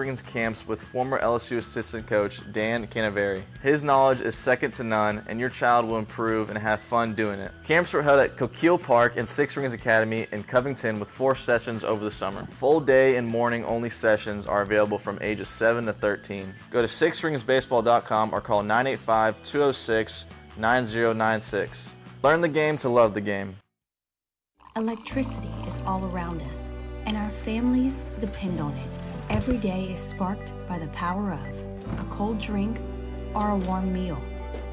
Rings camps with former LSU assistant coach Dan Canaveri. His knowledge is second to none, and your child will improve and have fun doing it. Camps were held at Coquille Park and Six Rings Academy in Covington with 4 sessions over the summer. Full day and morning only sessions are available from ages 7 to 13. Go to sixringsbaseball.com or call 985-206-9096. Learn the game to love the game. Electricity is all around us, and our families depend on it. Every day is sparked by the power of a cold drink or a warm meal,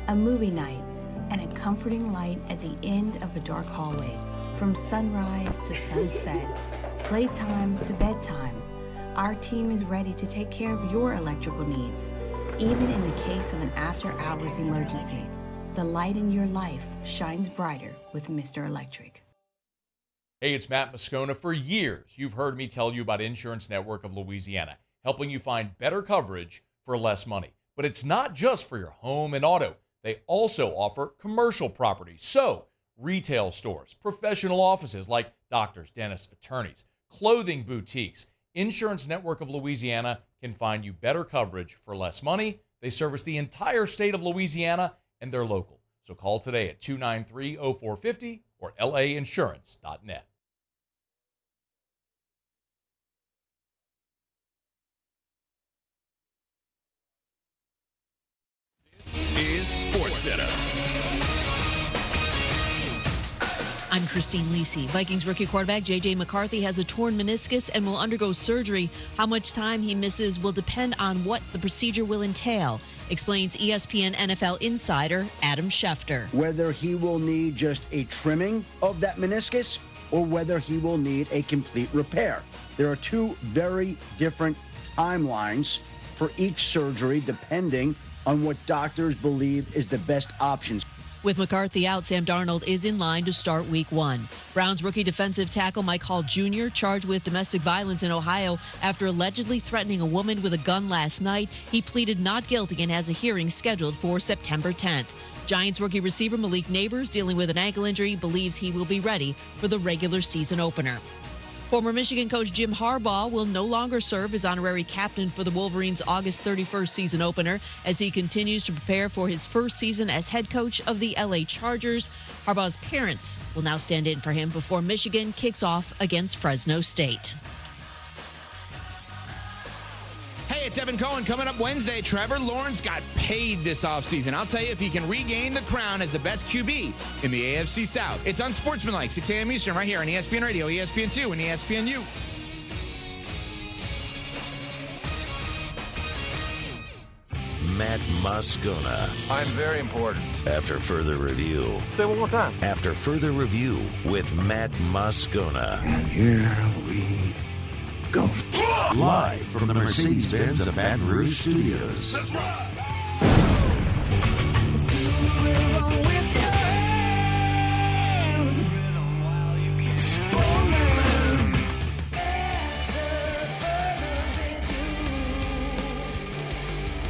a movie night, and a comforting light at the end of a dark hallway. From sunrise to sunset, playtime to bedtime, our team is ready to take care of your electrical needs. Even in the case of an after-hours emergency, the light in your life shines brighter with Mr. Electric. Hey, it's Matt Moscona. For years, you've heard me tell you about Insurance Network of Louisiana, helping you find better coverage for less money. But it's not just for your home and auto. They also offer commercial property. So, retail stores, professional offices like doctors, dentists, attorneys, clothing boutiques. Insurance Network of Louisiana can find you better coverage for less money. They service the entire state of Louisiana, and they're local. So call today at 293-0450 or lainsurance.net. Is SportsCenter. I'm Christine Lisi. Vikings rookie quarterback J.J. McCarthy has a torn meniscus and will undergo surgery. How much time he misses will depend on what the procedure will entail, explains ESPN NFL insider Adam Schefter. Whether he will need just a trimming of that meniscus or whether he will need a complete repair. There are 2 very different timelines for each surgery depending on what doctors believe is the best option. With McCarthy out, Sam Darnold is in line to start Week 1. Browns rookie defensive tackle Mike Hall Jr. charged with domestic violence in Ohio after allegedly threatening a woman with a gun last night. He pleaded not guilty and has a hearing scheduled for September 10th. Giants rookie receiver Malik Neighbors, dealing with an ankle injury, believes he will be ready for the regular season opener. Former Michigan coach Jim Harbaugh will no longer serve as honorary captain for the Wolverines' August 31st season opener as he continues to prepare for his first season as head coach of the LA Chargers. Harbaugh's parents will now stand in for him before Michigan kicks off against Fresno State. Hey, it's Evan Cohen. Coming up Wednesday, Trevor Lawrence got paid this offseason. I'll tell you if he can regain the crown as the best QB in the AFC South. It's Unsportsmanlike, 6 a.m. Eastern, right here on ESPN Radio, ESPN2, and ESPNU. Matt Moscona. I'm very important. After further review. Say it one more time. After further review with Matt Moscona. And here we go. Live from the Mercedes-Benz of Baton Rouge Studios. That's right.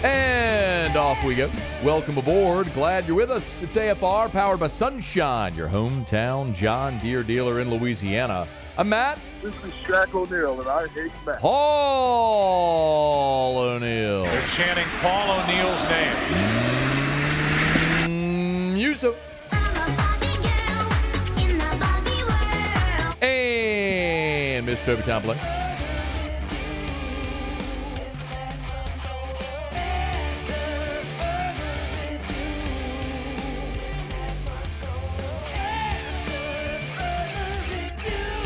And off we go. Welcome aboard. Glad you're with us. It's AFR, powered by Sunshine, your hometown John Deere dealer in Louisiana. I'm Matt. This is Shaq O'Neal, and I hate Matt. Paul O'Neal. They're chanting Paul O'Neal's name. Yusuf. And Miss Toby Tomplin.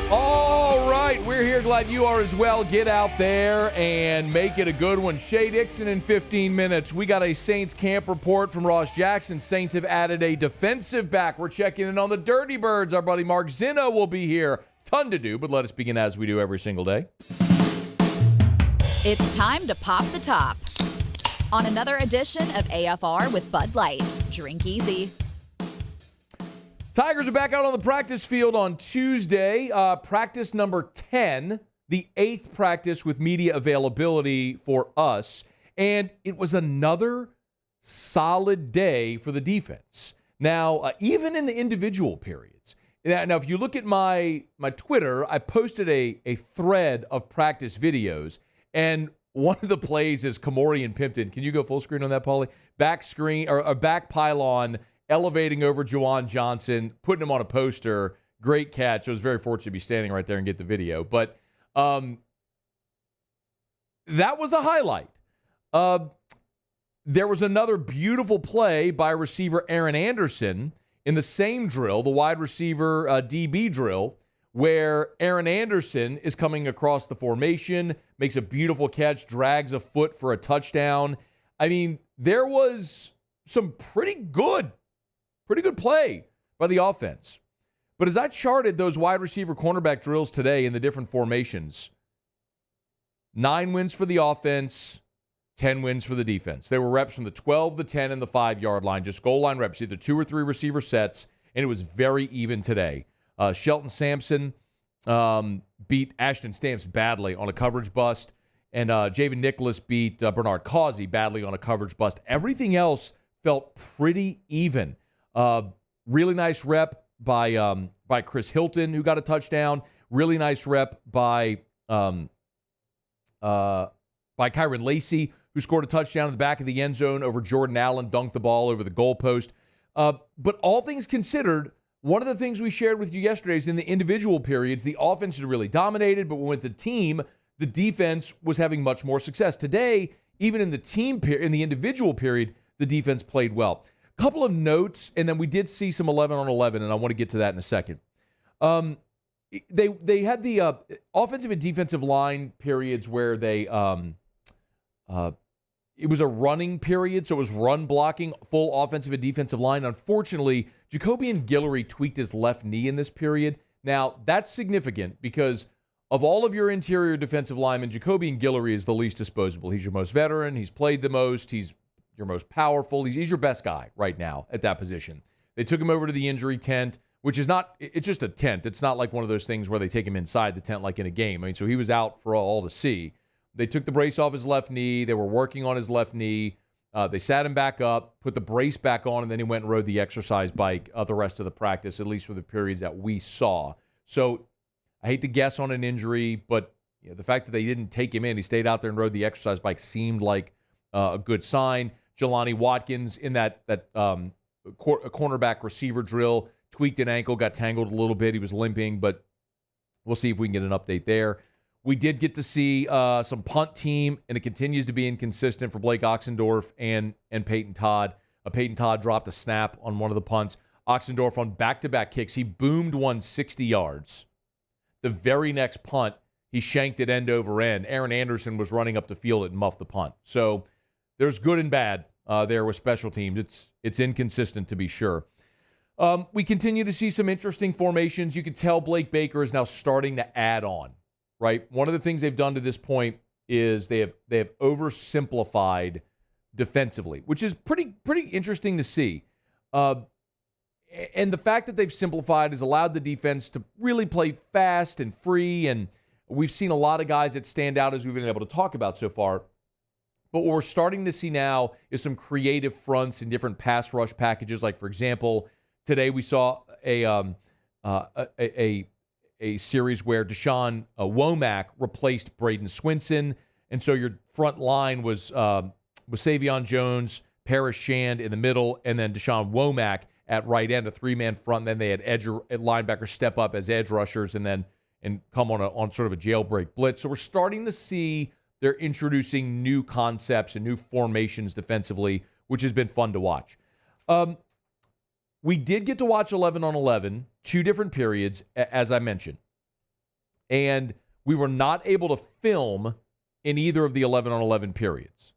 All right, we're here. Glad you are as well. Get out there and make it a good one. Shay Dixon in 15 minutes. We got a Saints camp report from Ross Jackson. Saints have added a defensive back. We're checking in on the Dirty Birds. Our buddy Mark Zeno will be here. Ton to do, but let us begin as we do every single day. It's time to pop the top on another edition of AFR with Bud Light. Drink easy. Tigers are back out on the practice field on Tuesday. Practice number 10, the 8th practice with media availability for us. And it was another solid day for the defense. Now, even in the individual periods. Now, if you look at my Twitter, I posted a thread of practice videos. And one of the plays is Kamori and Pimpton. Can you go full screen on that, Paulie? Back screen or a back pylon, elevating over Juwan Johnson, putting him on a poster. Great catch. I was very fortunate to be standing right there and get the video. But that was a highlight. There was another beautiful play by receiver Aaron Anderson in the same drill, the wide receiver DB drill, where Aaron Anderson is coming across the formation, makes a beautiful catch, drags a foot for a touchdown. I mean, there was some pretty good play by the offense. But as I charted those wide receiver cornerback drills today in the different formations, 9 wins for the offense, 10 wins for the defense. There were reps from the 12, the 10, and the 5-yard line, just goal line reps, either 2 or 3 receiver sets, and it was very even today. Shelton Sampson beat Ashton Stamps badly on a coverage bust, and Javen Nicholas beat Bernard Causey badly on a coverage bust. Everything else felt pretty even. Really nice rep by Chris Hilton, who got a touchdown. Really nice rep by Kyron Lacey, who scored a touchdown in the back of the end zone over Jordan Allen, dunked the ball over the goalpost. But all things considered, one of the things we shared with you yesterday is in the individual periods, the offense had really dominated, but with the team, the defense was having much more success. Today, even in the in the individual period, the defense played well. Couple of notes, and then we did see some 11-on-11, and I want to get to that in a second. They had the offensive and defensive line periods where they it was a running period, so it was run blocking, full offensive and defensive line. Unfortunately, Jacobian Guillory tweaked his left knee in this period. Now, that's significant because of all of your interior defensive linemen, Jacobian Guillory is the least disposable. He's your most veteran. He's played the most. He's your most powerful. He's your best guy right now at that position. They took him over to the injury tent, which is not, it's just a tent. It's not like one of those things where they take him inside the tent like in a game. I mean, so he was out for all to see. They took the brace off his left knee. They were working on his left knee. They sat him back up, put the brace back on, and then he went and rode the exercise bike the rest of the practice, at least for the periods that we saw. So I hate to guess on an injury, but the fact that they didn't take him in, he stayed out there and rode the exercise bike, seemed like a good sign. Jelani Watkins in that cornerback receiver drill, tweaked an ankle, got tangled a little bit. He was limping, but we'll see if we can get an update there. We did get to see some punt team, and it continues to be inconsistent for Blake Oxendorf and Peyton Todd. Peyton Todd dropped a snap on one of the punts. Oxendorf on back-to-back kicks. He boomed one 60 yards. The very next punt, he shanked it end over end. Aaron Anderson was running up the field and muffed the punt. So there's good and bad there with special teams. It's inconsistent to be sure. We continue to see some interesting formations. You can tell Blake Baker is now starting to add on. Right, one of the things they've done to this point is they have oversimplified defensively, which is pretty interesting to see. And the fact that they've simplified has allowed the defense to really play fast and free. And we've seen a lot of guys that stand out as we've been able to talk about so far. But what we're starting to see now is some creative fronts in different pass rush packages. Like, for example, today we saw a series where Deshaun Womack replaced Braden Swinson. And so your front line was Savion Jones, Paris Shand in the middle, and then Deshaun Womack at right end, a 3-man front. And then they had edge linebackers step up as edge rushers and come on sort of a jailbreak blitz. So we're starting to see they're introducing new concepts and new formations defensively, which has been fun to watch. We did get to watch 11-on-11, 2 different periods, as I mentioned. And we were not able to film in either of the 11-on-11 periods.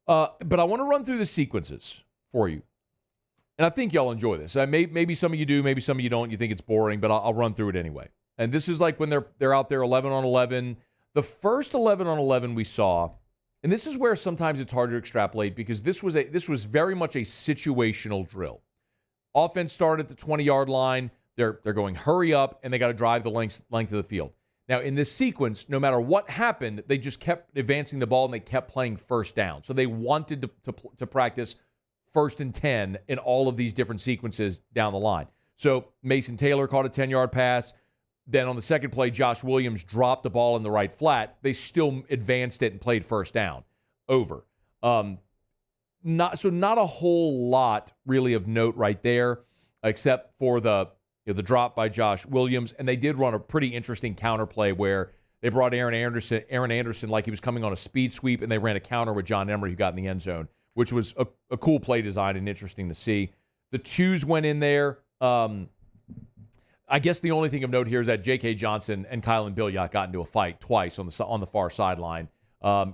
But I want to run through the sequences for you. And I think y'all enjoy this. Maybe some of you do, maybe some of you don't. You think it's boring, but I'll run through it anyway. And this is like when they're out there 11-on-11. The first 11-on-11 we saw, and this is where sometimes it's hard to extrapolate because this was very much a situational drill. Offense started at the 20-yard line. They're going hurry up, and they got to drive the length of the field. Now, in this sequence, no matter what happened, they just kept advancing the ball, and they kept playing first down. So they wanted to practice 1st and 10 in all of these different sequences down the line. So Mason Taylor caught a 10-yard pass. Then on the second play, Josh Williams dropped the ball in the right flat. They still advanced it and played first down. Over. Not a whole lot really of note right there, except for the drop by Josh Williams. And they did run a pretty interesting counter play where they brought Aaron Anderson like he was coming on a speed sweep, and they ran a counter with John Emery, who got in the end zone, which was a cool play design and interesting to see. The twos went in there. I guess the only thing of note here is that J.K. Johnson and Kylan Billiot got into a fight twice on the far sideline.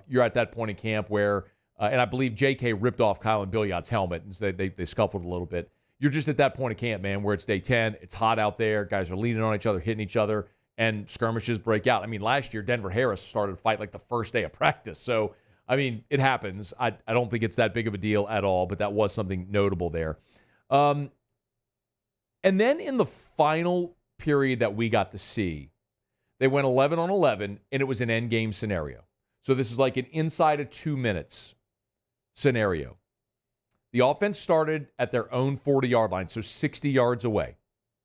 You're at that point in camp where, and I believe J.K. ripped off Kylan Billiot's helmet, and so they scuffled a little bit. You're just at that point in camp, man, where it's day 10. It's hot out there. Guys are leaning on each other, hitting each other, and skirmishes break out. I mean, last year, Denver Harris started a fight like the first day of practice. So, I mean, it happens. I don't think it's that big of a deal at all, but that was something notable there. And then in the final period that we got to see, they went 11 on 11, and it was an endgame scenario. So this is like an inside of 2 minutes scenario. The offense started at their own 40-yard line, so 60 yards away.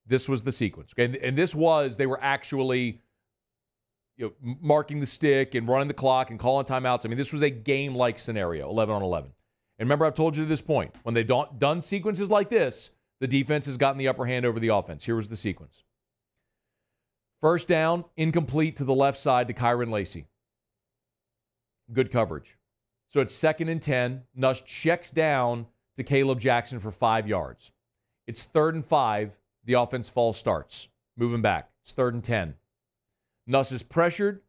This was the sequence. Okay? And they were actually marking the stick and running the clock and calling timeouts. I mean, this was a game-like scenario, 11 on 11. And remember, I've told you to this point, when they've done sequences like this, the defense has gotten the upper hand over the offense. Here was the sequence. First down, incomplete to the left side to Kyron Lacey. Good coverage. So it's 2nd and 10. Nuss checks down to Caleb Jackson for 5 yards. It's 3rd and 5. The offense false starts. Moving back. It's 3rd and 10. Nuss is pressured.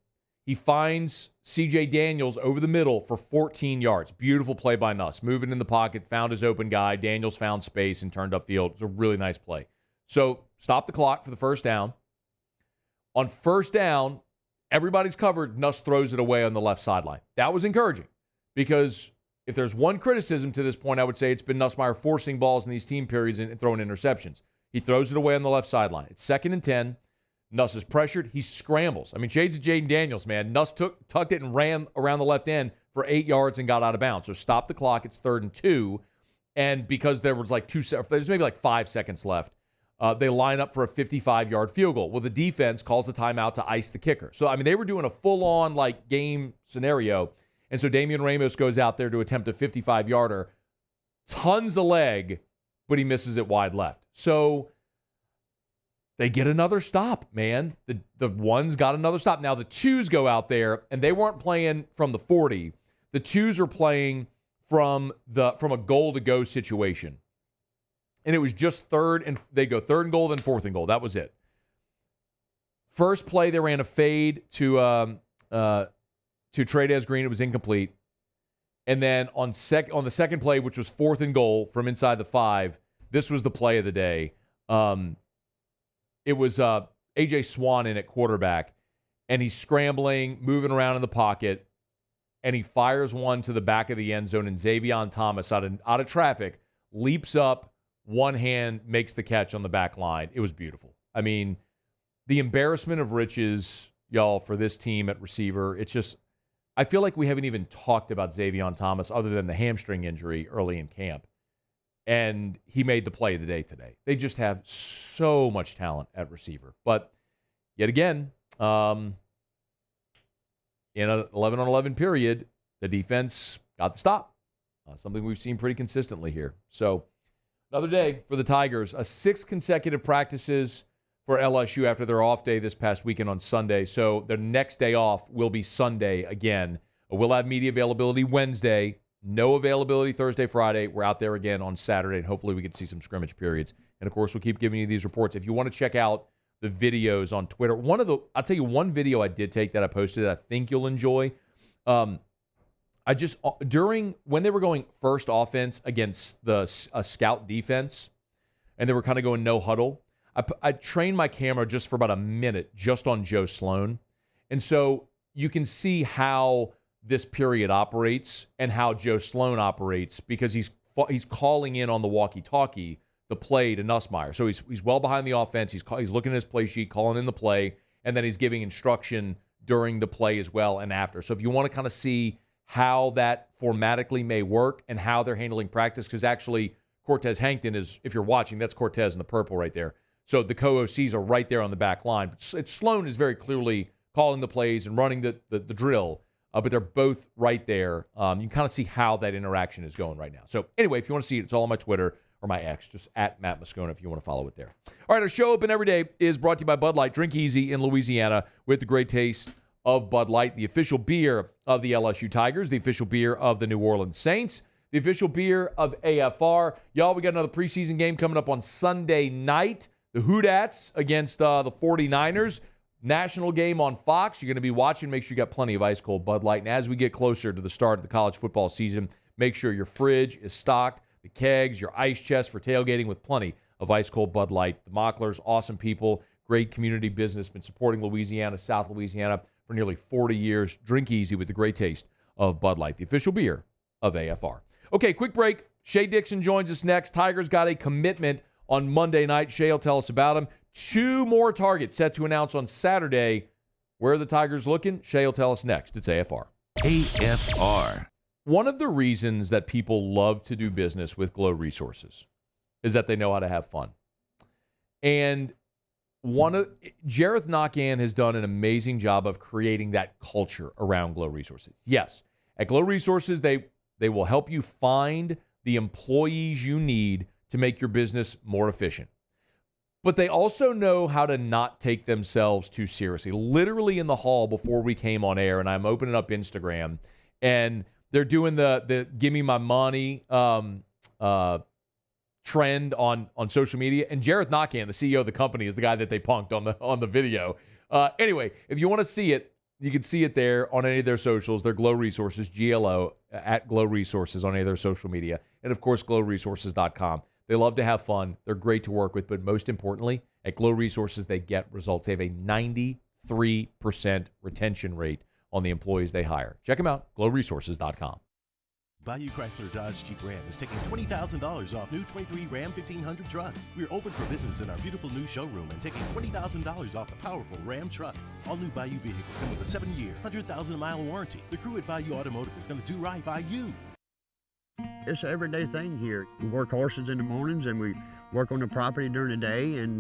He finds C.J. Daniels over the middle for 14 yards. Beautiful play by Nuss. Moving in the pocket, found his open guy. Daniels found space and turned upfield. It was a really nice play. So stop the clock for the first down. On first down, everybody's covered. Nuss throws it away on the left sideline. That was encouraging because if there's one criticism to this point, I would say it's been Nussmeier forcing balls in these team periods and throwing interceptions. He throws it away on the left sideline. It's 2nd and 10. Nuss is pressured. He scrambles. I mean, shades of Jaden Daniels, man. Nuss tucked it and ran around the left end for 8 yards and got out of bounds. So stop the clock. It's 3rd and 2. And because there was there's maybe 5 seconds left, they line up for a 55-yard field goal. Well, the defense calls a timeout to ice the kicker. So, I mean, they were doing a full-on, game scenario. And so Damian Ramos goes out there to attempt a 55-yarder. Tons of leg, but he misses it wide left. So they get another stop, man. The ones got another stop. Now the twos go out there, and they weren't playing from the 40. The twos are playing from a goal-to-go situation. And it was just they go 3rd and goal, then 4th and goal. That was it. First play, they ran a fade to Trey'Dez Green. It was incomplete. And then on the second play, which was 4th and goal from inside the 5, this was the play of the day. It was A.J. Swan in at quarterback, and he's scrambling, moving around in the pocket, and he fires one to the back of the end zone, and Xavion Thomas out of traffic leaps up, one hand makes the catch on the back line. It was beautiful. I mean, the embarrassment of riches, y'all, for this team at receiver, it's just, I feel like we haven't even talked about Xavion Thomas other than the hamstring injury early in camp. And he made the play of the day today. They just have so much talent at receiver. But yet again, in an 11 on 11 period, the defense got the stop. Something we've seen pretty consistently here. So another day for the Tigers. 6 consecutive practices for LSU after their off day this past weekend on Sunday. So their next day off will be Sunday again. We'll have media availability Wednesday. No availability Thursday, Friday. We're out there again on Saturday, and hopefully we can see some scrimmage periods. And, of course, we'll keep giving you these reports. If you want to check out the videos on Twitter, I'll tell you one video I did take that I posted that I think you'll enjoy. When they were going first offense against a scout defense, and they were kind of going no huddle, I trained my camera just for about a minute just on Joe Sloan. And so you can see how this period operates and how Joe Sloan operates because he's calling in on the walkie-talkie the play to Nussmeier. So he's well behind the offense. He's looking at his play sheet, calling in the play, and then he's giving instruction during the play as well and after. So if you want to kind of see how that formatically may work and how they're handling practice, because actually Cortez Hankton is, if you're watching, that's Cortez in the purple right there. So the co-OCs are right there on the back line. But Sloan is very clearly calling the plays and running the drill, but they're both right there. You can kind of see how that interaction is going right now. So anyway, if you want to see it, it's all on my Twitter or my X, just at Matt Moscona if you want to follow it there. All right, our show Open Every Day is brought to you by Bud Light. Drink easy in Louisiana with the great taste of Bud Light, the official beer of the LSU Tigers, the official beer of the New Orleans Saints, the official beer of AFR. Y'all, we got another preseason game coming up on Sunday night. The Hoodats against the 49ers. National game on Fox. You're going to be watching. Make sure you got plenty of ice-cold Bud Light. And as we get closer to the start of the college football season, make sure your fridge is stocked, the kegs, your ice chest for tailgating with plenty of ice-cold Bud Light. The Mocklers, awesome people, great community business, been supporting Louisiana, South Louisiana for nearly 40 years. Drink easy with the great taste of Bud Light, the official beer of AFR. Okay, quick break. Shay Dixon joins us next. Tigers got a commitment on Monday night. Shay will tell us about him. 2 more targets set to announce on Saturday. Where are the Tigers looking? Shay will tell us next. It's AFR. AFR. One of the reasons that people love to do business with Glow Resources is that they know how to have fun. And Jareth Nakan has done an amazing job of creating that culture around Glow Resources. Yes, at Glow Resources, they will help you find the employees you need to make your business more efficient. But they also know how to not take themselves too seriously. Literally in the hall before we came on air, and I'm opening up Instagram, and they're doing the give me my money trend on social media. And Jareth Nakan, the CEO of the company, is the guy that they punked on the video. Anyway, if you want to see it, you can see it there on any of their socials. They're Glow Resources, GLO, at Glow Resources on any of their social media. And, of course, glowresources.com. They love to have fun. They're great to work with. But most importantly, at Glow Resources, they get results. They have a 93% retention rate on the employees they hire. Check them out, glowresources.com. Bayou Chrysler Dodge Jeep Ram is taking $20,000 off new 23 Ram 1500 trucks. We're open for business in our beautiful new showroom and taking $20,000 off the powerful Ram truck. All new Bayou vehicles come with a 7-year, 100,000-mile warranty. The crew at Bayou Automotive is going to do right by you. It's an everyday thing here. We work horses in the mornings and we work on the property during the day, and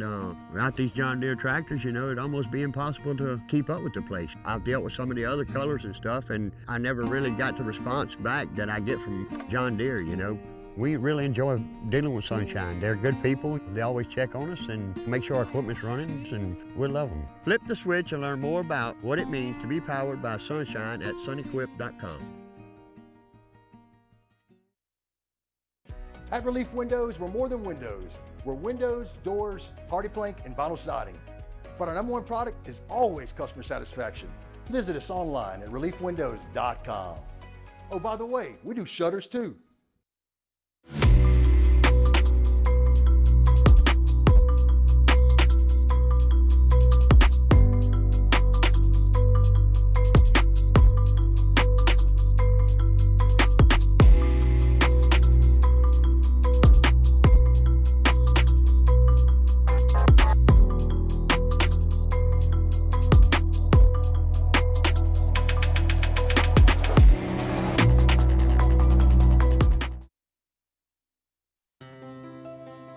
without these John Deere tractors, it'd almost be impossible to keep up with the place. I've dealt with some of the other colors and stuff, and I never really got the response back that I get from John Deere, We really enjoy dealing with Sunshine. They're good people. They always check on us and make sure our equipment's running, and we love them. Flip the switch and learn more about what it means to be powered by Sunshine at sunequip.com. At Relief Windows, we're more than windows. We're windows, doors, hardy plank, and vinyl siding. But our #1 product is always customer satisfaction. Visit us online at reliefwindows.com. Oh, by the way, we do shutters too.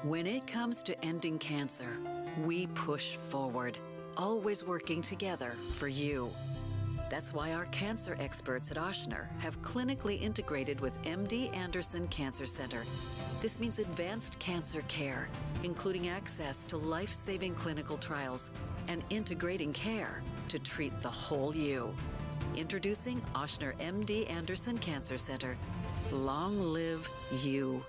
When it comes to ending cancer, we push forward, always working together for you. That's why our cancer experts at Ochsner have clinically integrated with MD Anderson Cancer Center. This means advanced cancer care, including access to life-saving clinical trials and integrating care to treat the whole you. Introducing Ochsner MD Anderson Cancer Center. Long live you.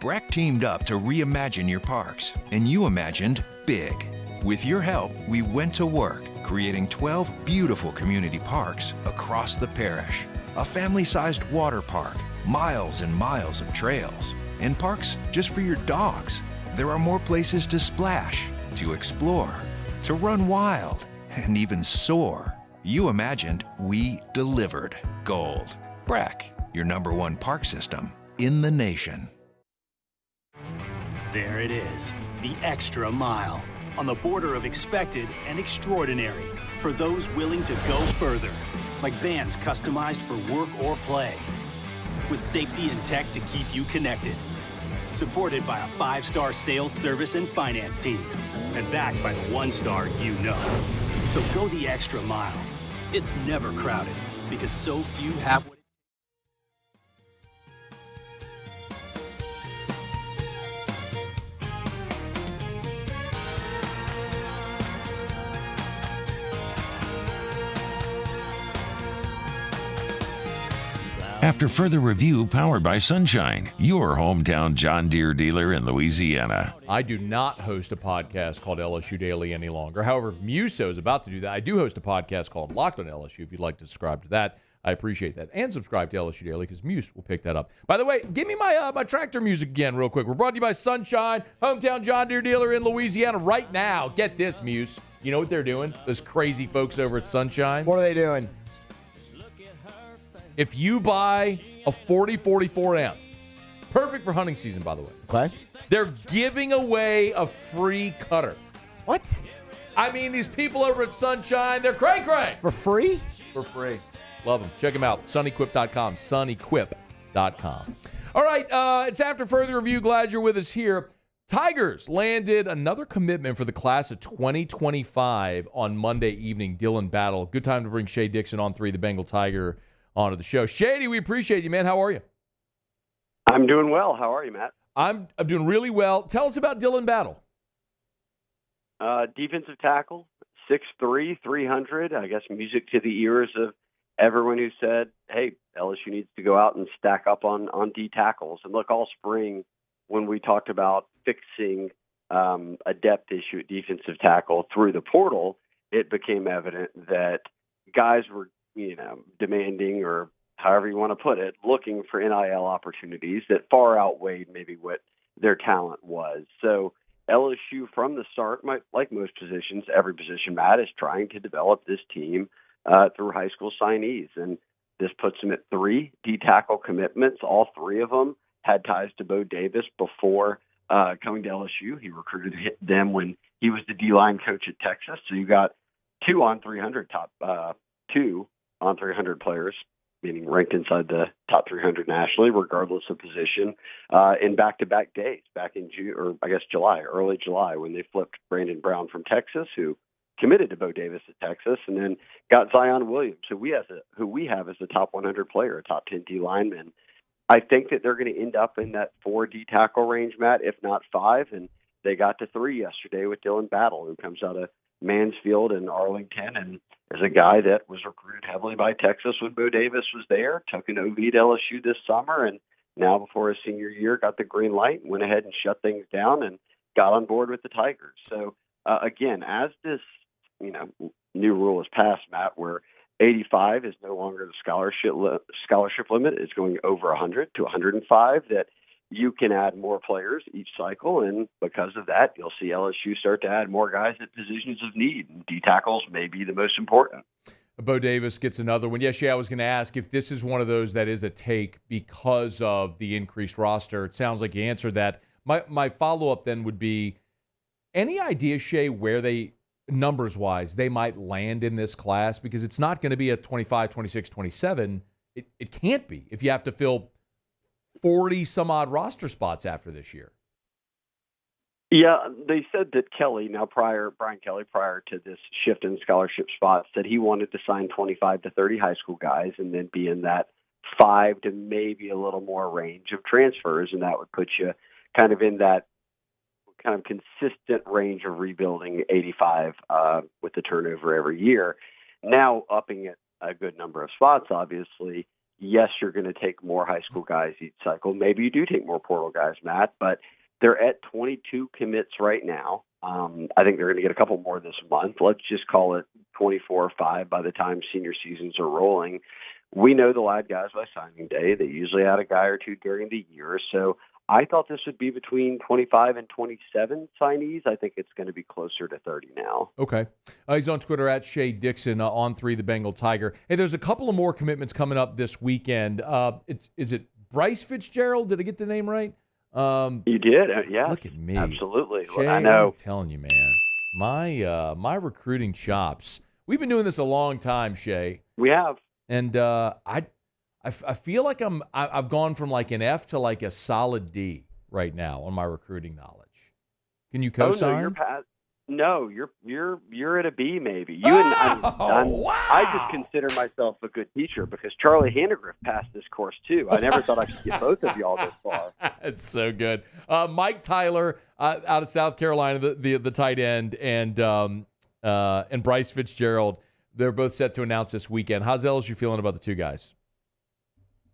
Breck teamed up to reimagine your parks, and you imagined big. With your help, we went to work, creating 12 beautiful community parks across the parish. A family-sized water park, miles and miles of trails, and parks just for your dogs. There are more places to splash, to explore, to run wild, and even soar. You imagined, we delivered. Gold. Breck, your #1 park system in the nation. There it is, the extra mile, on the border of expected and extraordinary for those willing to go further, like vans customized for work or play, with safety and tech to keep you connected. supported by a 5-star sales, service, and finance team, and backed by the 1-star you know. So go the extra mile. It's never crowded because so few have what After further review, powered by Sunshine, your hometown John Deere dealer in Louisiana. I do not host a podcast called LSU Daily any longer. However, Muso is about to do that. I do host a podcast called Locked on LSU. If you'd like to subscribe to that, I appreciate that. And subscribe to LSU Daily because Muse will pick that up. By the way, give me my my tractor music again real quick. We're brought to you by Sunshine, hometown John Deere dealer in Louisiana right now. Get this, Muse. You know what they're doing? Those crazy folks over at Sunshine. What are they doing? If you buy a 4044 amp, perfect for hunting season, by the way. Okay. They're giving away a free cutter. What? I mean, these people over at Sunshine, they're cray-cray. For free? For free. Love them. Check them out. Sunequip.com. Sunequip.com. All right. It's after further review. Glad you're with us here. Tigers landed another commitment for the class of 2025 on Monday evening. Dylan Battle. Good time to bring Shay Dixon on 3, the Bengal Tiger, onto the show. Shady, we appreciate you, man. How are you? I'm doing well. How are you, Matt? I'm doing really well. Tell us about Dylan Battle. Defensive tackle, 6'3", 300. I guess music to the ears of everyone who said, hey, LSU needs to go out and stack up on D tackles. And look, all spring when we talked about fixing a depth issue at defensive tackle through the portal, it became evident that guys were, demanding, or however you want to put it, looking for NIL opportunities that far outweighed maybe what their talent was. So LSU from the start, like most positions, every position, Matt, is trying to develop this team through high school signees. And this puts them at 3 D-tackle commitments. All 3 of them had ties to Bo Davis before coming to LSU. He recruited them when he was the D-line coach at Texas. So you got 2 on 300 2 on 300 players, meaning ranked inside the top 300 nationally, regardless of position, in back-to-back days, back in June, or I guess July, early July, when they flipped Brandon Brown from Texas, who committed to Bo Davis at Texas, and then got Zion Williams, who we have as a top 100 player, a top 10 D lineman. I think that they're going to end up in that 4 D tackle range, Matt, if not 5, and they got to 3 yesterday with Dylan Battle, who comes out of Mansfield and Arlington, and is a guy that was recruited heavily by Texas when Bo Davis was there, took an OV to LSU this summer, and now before his senior year got the green light, went ahead and shut things down and got on board with the Tigers. So, again, as this new rule is passed, Matt, where 85 is no longer the scholarship limit, it's going over 100 to 105, that you can add more players each cycle, and because of that, you'll see LSU start to add more guys at positions of need, and D tackles may be the most important. Bo Davis gets another one. Yes, I was going to ask if this is one of those that is a take because of the increased roster. It sounds like you answered that. My follow-up then would be, any idea, Shea, where they, numbers-wise, they might land in this class? Because it's not going to be a 25, 26, 27. It can't be if you have to fill 40-some-odd roster spots after this year. Yeah, they said that Brian Kelly, prior to this shift in scholarship spots, said he wanted to sign 25 to 30 high school guys and then be in that 5 to maybe a little more range of transfers, and that would put you kind of in that kind of consistent range of rebuilding 85 with the turnover every year. Now upping it a good number of spots, obviously. Yes, you're going to take more high school guys each cycle. Maybe you do take more portal guys, Matt, but they're at 22 commits right now. I think they're going to get a couple more this month. Let's just call it 24 or 5 by the time senior seasons are rolling. We know the lad guys by signing day. They usually add a guy or two during the year. So I thought this would be between 25 and 27 signees. I think it's going to be closer to 30 now. Okay. He's on Twitter at Shay Dixon, on 3, the Bengal Tiger. Hey, there's a couple of more commitments coming up this weekend. Is it Bryce Fitzgerald? Did I get the name right? You did, yeah. Look at me. Absolutely. Shay, I know. I'm telling you, man. My recruiting chops. We've been doing this a long time, Shay. We have. And I feel like I've gone from like an F to like a solid D. right now on my recruiting knowledge. Can you Oh co-sign? no, you're past. No, you're at a B maybe. You and I just consider myself a good teacher because Charlie Handegriff passed this course too. I never thought I could get both of y'all this far. It's so good. Mike Tyler out of South Carolina, the tight end, and Bryce Fitzgerald. They're both set to announce this weekend. How's LSU feeling about the two guys?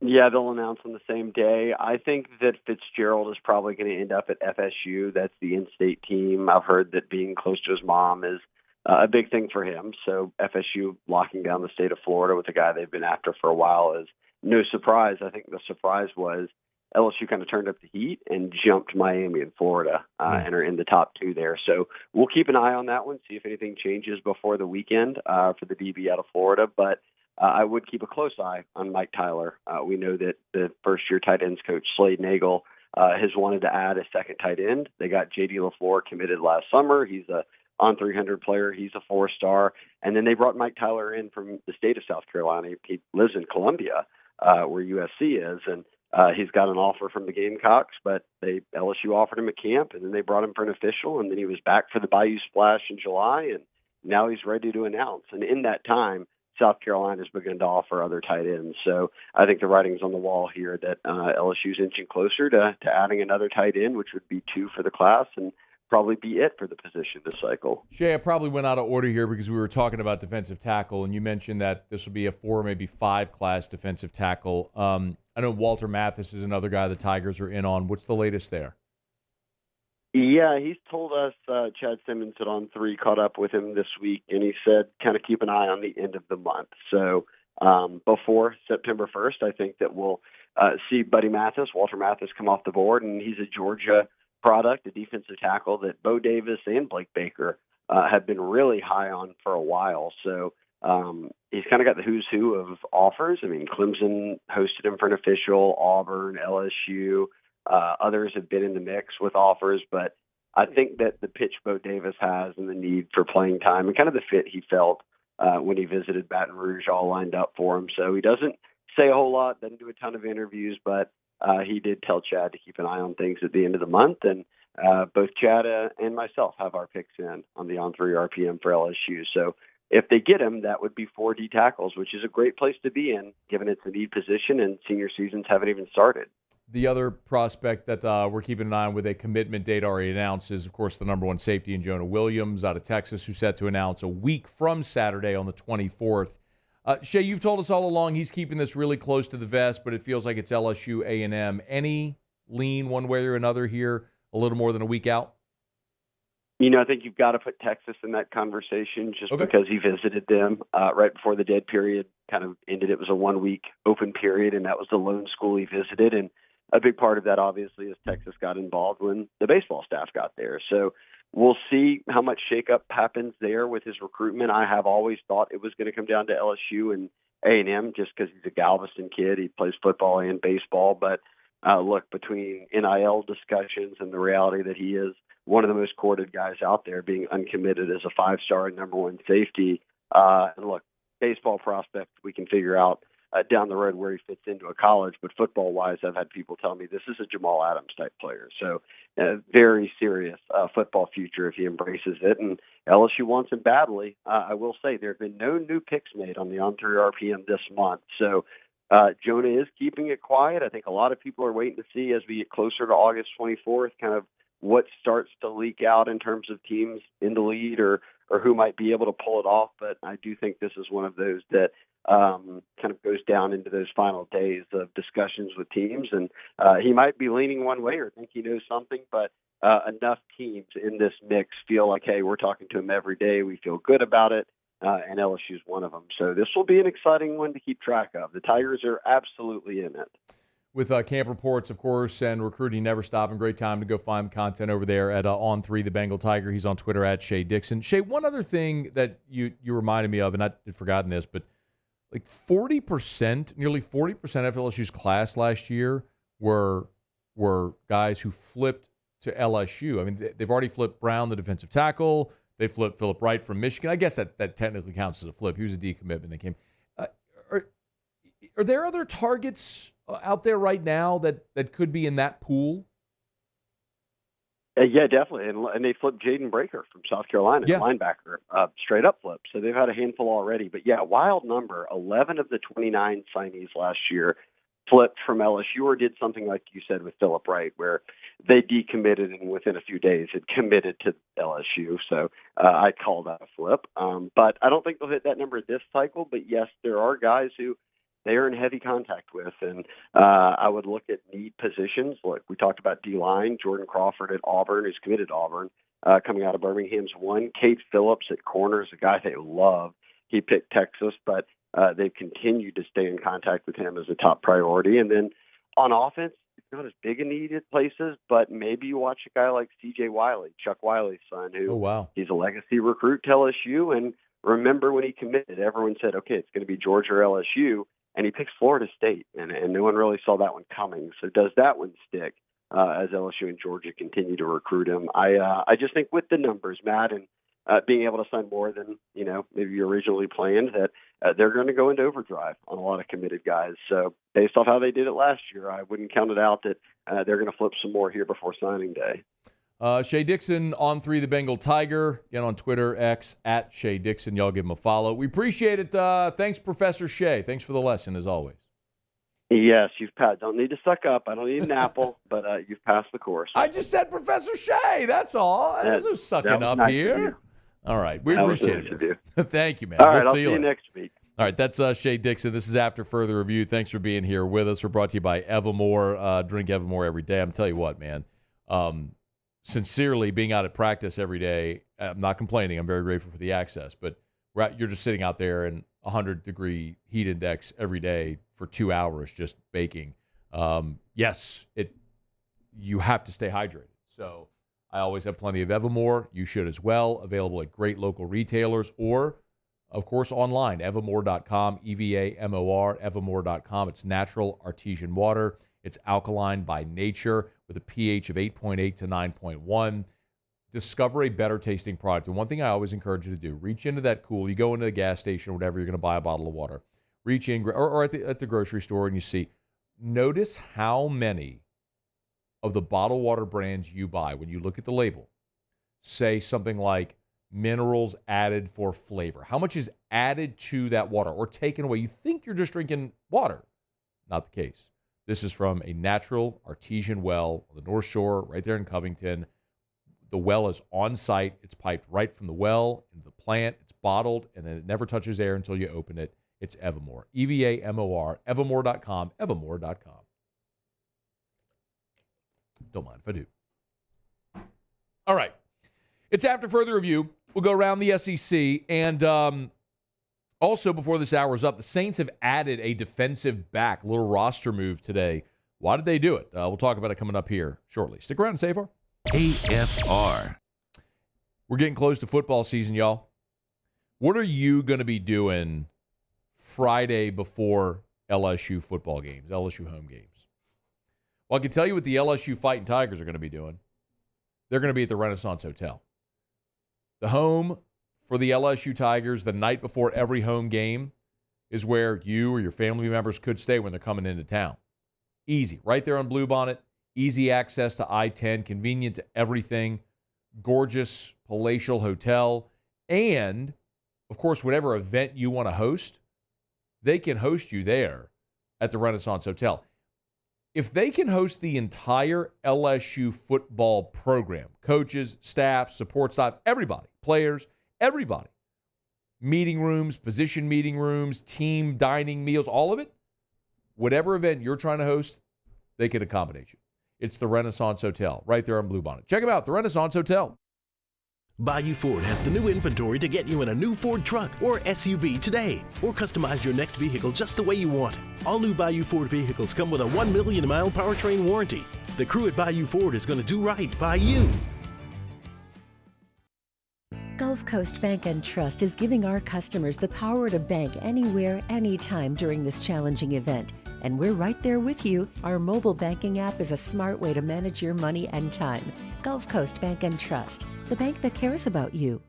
Yeah, they'll announce on the same day. I think that Fitzgerald is probably going to end up at FSU. That's the in-state team. I've heard that being close to his mom is a big thing for him. So FSU locking down the state of Florida with a guy they've been after for a while is no surprise. I think the surprise was LSU kind of turned up the heat and jumped Miami and Florida and are in the top two there. So we'll keep an eye on that one, see if anything changes before the weekend for the DB out of Florida. But I would keep a close eye on Mike Tyler. We know that the first-year tight ends coach, Slade Nagel, has wanted to add a second tight end. They got J.D. LaFleur committed last summer. He's a on 300 player. He's a 4-star. And then they brought Mike Tyler in from the state of South Carolina. He lives in Columbia, where USC is, and he's got an offer from the Gamecocks, but LSU offered him at camp, and then they brought him for an official, and then he was back for the Bayou Splash in July, and now he's ready to announce. And in that time, South Carolina's begun to offer other tight ends. So I think the writing's on the wall here that LSU's inching closer to adding another tight end, which would be 2 for the class and probably be it for the position this cycle. Shay, I probably went out of order here because we were talking about defensive tackle, and you mentioned that this will be a 4, maybe 5 class defensive tackle. I know Walter Mathis is another guy the Tigers are in on. What's the latest there? Yeah, he's told us, Chad Simmons at On 3 caught up with him this week, and he said kind of keep an eye on the end of the month. So before September 1st, I think that we'll see Buddy Mathis, Walter Mathis, come off the board, and he's a Georgia product, a defensive tackle that Bo Davis and Blake Baker have been really high on for a while. So he's kind of got the who's who of offers. I mean, Clemson hosted him for an official, Auburn, LSU. Others have been in the mix with offers, but I think that the pitch Bo Davis has and the need for playing time and kind of the fit he felt when he visited Baton Rouge all lined up for him. So he doesn't say a whole lot, doesn't do a ton of interviews, but he did tell Chad to keep an eye on things at the end of the month. And both Chad and myself have our picks in on the On 3 RPM for LSU. So if they get him, that would be 4 D tackles, which is a great place to be in, given it's a need position and senior seasons haven't even started. The other prospect that we're keeping an eye on with a commitment date already announced is, of course, the number 1 safety in Jonah Williams out of Texas, who's set to announce a week from Saturday on the 24th. Shay, you've told us all along he's keeping this really close to the vest, but it feels like it's LSU A&M. Any lean one way or another here a little more than a week out? You know, I think you've got to put Texas in that conversation just because he visited them right before the dead period kind of ended. It was a 1-week open period, and that was the lone school he visited. And a big part of that, obviously, is Texas got involved when the baseball staff got there. So we'll see how much shakeup happens there with his recruitment. I have always thought it was going to come down to LSU and A&M just because he's a Galveston kid. He plays football and baseball. But look, between NIL discussions and the reality that he is one of the most courted guys out there, being uncommitted as a 5-star and number 1 safety. And look, baseball prospect, we can figure out down the road where he fits into a college. But football-wise, I've had people tell me this is a Jamal Adams-type player. So very serious football future if he embraces it. And LSU wants him badly. I will say there have been no new picks made on the On 3 RPM this month. So Jonah is keeping it quiet. I think a lot of people are waiting to see as we get closer to August 24th kind of what starts to leak out in terms of teams in the lead or who might be able to pull it off. But I do think this is one of those that kind of goes down into those final days of discussions with teams. And he might be leaning one way or think he knows something, but enough teams in this mix feel like, hey, we're talking to him every day. We feel good about it. And LSU is one of them. So this will be an exciting one to keep track of. The Tigers are absolutely in it. With camp reports, of course, and recruiting never stopping. Great time to go find the content over there at On 3, the Bengal Tiger. He's on Twitter at Shay Dixon. Shay, one other thing that you reminded me of, and I had forgotten this, but like 40%, nearly 40% of LSU's class last year were guys who flipped to LSU. I mean, they've already flipped Brown, the defensive tackle. They flipped Phillip Wright from Michigan. I guess that technically counts as a flip. He was a decommitment that came. Are there other targets out there right now that could be in that pool? Yeah, definitely. And they flipped Jaden Breaker from South Carolina, linebacker, straight up flip. So they've had a handful already. But, yeah, wild number. 11 of the 29 signees last year flipped from LSU or did something like you said with Phillip Wright, where they decommitted and within a few days had committed to LSU. So I call that a flip. But I don't think they'll hit that number this cycle. But, yes, there are guys who they are in heavy contact with. And I would look at need positions. Look, we talked about D-line, Jordan Crawford at Auburn, who's committed to Auburn, coming out of Birmingham's one. Cade Phillips at corner is a guy they love. He picked Texas, but they've continued to stay in contact with him as a top priority. And then on offense, it's not as big a need at places, but maybe you watch a guy like C.J. Wiley, Chuck Wiley's son, who he's a legacy recruit to LSU. And remember when he committed, everyone said, okay, it's going to be Georgia or LSU. And he picks Florida State, and no one really saw that one coming. So does that one stick as LSU and Georgia continue to recruit him? I just think with the numbers, Matt, and being able to sign more than, maybe you originally planned, that they're going to go into overdrive on a lot of committed guys. So based off how they did it last year, I wouldn't count it out that they're going to flip some more here before signing day. Shay Dixon on 3 the Bengal Tiger. Again on Twitter, X, at Shay Dixon. Y'all give him a follow. We appreciate it. Thanks, Professor Shay. Thanks for the lesson, as always. Yes, you've passed. Don't need to suck up. I don't need an apple, but you've passed the course. I just said Professor Shay. That's all. There's no sucking up nice here. All right. We appreciate it. Thank you, man. All right, we'll see you next week. All right, that's Shay Dixon. This is After Further Review. Thanks for being here with us. We're brought to you by Evermore. Drink Evermore every day. I'm telling you what, man. Sincerely, being out at practice every day, I'm not complaining. I'm very grateful for the access. But you're just sitting out there in 100-degree heat index every day for 2 hours just baking. Yes, you have to stay hydrated. So I always have plenty of Evermore. You should as well. Available at great local retailers or, of course, online. Evermore.com, EVAMOR, Evermore.com. It's natural artesian water. It's alkaline by nature with a pH of 8.8 to 9.1. Discover a better tasting product. And one thing I always encourage you to do, reach into that cool. You go into the gas station or whatever, you're going to buy a bottle of water. Reach in, or at the grocery store, and you see. Notice how many of the bottled water brands you buy, when you look at the label, say something like minerals added for flavor. How much is added to that water or taken away? You think you're just drinking water. Not the case. This is from a natural artesian well on the North Shore, right there in Covington. The well is on site. It's piped right from the well into the plant. It's bottled, and then it never touches air until you open it. It's Evermore. EVAMOR, Evermore.com, Evermore.com. Don't mind if I do. All right. It's After Further Review. We'll go around the SEC. And also, before this hour is up, the Saints have added a defensive back, little roster move today. Why did they do it? We'll talk about it coming up here shortly. Stick around and stay far. AFR. We're getting close to football season, y'all. What are you going to be doing Friday before LSU football games, LSU home games? Well, I can tell you what the LSU Fighting Tigers are going to be doing. They're going to be at the Renaissance Hotel. The home for the LSU Tigers the night before every home game is where you or your family members could stay when they're coming into town. Easy. Right there on Bluebonnet. Easy access to I-10. Convenient to everything. Gorgeous, palatial hotel. And, of course, whatever event you want to host, they can host you there at the Renaissance Hotel. If they can host the entire LSU football program, coaches, staff, support staff, everybody, players, everybody, meeting rooms, position meeting rooms, team dining meals, all of it, whatever event you're trying to host, they can accommodate you. It's the Renaissance Hotel right there on Bluebonnet. Check them out, the Renaissance Hotel. Bayou Ford has the new inventory to get you in a new Ford truck or SUV today, or customize your next vehicle just the way you want it. All new Bayou Ford vehicles come with a 1 million mile powertrain warranty. The crew at Bayou Ford is going to do right by you. Gulf Coast Bank & Trust is giving our customers the power to bank anywhere, anytime during this challenging event. And we're right there with you. Our mobile banking app is a smart way to manage your money and time. Gulf Coast Bank & Trust, the bank that cares about you.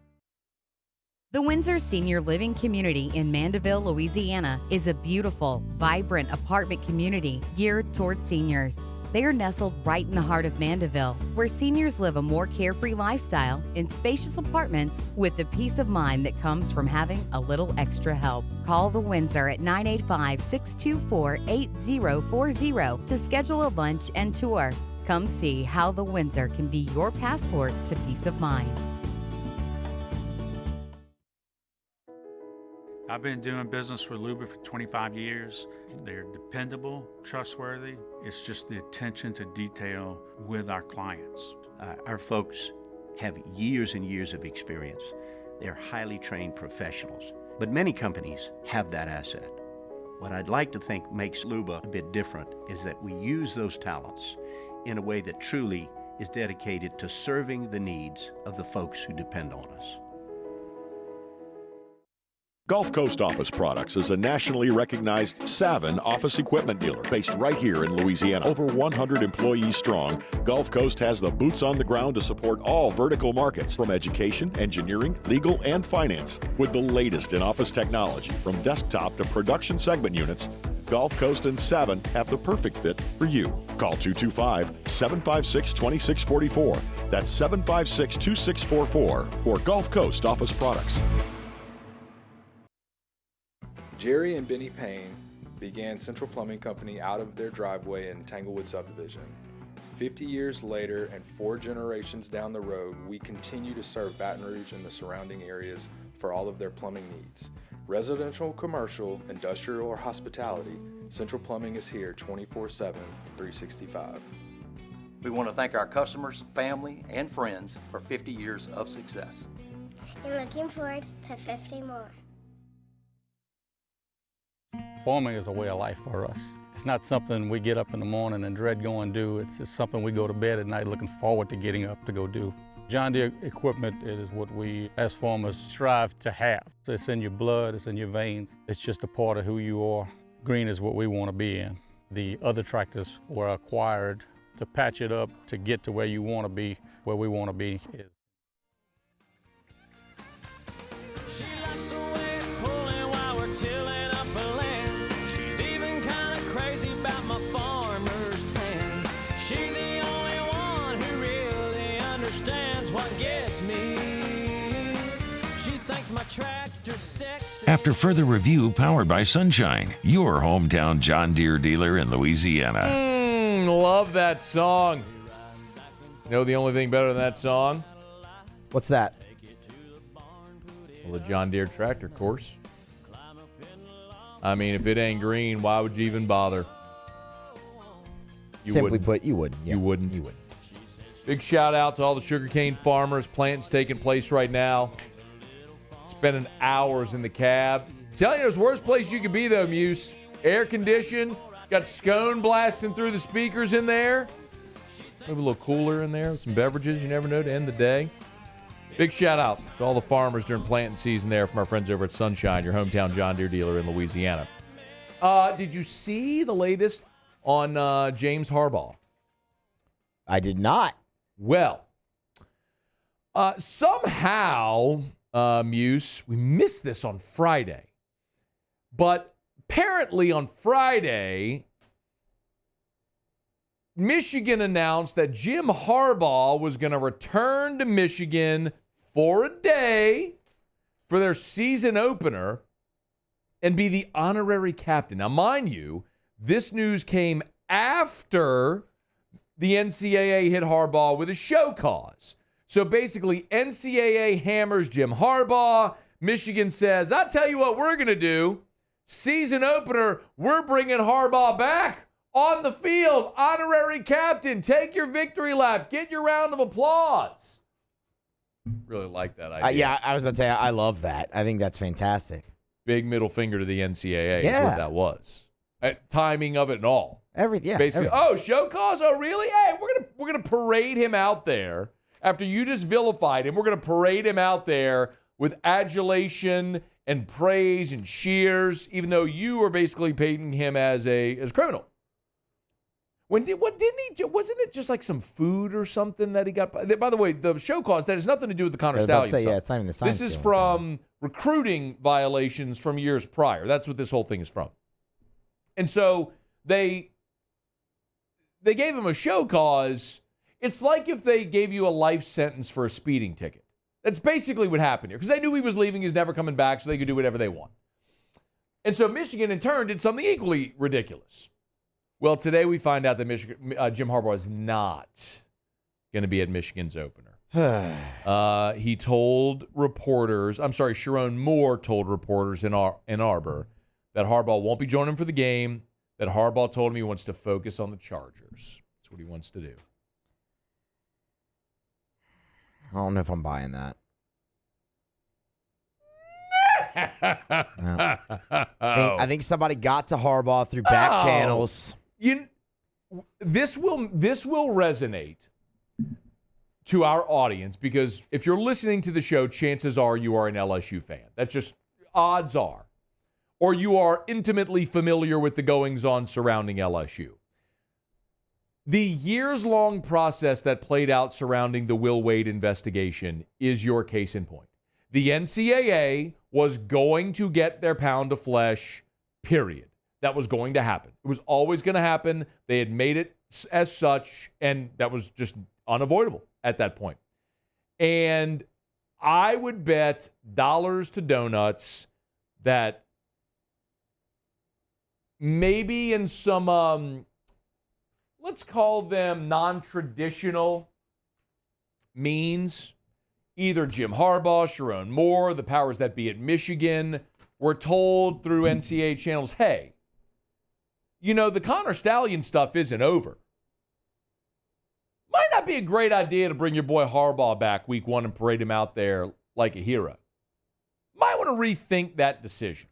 The Windsor Senior Living Community in Mandeville, Louisiana is a beautiful, vibrant apartment community geared toward seniors. They are nestled right in the heart of Mandeville, where seniors live a more carefree lifestyle in spacious apartments with the peace of mind that comes from having a little extra help. Call the Windsor at 985-624-8040 to schedule a lunch and tour. Come see how the Windsor can be your passport to peace of mind. I've been doing business with Luba for 25 years. They're dependable, trustworthy. It's just the attention to detail with our clients. Our folks have years and years of experience. They're highly trained professionals, but many companies have that asset. What I'd like to think makes Luba a bit different is that we use those talents in a way that truly is dedicated to serving the needs of the folks who depend on us. Gulf Coast Office Products is a nationally recognized Savin office equipment dealer based right here in Louisiana. Over 100 employees strong, Gulf Coast has the boots on the ground to support all vertical markets from education, engineering, legal, and finance. With the latest in office technology from desktop to production segment units, Gulf Coast and Savin have the perfect fit for you. Call 225-756-2644. That's 756-2644 for Gulf Coast Office Products. Jerry and Benny Payne began Central Plumbing Company out of their driveway in Tanglewood Subdivision. 50 years later and 4 generations down the road, we continue to serve Baton Rouge and the surrounding areas for all of their plumbing needs. Residential, commercial, industrial, or hospitality, Central Plumbing is here 24/7, 365. We want to thank our customers, family, and friends for 50 years of success. And looking forward to 50 more. Farming is a way of life for us. It's not something we get up in the morning and dread going do. It's just something we go to bed at night looking forward to getting up to go do. John Deere equipment is what we as farmers strive to have. It's in your blood, it's in your veins. It's just a part of who you are. Green is what we want to be in. The other tractors were acquired to patch it up to get to where you want to be, where we want to be. After further review powered by Sunshine, your hometown John Deere dealer in Louisiana. Love that song. You know the only thing better than that song? What's that? Well, the John Deere tractor course. I mean, if it ain't green, why would you even bother? Simply put, you wouldn't. Yeah. You wouldn't. You wouldn't. Big shout out to all the sugarcane farmers. Plantings taking place right now. Spending hours in the cab. Telling you, there's worse place you could be, though, Muse. Air conditioned. Got scone blasting through the speakers in there. Maybe a little cooler in there with some beverages. You never know to end the day. Big shout out to all the farmers during planting season there from our friends over at Sunshine, your hometown John Deere dealer in Louisiana. Did you see the latest on James Harbaugh? I did not. Well, somehow, Muse, we missed this on Friday. But apparently on Friday, Michigan announced that Jim Harbaugh was going to return to Michigan for a day for their season opener and be the honorary captain. Now, mind you, this news came after the NCAA hit Harbaugh with a show cause. So basically, NCAA hammers Jim Harbaugh. Michigan says, I tell you what we're going to do. Season opener, we're bringing Harbaugh back on the field. Honorary captain. Take your victory lap. Get your round of applause. Really like that idea. Yeah, I was about to say, I love that. I think that's fantastic. Big middle finger to the NCAA is what that was. Timing of it and all. Basically, everything. Oh, show cause? Oh, really? Hey, we're gonna parade him out there after you just vilified him. We're gonna parade him out there with adulation and praise and cheers, even though you were basically painting him as a criminal. Wasn't it just like some food or something that he got? By the way, the show cause, that has nothing to do with the Connor Stallion stuff. Yeah, it's not even the science. This is from recruiting violations from years prior. That's what this whole thing is from. And so they gave him a show cause. It's like if they gave you a life sentence for a speeding ticket. That's basically what happened here, because they knew he was leaving, he's never coming back, so they could do whatever they want. And so Michigan, in turn, did something equally ridiculous. Well, today we find out that Jim Harbaugh is not going to be at Michigan's opener. He told reporters, Sharon Moore told reporters in Ann Arbor that Harbaugh won't be joining him for the game, that Harbaugh told him he wants to focus on the Chargers. That's what he wants to do. I don't know if I'm buying that. No. I think somebody got to Harbaugh through back channels. This will resonate to our audience, because if you're listening to the show, chances are you are an LSU fan. That's just odds are. Or you are intimately familiar with the goings-on surrounding LSU. The years-long process that played out surrounding the Will Wade investigation is your case in point. The NCAA was going to get their pound of flesh, period. That was going to happen. It was always going to happen. They had made it as such, and that was just unavoidable at that point. And I would bet dollars to donuts that maybe in some, let's call them non-traditional means, either Jim Harbaugh, Sharon Moore, the powers that be at Michigan, were told through NCAA channels, hey, the Connor Stallion stuff isn't over. Might not be a great idea to bring your boy Harbaugh back week 1 and parade him out there like a hero. Might want to rethink that decision.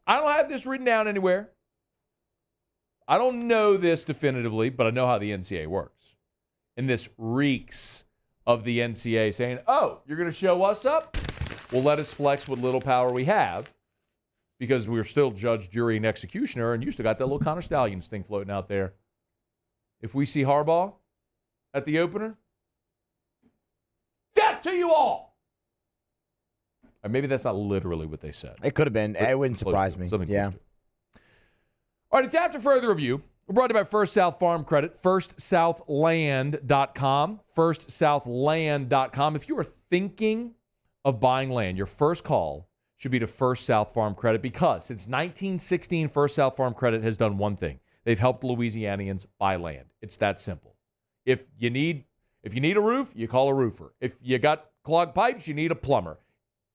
I don't have this written down anywhere. I don't know this definitively, but I know how the NCAA works. And this reeks of the NCAA saying, oh, you're going to show us up? Well, let us flex what little power we have, because we're still judge, jury, and executioner, and you still got that little Connor Stallions thing floating out there. If we see Harbaugh at the opener, death to you all! Or maybe that's not literally what they said. It could have been. It wouldn't surprise me. Yeah. All right, it's after further review. We're brought to you by First South Farm Credit, firstsouthland.com, firstsouthland.com. If you are thinking of buying land, your first call should be to First South Farm Credit, because since 1916, First South Farm Credit has done one thing. They've helped Louisianians buy land. It's that simple. If you need a roof, you call a roofer. If you got clogged pipes, you need a plumber.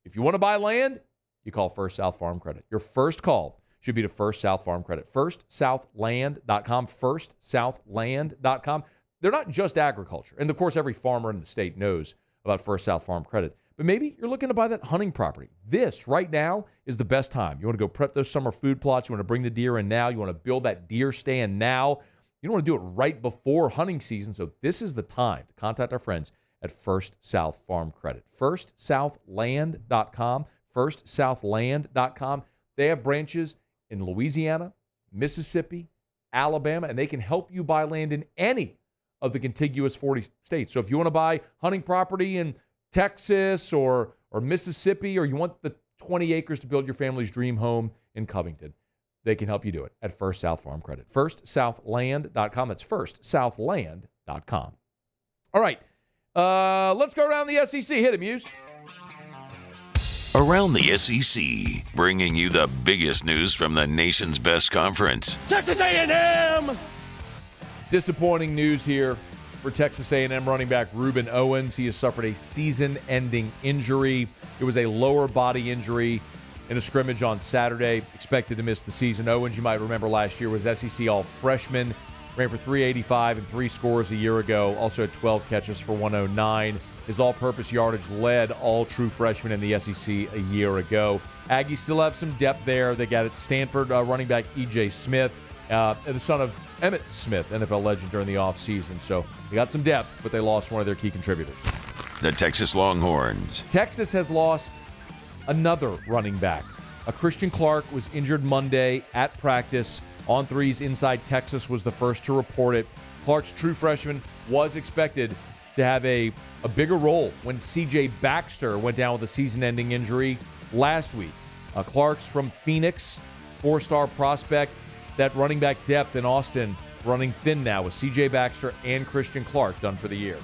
If you want to buy land, you call First South Farm Credit. Your first call should be to First South Farm Credit. FirstSouthland.com, FirstSouthland.com. They're not just agriculture. And, of course, every farmer in the state knows about First South Farm Credit. But maybe you're looking to buy that hunting property. This, right now, is the best time. You want to go prep those summer food plots. You want to bring the deer in now. You want to build that deer stand now. You don't want to do it right before hunting season. So this is the time to contact our friends at First South Farm Credit. FirstSouthland.com, FirstSouthland.com. They have branches in Louisiana, Mississippi, Alabama, and they can help you buy land in any of the contiguous 40 states. So if you want to buy hunting property in Texas or Mississippi, or you want the 20 acres to build your family's dream home in Covington, they can help you do it at First South Farm Credit. FirstSouthland.com. That's FirstSouthland.com. All right. Let's go around the SEC. Hit it, Muse. Around the SEC, bringing you the biggest news from the nation's best conference. Texas A&M! Disappointing news here for Texas A&M running back Reuben Owens. He has suffered a season-ending injury. It was a lower body injury in a scrimmage on Saturday. Expected to miss the season. Owens, you might remember last year, was SEC All-Freshman. Ran for 385 and 3 scores a year ago. Also had 12 catches for 109. His all-purpose yardage led all true freshmen in the SEC a year ago. Aggies still have some depth there. They got at Stanford running back E.J. Smith, the son of Emmitt Smith, NFL legend during the offseason. So they got some depth, but they lost one of their key contributors. The Texas Longhorns. Texas has lost another running back. Christian Clark was injured Monday at practice. On Three's Inside Texas was the first to report it. Clark's true freshman was expected to have a bigger role when C.J. Baxter went down with a season-ending injury last week. Clark's from Phoenix, 4-star prospect. That running back depth in Austin running thin now with C.J. Baxter and Christian Clark done for the year.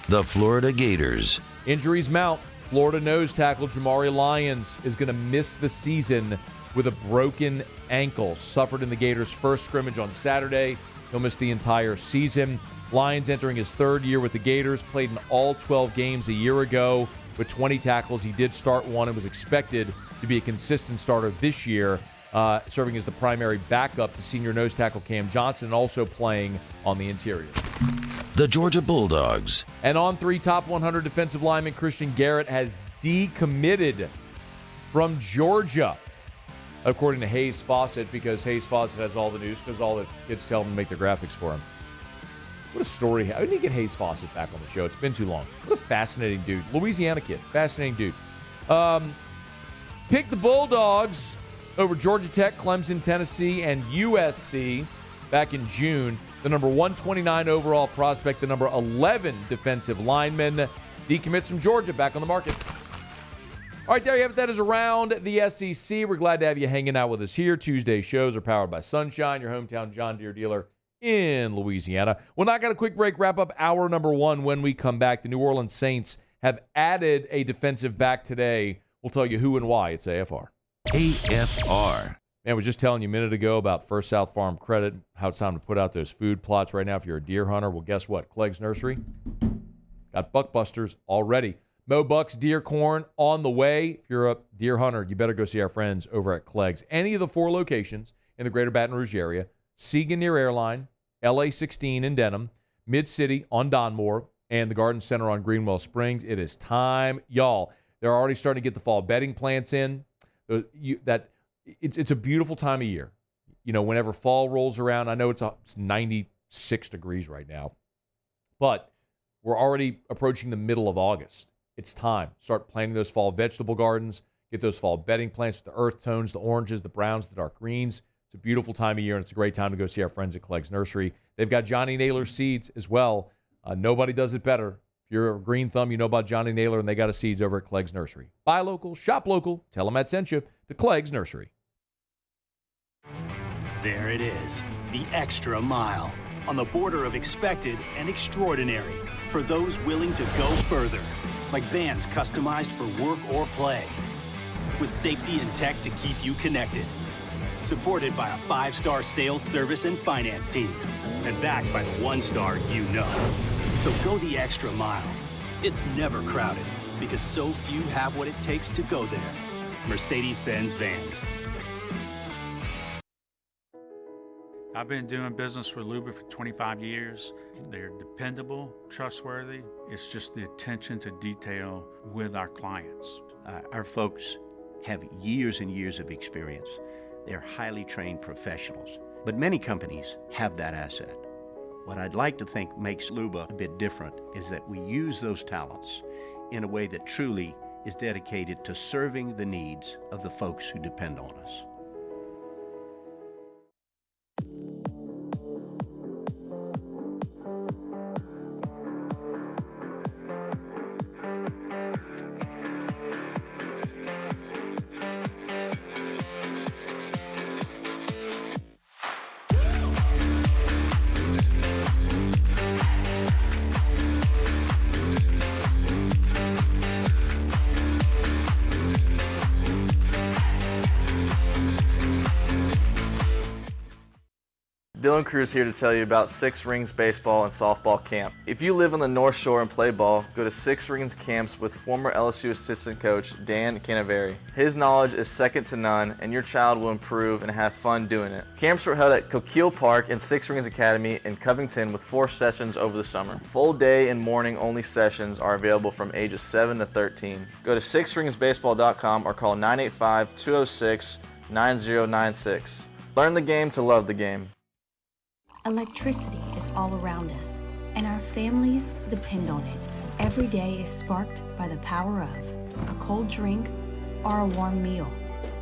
The Florida Gators. Injuries mount. Florida nose tackle Jamari Lyons is going to miss the season with a broken ankle. Suffered in the Gators' first scrimmage on Saturday. He'll miss the entire season. Lyons entering his third year with the Gators, played in all 12 games a year ago with 20 tackles. He did start one and was expected to be a consistent starter this year, serving as the primary backup to senior nose tackle Cam Johnson, and also playing on the interior. The Georgia Bulldogs. And on 3 top 100 defensive lineman Christian Garrett has decommitted from Georgia, according to Hayes Fawcett, because Hayes Fawcett has all the news because all the kids tell him to make their graphics for him. What a story. I need to get Hayes Fawcett back on the show. It's been too long. What a fascinating dude. Louisiana kid. Fascinating dude. Pick the Bulldogs over Georgia Tech, Clemson, Tennessee, and USC back in June. The number 129 overall prospect, the number 11 defensive lineman, decommits from Georgia, back on the market. All right, there you have it. That is around the SEC. We're glad to have you hanging out with us here. Tuesday shows are powered by Sunshine, your hometown John Deere dealer in Louisiana. We'll knock out a quick break, wrap up hour number 1 when we come back. The New Orleans Saints have added a defensive back today. We'll tell you who and why. It's AFR. AFR. Man, I was just telling you a minute ago about First South Farm Credit, how it's time to put out those food plots right now if you're a deer hunter. Well, guess what? Clegg's Nursery got buckbusters already. Mo Bucks deer corn on the way. If you're a deer hunter, you better go see our friends over at Clegg's. Any of the 4 locations in the greater Baton Rouge area, Siegen near Airline, LA 16 in Denham, Mid-City on Donmore, and the Garden Center on Greenwell Springs. It is time, y'all. They're already starting to get the fall bedding plants in. It's a beautiful time of year. You know, whenever fall rolls around, I know it's 96 degrees right now, but we're already approaching the middle of August. It's time. Start planting those fall vegetable gardens. Get those fall bedding plants with the earth tones, the oranges, the browns, the dark greens. It's a beautiful time of year, and it's a great time to go see our friends at Clegg's Nursery. They've got Johnny Naylor seeds as well. Nobody does it better. If you're a green thumb, you know about Johnny Naylor, and they got his seeds over at Clegg's Nursery. Buy local, shop local. Tell them Matt sent you to Clegg's Nursery. There it is, the extra mile, on the border of expected and extraordinary for those willing to go further, like vans customized for work or play, with safety and tech to keep you connected. Supported by a 5-star sales, service, and finance team, and backed by the 1-star you know. So go the extra mile. It's never crowded, because so few have what it takes to go there. Mercedes-Benz Vans. I've been doing business with Luba for 25 years. They're dependable, trustworthy. It's just the attention to detail with our clients. Our folks have years and years of experience. They're highly trained professionals, but many companies have that asset. What I'd like to think makes Luba a bit different is that we use those talents in a way that truly is dedicated to serving the needs of the folks who depend on us. Dylan Cruz here to tell you about Six Rings Baseball and Softball Camp. If you live on the North Shore and play ball, go to Six Rings Camps with former LSU assistant coach Dan Canaveri. His knowledge is second to none, and your child will improve and have fun doing it. Camps were held at Coquille Park and Six Rings Academy in Covington with 4 sessions over the summer. Full day and morning only sessions are available from ages 7 to 13. Go to sixringsbaseball.com or call 985-206-9096. Learn the game to love the game. Electricity is all around us, and our families depend on it. Every day is sparked by the power of a cold drink or a warm meal,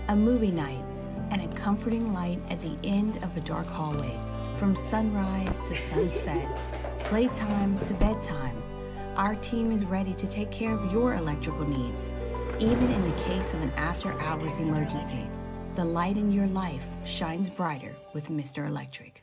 a movie night, and a comforting light at the end of a dark hallway. From sunrise to sunset, playtime to bedtime, our team is ready to take care of your electrical needs. Even in the case of an after-hours emergency, the light in your life shines brighter with Mr. Electric.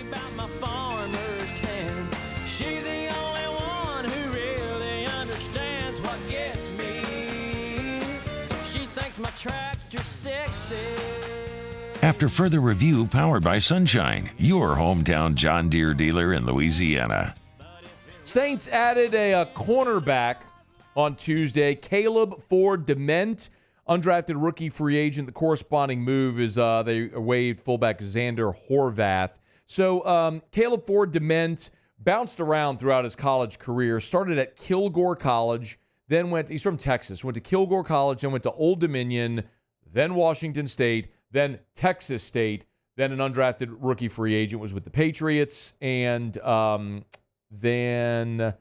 about my farmer's tan. She's the only one who really understands what gets me. She thinks my tractor's sexy. After further review, powered by Sunshine, your hometown John Deere dealer in Louisiana. Saints added a cornerback on Tuesday, Caleb Ford Dement, undrafted rookie free agent. The corresponding move is they waived fullback Xander Horvath. So Caleb Ford Dement bounced around throughout his college career, started at Kilgore College, then he's from Texas, went to Kilgore College, then went to Old Dominion, then Washington State, then Texas State, then an undrafted rookie free agent, was with the Patriots, and then,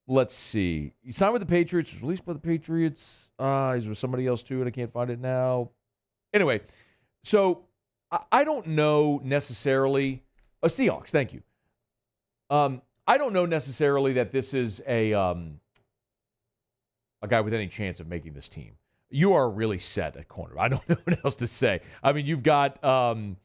let's see, he signed with the Patriots, was released by the Patriots, he's with somebody else too, and I can't find it now. Anyway, so I don't know necessarily, Seahawks, thank you. I don't know necessarily that this is a guy with any chance of making this team. You are really set at corner. I don't know what else to say. I mean, you've got Kool-Aid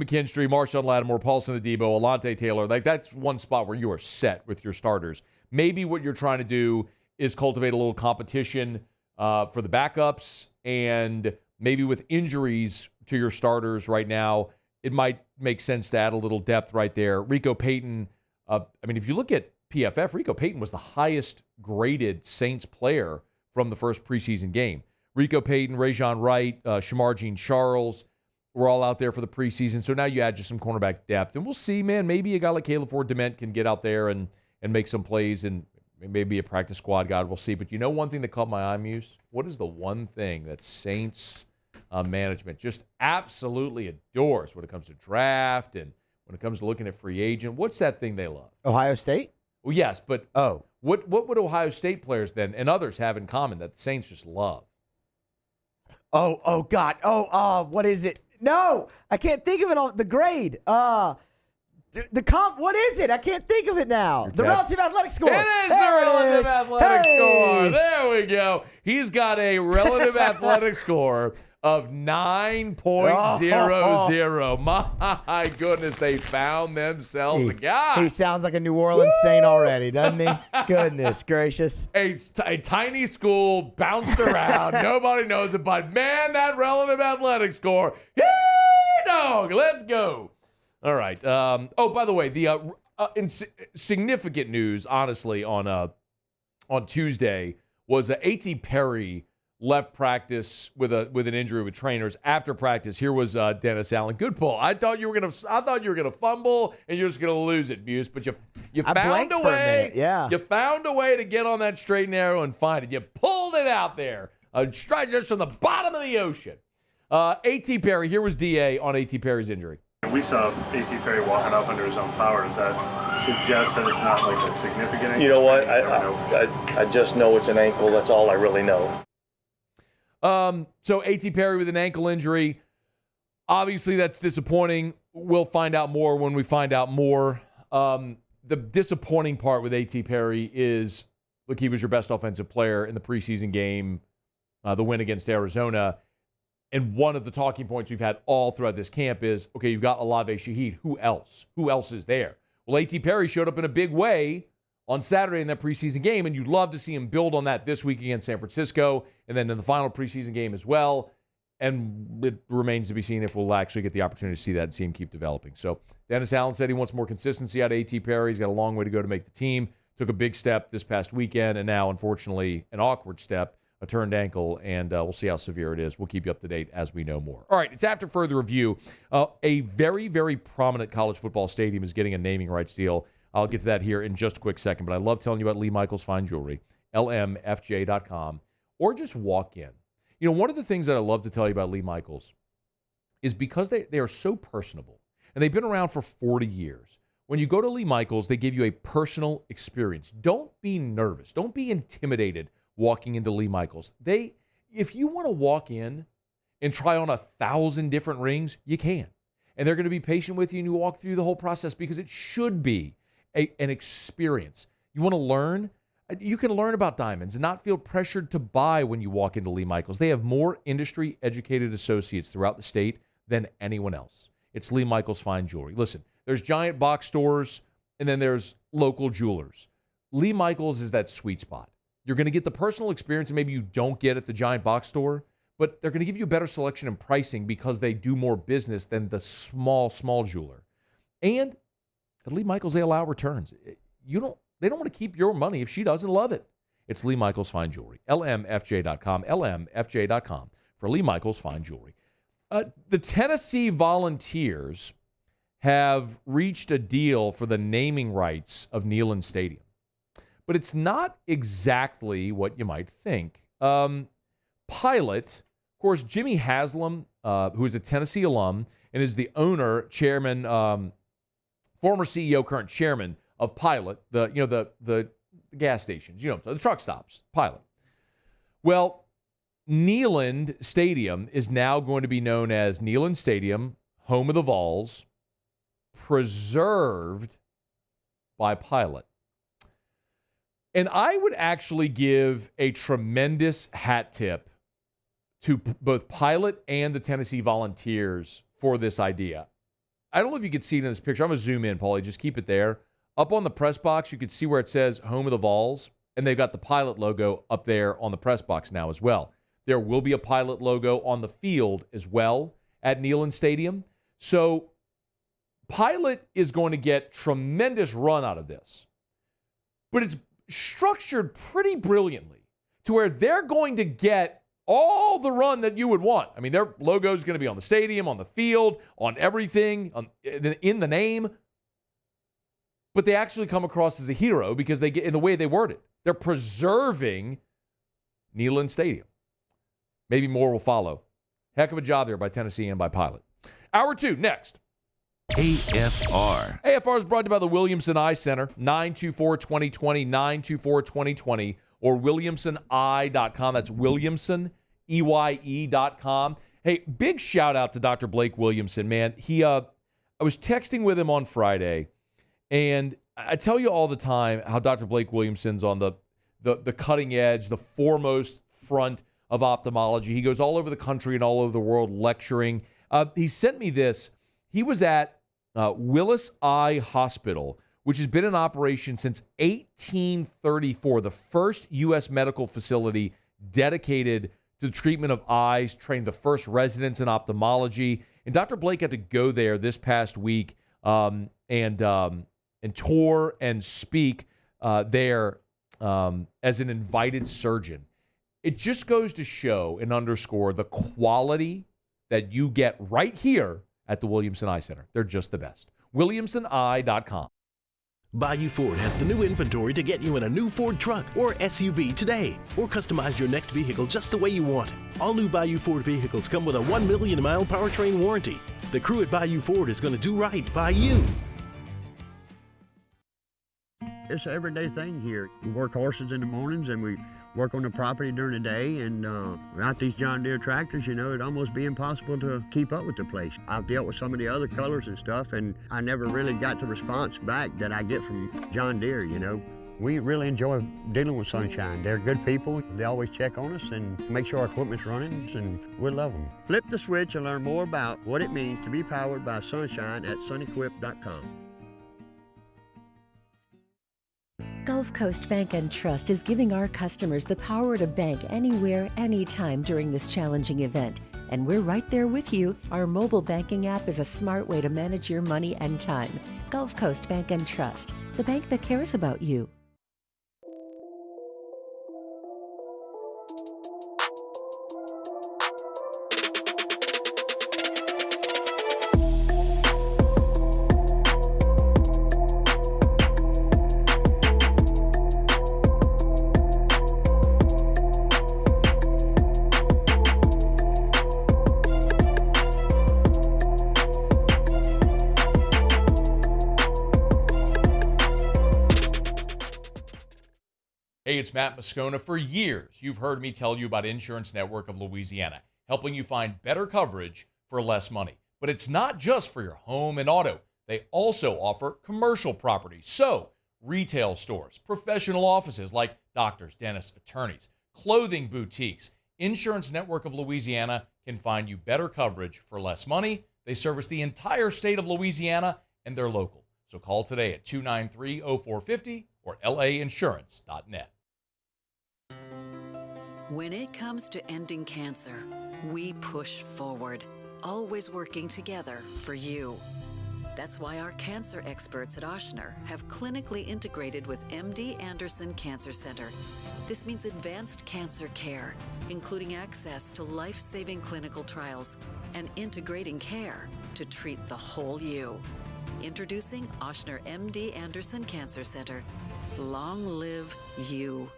McKinstry, Marshawn Lattimore, Paulson Adebo, Alante Taylor. Like, that's one spot where you are set with your starters. Maybe what you're trying to do is cultivate a little competition for the backups, and maybe with injuries to your starters right now, it might make sense to add a little depth right there. Rico Payton, if you look at PFF, Rico Payton was the highest graded Saints player from the first preseason game. Rico Payton, Rajon Wright, Shamar Jean-Charles were all out there for the preseason. So now you add just some cornerback depth. And we'll see, man. Maybe a guy like Caleb Ford Dement can get out there and make some plays, and maybe a practice squad guy. We'll see. But you know one thing that caught my eye, Muse? What is the one thing that Saints management just absolutely adores when it comes to draft and when it comes to looking at free agent? What's that thing they love? Ohio State? Well, yes, but what would Ohio State players then and others have in common that the Saints just love? Oh, God. What is it? No, I can't think of it on the grade. What is it? I can't think of it now. The relative athletic score. It is the relative athletic score. There we go. He's got a relative athletic score of 9.00. My goodness, they found themselves a guy. He sounds like a New Orleans Saint already, doesn't he? Goodness gracious. A tiny school, bounced around. Nobody knows it, but man, that relative athletic score. Dog, let's go. All right. By the way, the significant news, honestly, on Tuesday was A.T. Perry left practice with an injury with trainers. After practice, here was Dennis Allen. Good pull. I thought you were gonna fumble and you're just gonna lose it, Buse. But you found a way. Yeah. You found a way to get on that straight and narrow and find it. You pulled it out there, straight just from the bottom of the ocean. A.T. Perry. Here was DA on A.T. Perry's injury. We saw A.T. Perry walking up under his own power. Does that suggest that it's not like a significant ankle? You know what? I just know it's an ankle. That's all I really know. So A.T. Perry with an ankle injury. Obviously, that's disappointing. We'll find out more when we find out more. The disappointing part with A.T. Perry is, look, he was your best offensive player in the preseason game, the win against Arizona. And one of the talking points we've had all throughout this camp is, okay, you've got Olave Shaheed. Who else? Who else is there? Well, A.T. Perry showed up in a big way on Saturday in that preseason game, and you'd love to see him build on that this week against San Francisco and then in the final preseason game as well. And it remains to be seen if we'll actually get the opportunity to see that and see him keep developing. So Dennis Allen said he wants more consistency out of A.T. Perry. He's got a long way to go to make the team. Took a big step this past weekend, and now, unfortunately, an awkward step, a turned ankle, and we'll see how severe it is. We'll keep you up to date as we know more. All right, it's after further review. A very, very prominent college football stadium is getting a naming rights deal. I'll get to that here in just a quick second, but I love telling you about Lee Michaels Fine Jewelry, lmfj.com, or just walk in. You know, one of the things that I love to tell you about Lee Michaels is because they are so personable, and they've been around for 40 years. When you go to Lee Michaels, they give you a personal experience. Don't be nervous. Don't be intimidated walking into Lee Michaels. If you want to walk in and try on 1,000 different rings, you can. And they're going to be patient with you, and you walk through the whole process because it should be an experience. You want to learn? You can learn about diamonds and not feel pressured to buy when you walk into Lee Michaels. They have more industry-educated associates throughout the state than anyone else. it's Lee Michaels Fine Jewelry. Listen, there's giant box stores, and then there's local jewelers. Lee Michaels is that sweet spot. You're going to get the personal experience that maybe you don't get at the giant box store, but they're going to give you a better selection and pricing because they do more business than the small jeweler. And at Lee Michaels, they allow returns. They don't want to keep your money if she doesn't love it. It's Lee Michaels Fine Jewelry. LMFJ.com, LMFJ.com for Lee Michaels Fine Jewelry. The Tennessee Volunteers have reached a deal for the naming rights of Neyland Stadium. But it's not exactly what you might think. Pilot, of course, Jimmy Haslam, who is a Tennessee alum and is the owner, chairman, former CEO, current chairman of Pilot, the gas stations, the truck stops, Pilot. Well, Neyland Stadium is now going to be known as Neyland Stadium, home of the Vols, preserved by Pilot. And I would actually give a tremendous hat tip to both Pilot and the Tennessee Volunteers for this idea. I don't know if you could see it in this picture. I'm going to zoom in, Paulie. Just keep it there. Up on the press box, you can see where it says Home of the Vols, and they've got the Pilot logo up there on the press box now as well. There will be a Pilot logo on the field as well at Neyland Stadium. So Pilot is going to get tremendous run out of this. But it's structured pretty brilliantly to where they're going to get all the run that you would want. I mean, their logo is going to be on the stadium, on the field, on everything, in the name. But they actually come across as a hero because they get in the way they word it. They're preserving Neyland Stadium. Maybe more will follow. Heck of a job there by Tennessee and by Pilot. Hour 2, next. AFR. AFR is brought to you by the Williamson Eye Center, 924-2020, 924-2020, or WilliamsonEye.com. That's Williamson, EYE.com. Hey, big shout out to Dr. Blake Williamson, man. I was texting with him on Friday, and I tell you all the time how Dr. Blake Williamson's on the cutting edge, the foremost front of ophthalmology. He goes all over the country and all over the world lecturing. He sent me this. He was at Willis Eye Hospital, which has been in operation since 1834, the first U.S. medical facility dedicated to the treatment of eyes, trained the first residents in ophthalmology. And Dr. Blake had to go there this past week and tour and speak there as an invited surgeon. It just goes to show and underscore the quality that you get right here at the Williamson Eye Center. They're just the best. WilliamsonEye.com. Bayou Ford has the new inventory to get you in a new Ford truck or SUV today, or customize your next vehicle just the way you want it. All new Bayou Ford vehicles come with a 1 million mile powertrain warranty. The crew at Bayou Ford is going to do right by you. It's an everyday thing here. We work horses in the mornings and we work on the property during the day, and without these John Deere tractors, it'd almost be impossible to keep up with the place. I've dealt with some of the other colors and stuff, and I never really got the response back that I get from John Deere, We really enjoy dealing with Sunshine. They're good people. They always check on us and make sure our equipment's running, and we love them. Flip the switch and learn more about what it means to be powered by Sunshine at sunequip.com. Gulf Coast Bank and Trust is giving our customers the power to bank anywhere, anytime during this challenging event. And we're right there with you. Our mobile banking app is a smart way to manage your money and time. Gulf Coast Bank and Trust, the bank that cares about you. Hey, it's Matt Moscona. For years, you've heard me tell you about Insurance Network of Louisiana, helping you find better coverage for less money. But it's not just for your home and auto. They also offer commercial properties. So, retail stores, professional offices like doctors, dentists, attorneys, clothing boutiques. Insurance Network of Louisiana can find you better coverage for less money. They service the entire state of Louisiana, and they're local. So call today at 293-0450 or lainsurance.net. When it comes to ending cancer, we push forward, always working together for you. That's why our cancer experts at Ochsner have clinically integrated with MD Anderson Cancer Center. This means advanced cancer care, including access to life-saving clinical trials and integrating care to treat the whole you. Introducing Ochsner MD Anderson Cancer Center. Long live you.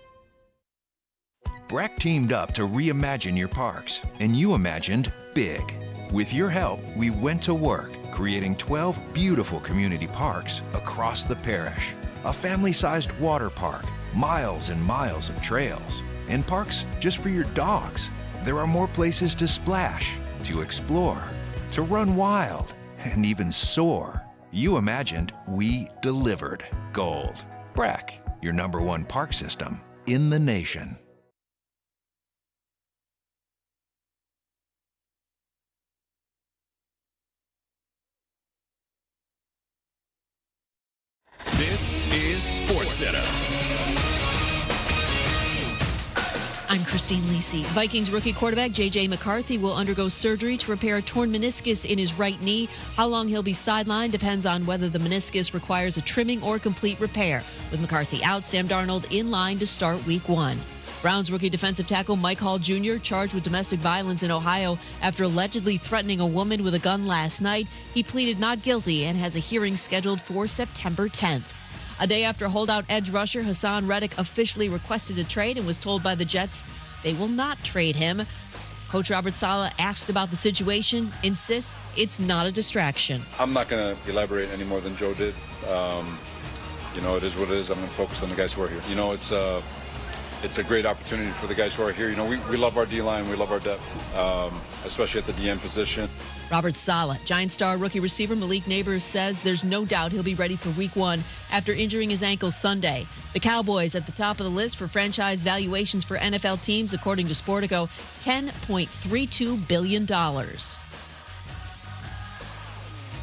BRAC teamed up to reimagine your parks, and you imagined big. With your help, we went to work, creating 12 beautiful community parks across the parish. A family-sized water park, miles and miles of trails, and parks just for your dogs. There are more places to splash, to explore, to run wild, and even soar. You imagined, we delivered. Gold. BRAC, your #1 park system in the nation. This is SportsCenter. I'm Christine Lisi. Vikings rookie quarterback J.J. McCarthy will undergo surgery to repair a torn meniscus in his right knee. How long he'll be sidelined depends on whether the meniscus requires a trimming or complete repair. With McCarthy out, Sam Darnold in line to start Week 1. Browns rookie defensive tackle Mike Hall Jr. charged with domestic violence in Ohio after allegedly threatening a woman with a gun last night. He pleaded not guilty and has a hearing scheduled for September 10th. A day after holdout edge rusher Hassan Reddick officially requested a trade and was told by the Jets they will not trade him. Coach Robert Saleh asked about the situation, insists it's not a distraction. I'm not going to elaborate any more than Joe did. It is what it is. I'm going to focus on the guys who are here. It's a great opportunity for the guys who are here. We love our D-line. We love our depth, especially at the DM position. Robert Saleh, Giant star rookie receiver Malik Neighbors says there's no doubt he'll be ready for Week 1 after injuring his ankle Sunday. The Cowboys at the top of the list for franchise valuations for NFL teams, according to Sportico, $10.32 billion.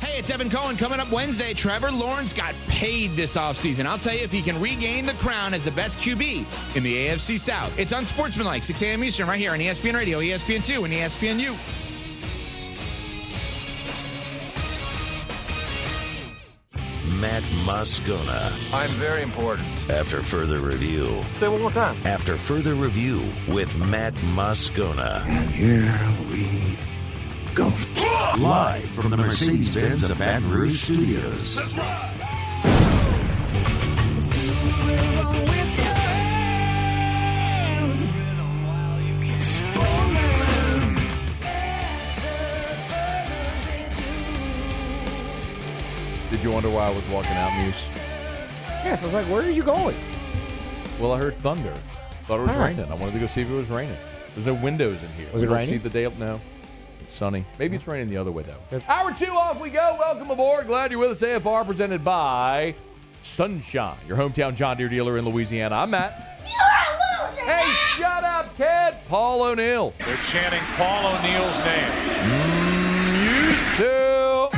Hey, it's Evan Cohen. Coming up Wednesday, Trevor Lawrence got paid this offseason. I'll tell you if he can regain the crown as the best QB in the AFC South. It's Unsportsmanlike, 6 a.m. Eastern, right here on ESPN Radio, ESPN2, and ESPNU. Matt Moscona. I'm very important. After further review. Say it one more time. After further review with Matt Moscona. And here we go. Live from the Mercedes-Benz of Baton Rouge Studios. Let's ride. Did you wonder why I was walking out, Muse? Yes, I was like, where are you going? Well, I heard thunder. Thought it was Huh. raining. I wanted to go see if it was raining. There's no windows in here. Was it Don't raining? See the day up? No. It's sunny. Maybe it's raining the other way, though. Hour 2 off we go. Welcome aboard. Glad you're with us. AFR presented by Sunshine, your hometown John Deere dealer in Louisiana. I'm Matt. You're a loser! Hey, shut up, kid. Paul O'Neill. They're chanting Paul O'Neill's name. You too.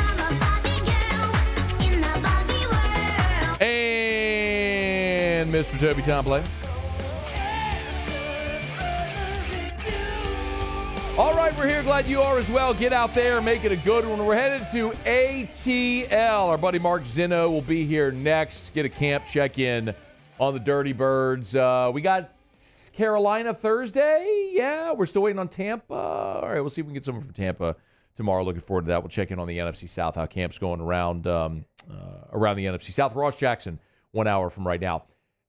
And Mr. Toby Tomplay. All right, we're here. Glad you are as well. Get out there, make it a good one. We're headed to ATL. Our buddy Mark Zeno will be here next. Get a camp check-in on the Dirty Birds. We got Carolina Thursday. Yeah, we're still waiting on Tampa. All right, we'll see if we can get someone from Tampa tomorrow. Looking forward to that. We'll check in on the NFC South, how camp's going around the NFC South. Ross Jackson, 1 hour from right now.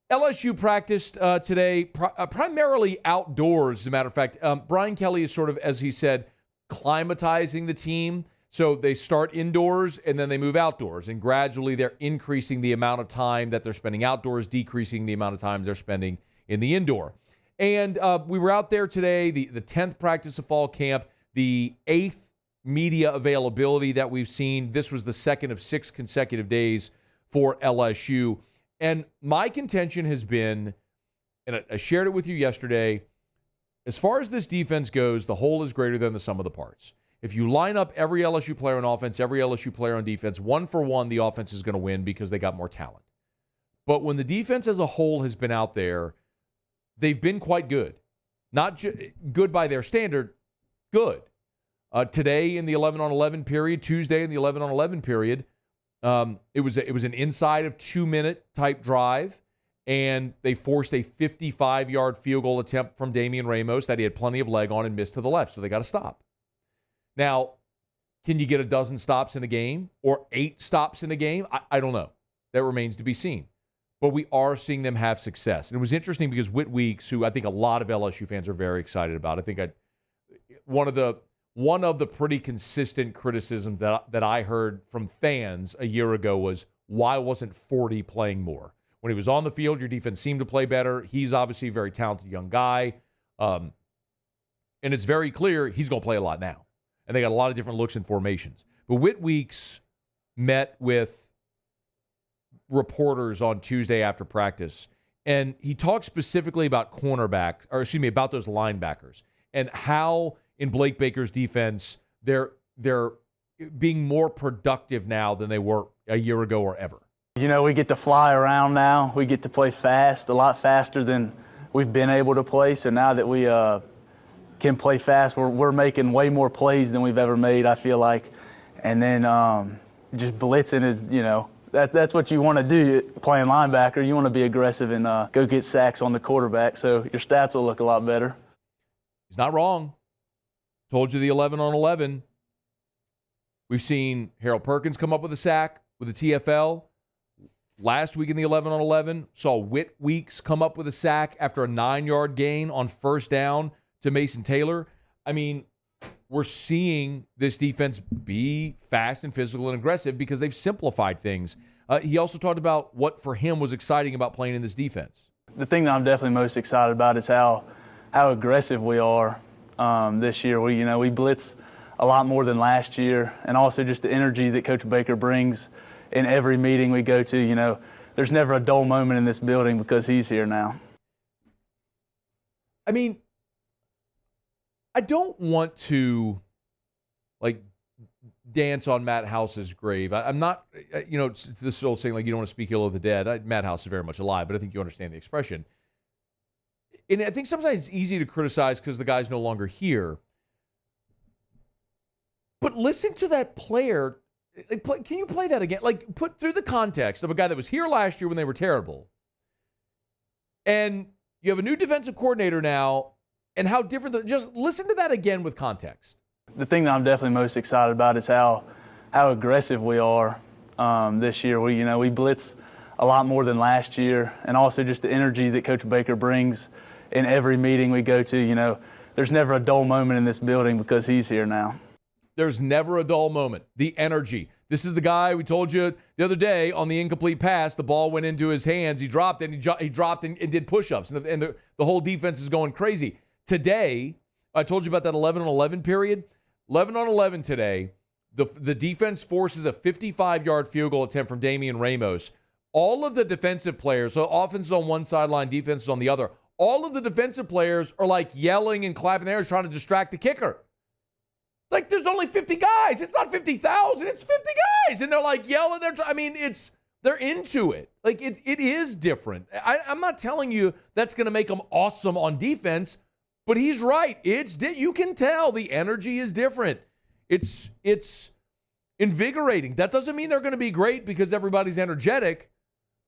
LSU practiced today primarily outdoors, as a matter of fact. Brian Kelly is sort of, as he said, climatizing the team. So they start indoors and then they move outdoors. And gradually they're increasing the amount of time that they're spending outdoors, decreasing the amount of time they're spending in the indoor. And we were out there today, the 10th practice of fall camp, the 8th media availability that we've seen. This was the second of 6 consecutive days for LSU. And my contention has been, and I shared it with you yesterday, as far as this defense goes, the whole is greater than the sum of the parts. If you line up every LSU player on offense, every LSU player on defense, 1-for-1, the offense is going to win because they got more talent. But when the defense as a whole has been out there, they've been quite good. Not good by their standard, good. Today in the 11-on-11 period, Tuesday in the 11-on-11 period, it was an inside of 2-minute type drive, and they forced a 55-yard field goal attempt from Damian Ramos that he had plenty of leg on and missed to the left, so they got to stop. Now, can you get a dozen stops in a game or 8 stops in a game? I don't know. That remains to be seen. But we are seeing them have success. And it was interesting because Whit Weeks, who I think a lot of LSU fans are very excited about, I think one of the pretty consistent criticisms that I heard from fans a year ago was, why wasn't 40 playing more? When he was on the field, your defense seemed to play better. He's obviously a very talented young guy. And it's very clear he's going to play a lot now. And they got a lot of different looks and formations. But Whit Weeks met with reporters on Tuesday after practice, and he talked specifically about about those linebackers and how in Blake Baker's defense they're being more productive now than they were a year ago or ever. You know, we get to fly around now. We get to play fast, a lot faster than we've been able to play. So now that we can play fast, we're making way more plays than we've ever made, I feel like. And then just blitzing is, that's what you want to do playing linebacker. You want to be aggressive and go get sacks on the quarterback, so your stats will look a lot better. He's not wrong. Told you the 11-on-11. We've seen Harold Perkins come up with a sack with a TFL. Last week in the 11-on-11, saw Whit Weeks come up with a sack after a 9-yard gain on first down to Mason Taylor. I mean, we're seeing this defense be fast and physical and aggressive because they've simplified things. He also talked about what for him was exciting about playing in this defense. The thing that I'm definitely most excited about is how aggressive we are this year. We blitz a lot more than last year, and also just the energy that Coach Baker brings in every meeting we go to. There's never a dull moment in this building because he's here now. I mean, I don't want to, dance on Matt House's grave. I'm not, it's this old saying, you don't want to speak ill of the dead. Matt House is very much alive, but I think you understand the expression. And I think sometimes it's easy to criticize because the guy's no longer here. But listen to that player. Can you play that again? Put through the context of a guy that was here last year when they were terrible. And you have a new defensive coordinator now, and how different. Just listen to that again with context. The thing that I'm definitely most excited about is how aggressive we are this year. We blitz a lot more than last year, and also just the energy that Coach Baker brings in every meeting we go to. There's never a dull moment in this building because he's here now. There's never a dull moment. The energy. This is the guy we told you the other day on the incomplete pass. The ball went into his hands. He dropped and he dropped and did push-ups, and the whole defense is going crazy. Today, I told you about that 11-on-11 period. 11-on-11 today, the defense forces a 55-yard field goal attempt from Damian Ramos. All of the defensive players, so offense is on one sideline, defense is on the other, all of the defensive players are yelling and clapping their hands trying to distract the kicker. There's only 50 guys. It's not 50,000. It's 50 guys. And they're yelling. They're into it. It is different. I'm not telling you that's going to make them awesome on defense, but he's right. You can tell the energy is different. It's invigorating. That doesn't mean they're going to be great because everybody's energetic,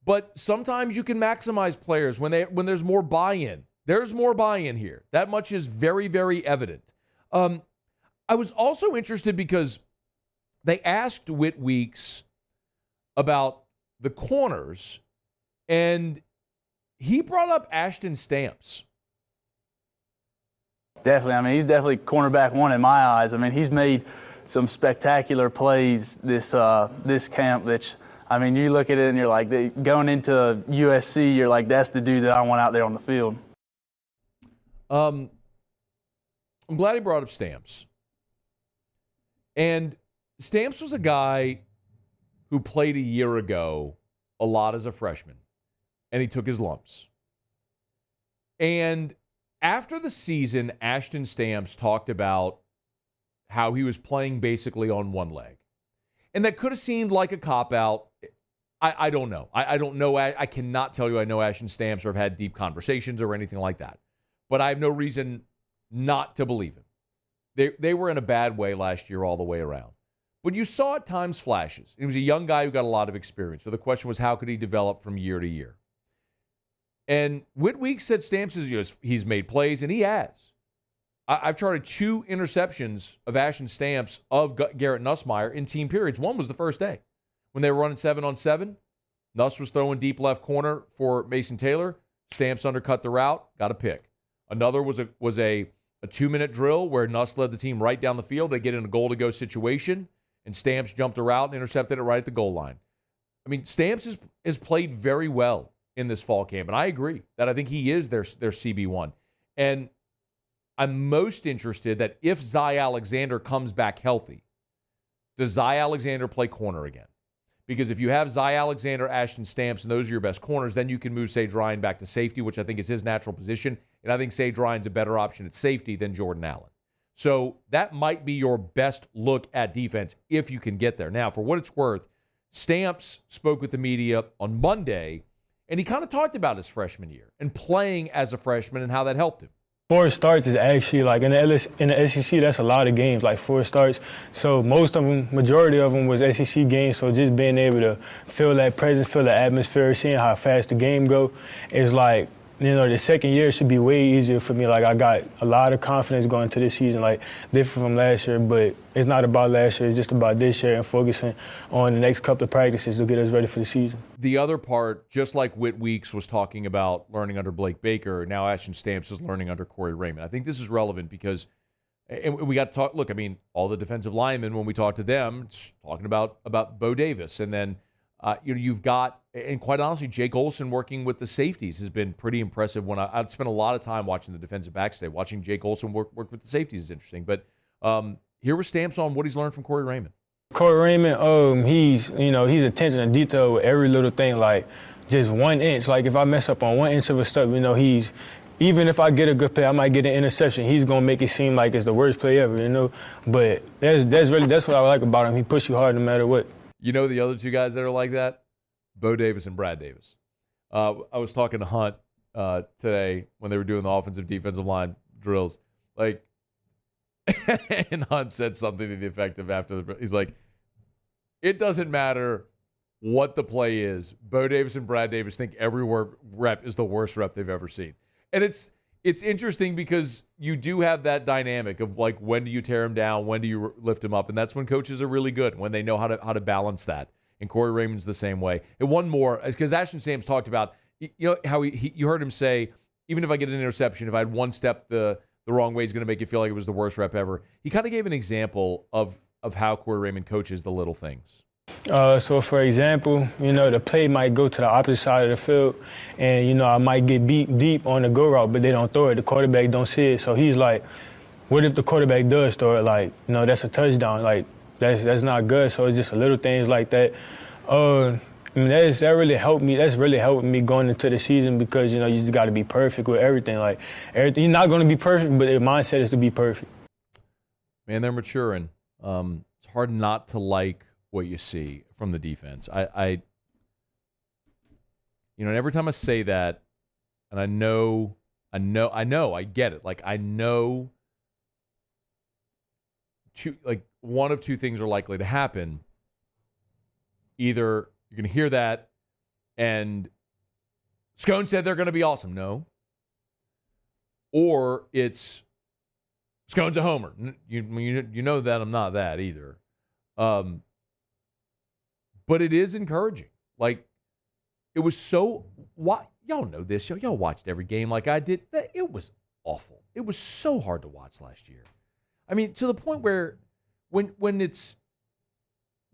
but sometimes you can maximize players when there's more buy-in. There's more buy-in here. That much is very, very evident. I was also interested because they asked Whit Weeks about the corners, and he brought up Ashton Stamps. Definitely. He's definitely cornerback one in my eyes. He's made some spectacular plays this camp. Which, you look at it and you're like, going into USC, you're like, that's the dude that I want out there on the field. I'm glad he brought up Stamps. And Stamps was a guy who played a year ago a lot as a freshman, and he took his lumps. And after the season, Ashton Stamps talked about how he was playing basically on one leg. And that could have seemed like a cop-out. I don't know. I don't know. I cannot tell you I know Ashton Stamps or have had deep conversations or anything like that. But I have no reason not to believe him. They were in a bad way last year all the way around. But you saw at times flashes. He was a young guy who got a lot of experience. So the question was, how could he develop from year to year? And Whit Weeks said Stamps he's made plays, and he has. I've charted 2 interceptions of Ashton Stamps of Garrett Nussmeier in team periods. One was the first day when they were running 7-on-7. Nuss was throwing deep left corner for Mason Taylor. Stamps undercut the route, got a pick. Another was a 2-minute drill where Nuss led the team right down the field. They get in a goal-to-go situation, and Stamps jumped the route and intercepted it right at the goal line. I mean, Stamps has played very well in this fall camp, and I agree that I think he is their CB1. And I'm most interested that if Zy Alexander comes back healthy, does Zy Alexander play corner again? Because if you have Zy Alexander, Ashton Stamps, and those are your best corners, then you can move Sage Ryan back to safety, which I think is his natural position. And I think Sage Ryan's a better option at safety than Jordan Allen. So that might be your best look at defense if you can get there. Now, for what it's worth, Stamps spoke with the media on Monday, and he kind of talked about his freshman year and playing as a freshman and how that helped him. 4 starts is actually, like, in the SEC, that's a lot of games, like 4 starts. So most of them, majority of them was SEC games, so just being able to feel that presence, feel the atmosphere, seeing how fast the game go, is like, you know, the second year should be way easier for me. Like, I got a lot of confidence going into this season, like, different from last year, but it's not about last year, it's just about this year and focusing on the next couple of practices to get us ready for the season. The other part, just like Whit Weeks was talking about learning under Blake Baker, now Ashton Stamps is learning under Corey Raymond. I think this is relevant because, and we got to talk, look, I mean, all the defensive linemen, when we talk to them, it's talking about Bo Davis, and then you've got, and quite honestly, Jake Olson working with the safeties has been pretty impressive. When I'd spent a lot of time watching the defensive backs today. Watching Jake Olson work with the safeties is interesting. But here was Stamps on what he's learned from Corey Raymond. Corey Raymond, he's attention to detail with every little thing, like just 1 inch. Like, if I mess up on 1 inch of a step, even if I get a good play, I might get an interception. He's gonna make it seem like it's the worst play ever, But that's what I like about him. He pushes you hard no matter what. You know the other 2 guys that are like that? Bo Davis and Brad Davis. I was talking to Hunt today when they were doing the offensive-defensive line drills. Like, and Hunt said something to the effect of he's like, it doesn't matter what the play is. Bo Davis and Brad Davis think every rep is the worst rep they've ever seen. And it's interesting because you do have that dynamic of, like, when do you tear him down, when do you lift him up, and that's when coaches are really good, when they know how to balance that. And Corey Raymond's the same way. And one more, because Ashton Stamps talked about, how you heard him say, even if I get an interception, if I had one step the wrong way, is going to make you feel like it was the worst rep ever. He kind of gave an example of how Corey Raymond coaches the little things. So, for example, the play might go to the opposite side of the field, and, I might get beat deep on the go route, but they don't throw it. The quarterback don't see it. So he's like, what if the quarterback does throw it? Like, that's a touchdown. Like, that's not good. So it's just little things like that. That really helped me. That's really helping me going into the season because, you just got to be perfect with everything. Like, everything, you're not going to be perfect, but their mindset is to be perfect. Man, they're maturing. It's hard not to like what you see from the defense. And every time I say that, and I get it. Like, I know one of 2 things are likely to happen. Either you're going to hear that and Scone said they're going to be awesome. No. Or it's Scone's a homer. You know that I'm not that either. But it is encouraging. Like, it was so, y'all know this. Y'all watched every game like I did. It was awful. It was so hard to watch last year. I mean, to the point where when it's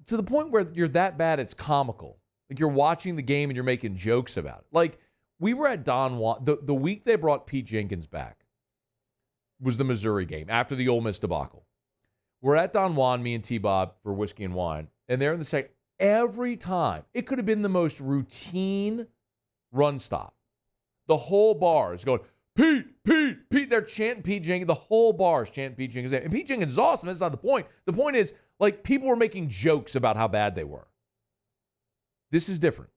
to the point where you're that bad, it's comical. Like, you're watching the game and you're making jokes about it. Like, we were at Don Juan, the week they brought Pete Jenkins back was the Missouri game after the Ole Miss debacle. We're at Don Juan, me and T-Bob, for whiskey and wine, and they're in the second. Every time, it could have been the most routine run stop. The whole bar is going, Pete. They're chanting Pete Jenkins. The whole bar is chanting Pete Jenkins. And Pete Jenkins is awesome. That's not the point. The point is, like, people were making jokes about how bad they were. This is different.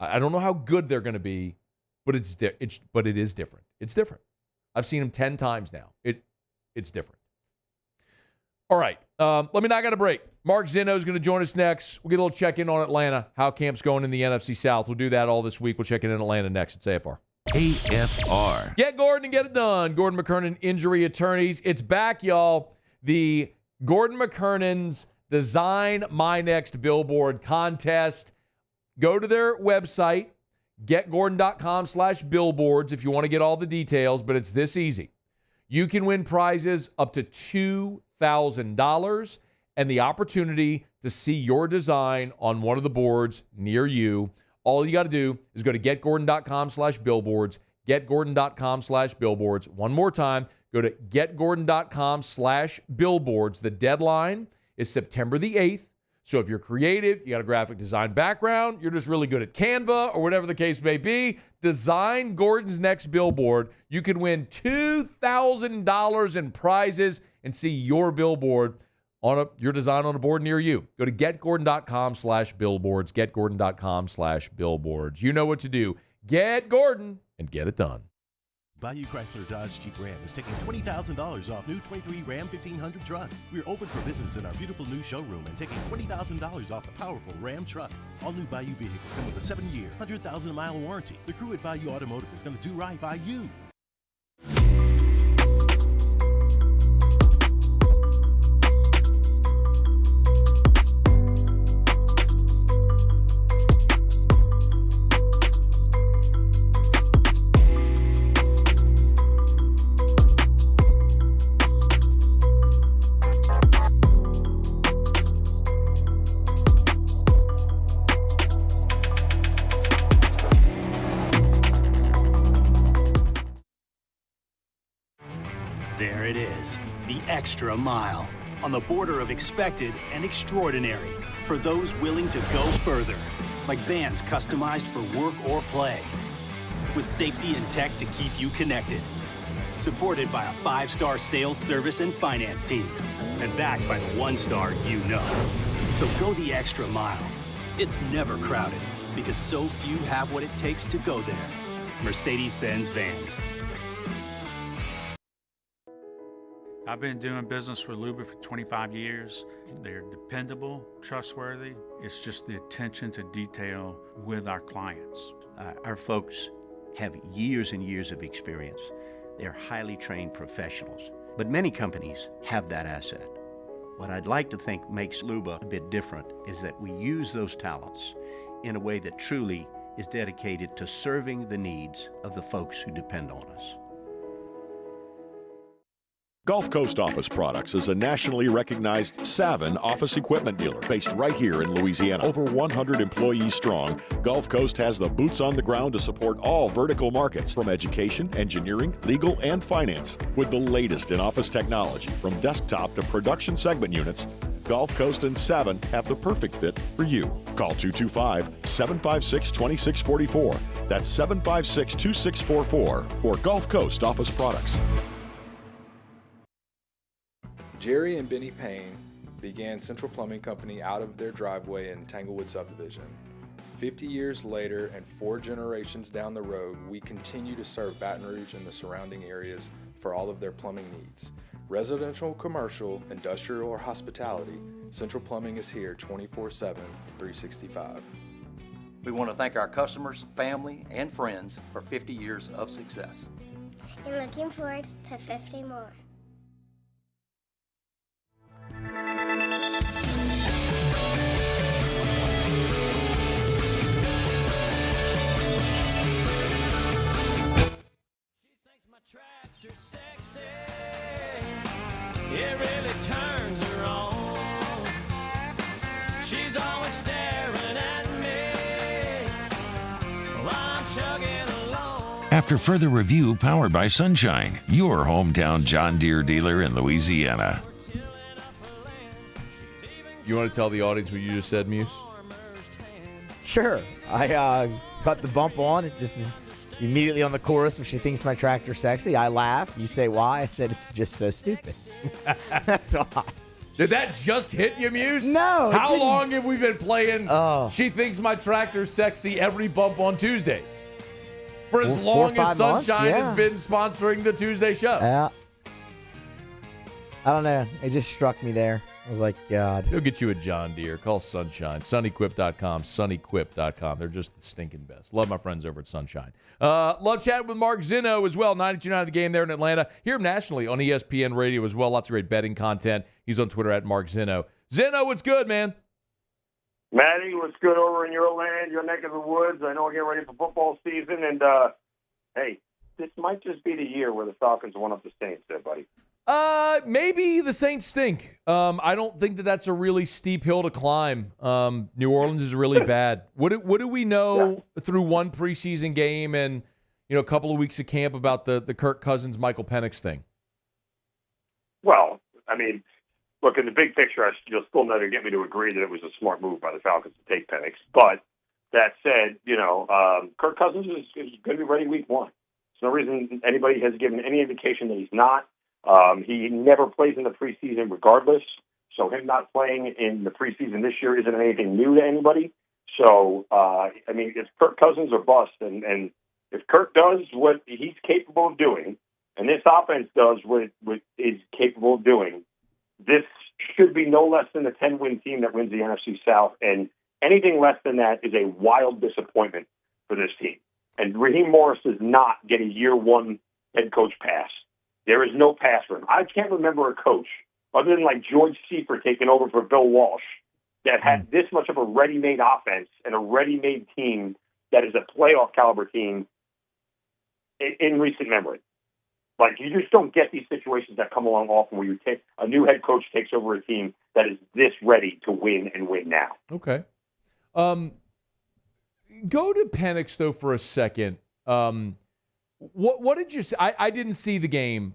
I don't know how good they're going to be, but it is different. It's different. I've seen them 10 times now. It's different. All right. Let me knock out a break. Mark Zeno is going to join us next. We'll get a little check-in on Atlanta, how camp's going in the NFC South. We'll do that all this week. We'll check in Atlanta next. It's AFR. AFR. Get Gordon and get it done. Gordon McKernan Injury Attorneys. It's back, y'all. The Gordon McKernan's Design My Next Billboard contest. Go to their website, getgordon.com/billboards if you want to get all the details, but it's this easy. You can win prizes up to $2,000 and the opportunity to see your design on one of the boards near you. All you got to do is go to getgordon.com/billboards, getgordon.com/billboards. One more time, go to getgordon.com/billboards. The deadline is September the 8th. So if you're creative, you got a graphic design background, you're just really good at Canva or whatever the case may be, design Gordon's next billboard. You can win $2,000 in prizes and see your billboard your design on a board near you. Go to getgordon.com/billboards, getgordon.com/billboards. You know what to do. Get Gordon and get it done. Bayou Chrysler Dodge Jeep Ram is taking $20,000 off new 23 Ram 1500 trucks. We're open for business in our beautiful new showroom and taking $20,000 off the powerful Ram truck. All new Bayou vehicles come with a 7-year, 100,000-mile warranty. The crew at Bayou Automotive is going to do right by you. There it is, the extra mile, on the border of expected and extraordinary, for those willing to go further, like vans customized for work or play, with safety and tech to keep you connected, supported by a 5-star sales, service, and finance team, and backed by the 1-star you know. So go the extra mile. It's never crowded, because so few have what it takes to go there. Mercedes-Benz Vans. I've been doing business with Luba for 25 years. They're dependable, trustworthy. It's just the attention to detail with our clients. Our folks have years and years of experience. They're highly trained professionals, but many companies have that asset. What I'd like to think makes Luba a bit different is that we use those talents in a way that truly is dedicated to serving the needs of the folks who depend on us. Gulf Coast Office Products is a nationally recognized Savin office equipment dealer based right here in Louisiana. Over 100 employees strong, Gulf Coast has the boots on the ground to support all vertical markets, from education, engineering, legal, and finance. With the latest in office technology, from desktop to production segment units, Gulf Coast and Savin have the perfect fit for you. Call 225-756-2644. That's 756-2644 for Gulf Coast Office Products. Jerry and Benny Payne began Central Plumbing Company out of their driveway in Tanglewood Subdivision. 50 years later and 4 generations down the road, we continue to serve Baton Rouge and the surrounding areas for all of their plumbing needs. Residential, commercial, industrial, or hospitality, Central Plumbing is here 24/7, 365. We want to thank our customers, family, and friends for 50 years of success. And looking forward to 50 more. It really turns her on. She's always staring at me while I'm chugging along. After further review powered by Sunshine, your hometown John Deere dealer in Louisiana. You want to tell the audience what you just said, Muse? Sure. I got the bump on. It just is Immediately on the chorus, if she thinks my tractor sexy, I laugh. You say why? I said it's just so stupid. That's why. Did that just hit you, Muse? No. How long have we been playing She Thinks My Tractor's Sexy every bump on Tuesdays? For as long as Sunshine has been sponsoring the Tuesday show. Yeah. I don't know. It just struck me there. I was like, God. He'll get you a John Deere. Call Sunshine. Sunnyquip.com. Sunnyquip.com. They're just the stinking best. Love my friends over at Sunshine. Love chatting with Mark Zeno as well. 92.9 The Game there in Atlanta. Hear him nationally on ESPN Radio as well. Lots of great betting content. He's on Twitter at Mark Zeno. Zeno, what's good, man? Matty, what's good over in your land, your neck of the woods? I know we're getting ready for football season. And, hey, this might just be the year where the Falcons one up the Saints there, buddy. Maybe the Saints stink. I don't think that that's a really steep hill to climb. New Orleans is really bad. What do we know through one preseason game and a couple of weeks of camp about the Kirk Cousins, Michael Penix thing? Well, I mean, look, in the big picture, you'll still never get me to agree that it was a smart move by the Falcons to take Penix. But that said, Kirk Cousins is going to be ready week one. There's no reason anybody has given any indication that he's not. He never plays in the preseason regardless, so him not playing in the preseason this year isn't anything new to anybody. So, I mean, it's Kirk Cousins or bust, and if Kirk does what he's capable of doing, and this offense does what is capable of doing, this should be no less than a 10-win team that wins the NFC South, and anything less than that is a wild disappointment for this team. And Raheem Morris does not get a year one head coach pass. There is no pass for him. I can't remember a coach, other than like George Seifert taking over for Bill Walsh, that had this much of a ready-made offense and a ready-made team that is a playoff caliber team in recent memory. Like, you just don't get these situations that come along often where a new head coach takes over a team that is this ready to win and win now. Okay. Go to Penix, though, for a second. What did you see? I didn't see the game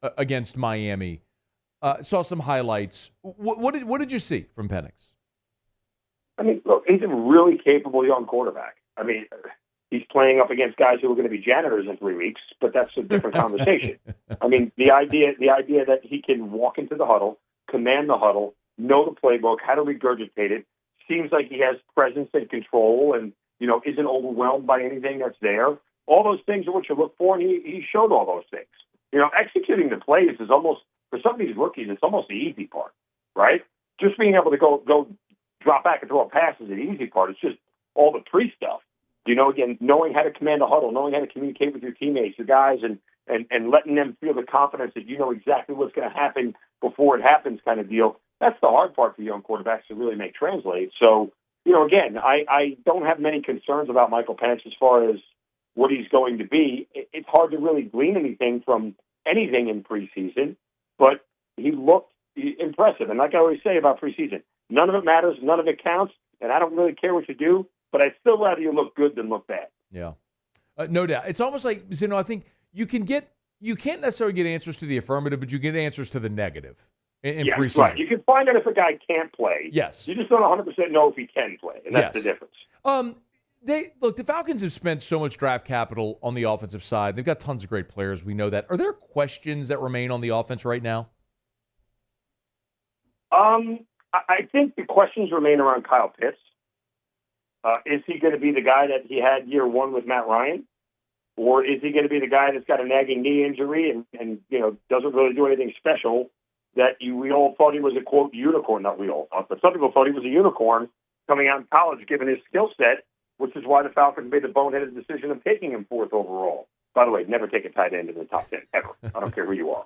against Miami. Saw some highlights. What did you see from Penix? I mean, look, he's a really capable young quarterback. I mean, he's playing up against guys who are going to be janitors in 3 weeks, but that's a different conversation. I mean, the idea that he can walk into the huddle, command the huddle, know the playbook, how to regurgitate it, seems like he has presence and control and, isn't overwhelmed by anything that's there. All those things are what you look for, and he showed all those things. Executing the plays is almost, for some of these rookies, it's almost the easy part, right? Just being able to go drop back and throw a pass is the easy part. It's just all the pre-stuff. Again, knowing how to command a huddle, knowing how to communicate with your teammates, your guys, and letting them feel the confidence that you know exactly what's going to happen before it happens kind of deal. That's the hard part for young quarterbacks to really make translate. So, again, I don't have many concerns about Michael Penix as far as what he's going to be. It's hard to really glean anything from anything in preseason, but he looked impressive. And like I always say about preseason, none of it matters, none of it counts, and I don't really care what you do, but I'd still rather you look good than look bad. Yeah, no doubt. It's almost like, I think you can't necessarily get answers to the affirmative, but you get answers to the negative in preseason. Right. You can find out if a guy can't play. Yes. You just don't 100% know if he can play, and that's the difference. The Falcons have spent so much draft capital on the offensive side. They've got tons of great players. We know that. Are there questions that remain on the offense right now? I think the questions remain around Kyle Pitts. Is he going to be the guy that he had year one with Matt Ryan? Or is he going to be the guy that's got a nagging knee injury and doesn't really do anything special that we all thought he was a, quote, unicorn? Not we all thought, but some people thought he was a unicorn coming out in college given his skill set, which is why the Falcons made the boneheaded decision of taking him 4th overall. By the way, never take a tight end in the top 10, ever. I don't care who you are.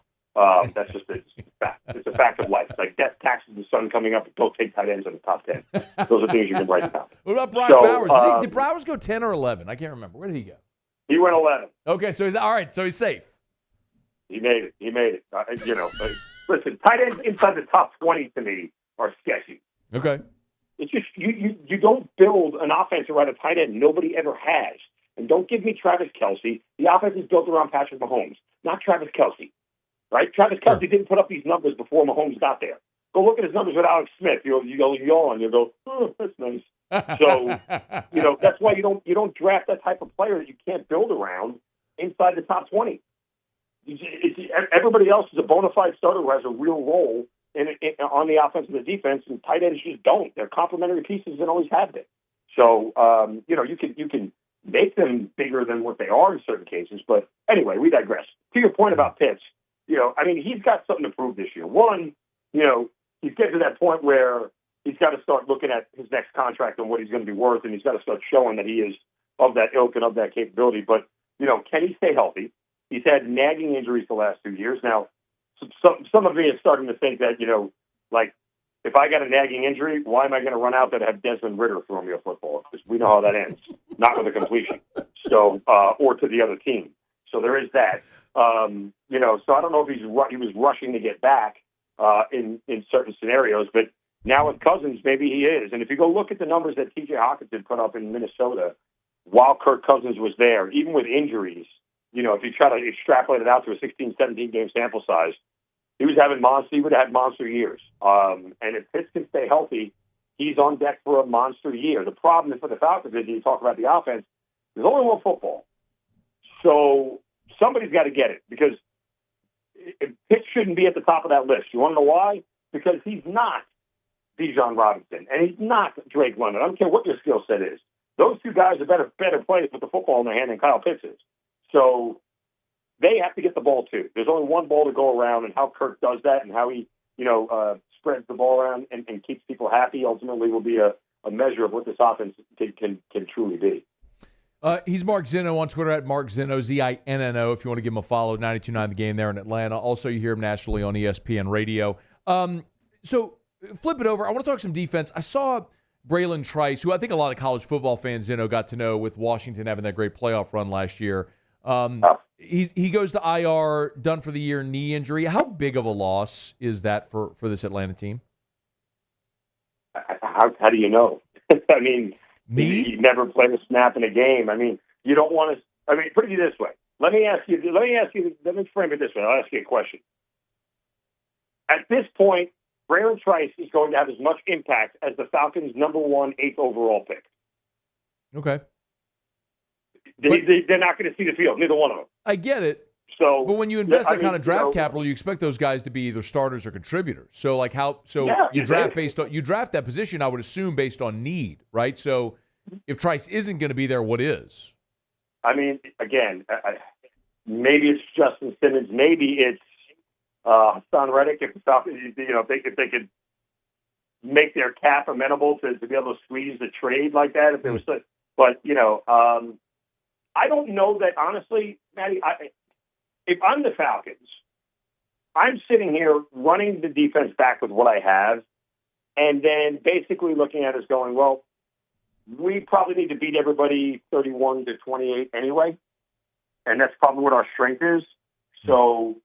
That's just a fact. It's a fact of life. It's like death, taxes, the sun coming up. Don't take tight ends in the top 10. Those are things you can write down. What about Brock Bowers? Did Bowers go 10 or 11? I can't remember. Where did he go? He went 11. Okay, so he's all right. So he's safe. He made it. Listen, tight ends inside the top 20 to me are sketchy. Okay. It's just you don't build an offense around a tight end nobody ever has. And don't give me Travis Kelce. The offense is built around Patrick Mahomes, not Travis Kelce. Right? Travis Kelce didn't put up these numbers before Mahomes got there. Go look at his numbers with Alex Smith. You'll yawn. You'll go, oh, that's nice. So, that's why you don't draft that type of player that you can't build around inside the top 20. Everybody else is a bona fide starter who has a real role on the offense and the defense, and tight ends just don't. They're complementary pieces and always have been. So, you can make them bigger than what they are in certain cases. But anyway, we digress. To your point about Pitts, he's got something to prove this year. One, he's getting to that point where he's got to start looking at his next contract and what he's going to be worth, and he's got to start showing that he is of that ilk and of that capability. But, can he stay healthy? He's had nagging injuries the last 2 years. Now, some of me is starting to think that, if I got a nagging injury, why am I going to run out there to have Desmond Ridder throw me a football? Because we know how that ends, not with a completion, or to the other team. So there is that. So I don't know if he was rushing to get back in certain scenarios, but now with Cousins, maybe he is. And if you go look at the numbers that T.J. Hawkinson put up in Minnesota while Kirk Cousins was there, even with injuries, if you try to extrapolate it out to a 16, 17-game sample size, he would have had monster years. And if Pitts can stay healthy, he's on deck for a monster year. The problem for the Falcons is, you talk about the offense, there's only one football. So somebody's got to get it, because Pitts shouldn't be at the top of that list. You want to know why? Because he's not Bijan Robinson, and he's not Drake London. I don't care what your skill set is. Those two guys are better players with the football in their hand than Kyle Pitts is. So they have to get the ball too. There's only one ball to go around, and how Kirk does that and how he, spreads the ball around and keeps people happy ultimately will be a measure of what this offense can truly be. He's Mark Zeno on Twitter at Mark Zeno, Zinno, if you want to give him a follow, 92.9 The Game there in Atlanta. Also, you hear him nationally on ESPN Radio. So flip it over. I want to talk some defense. I saw Braylon Trice, who I think a lot of college football fans, got to know with Washington having that great playoff run last year. He goes to IR, done for the year, knee injury. How big of a loss is that for this Atlanta team? How do you know? I mean, he never played a snap in a game. I mean, you don't want to. I mean, put it this way. Let me frame it this way. I'll ask you a question. At this point, Braylon Trice is going to have as much impact as the Falcons' number 1 8th overall pick. Okay. They're not going to see the field, neither one of them. I get it. So, but when you invest that kind of draft capital, you expect those guys to be either starters or contributors. So, you draft that position, I would assume, based on need, right? So, if Trice isn't going to be there, what is? I mean, again, maybe it's Justin Simmons, maybe it's Hassan Reddick. If the Falcons, if they could make their cap amenable to be able to squeeze the trade like that, if there was, I don't know that, honestly, Matty. If I'm the Falcons, I'm sitting here running the defense back with what I have, and then basically looking at it as going, well, we probably need to beat everybody 31-28 anyway, and that's probably what our strength is. So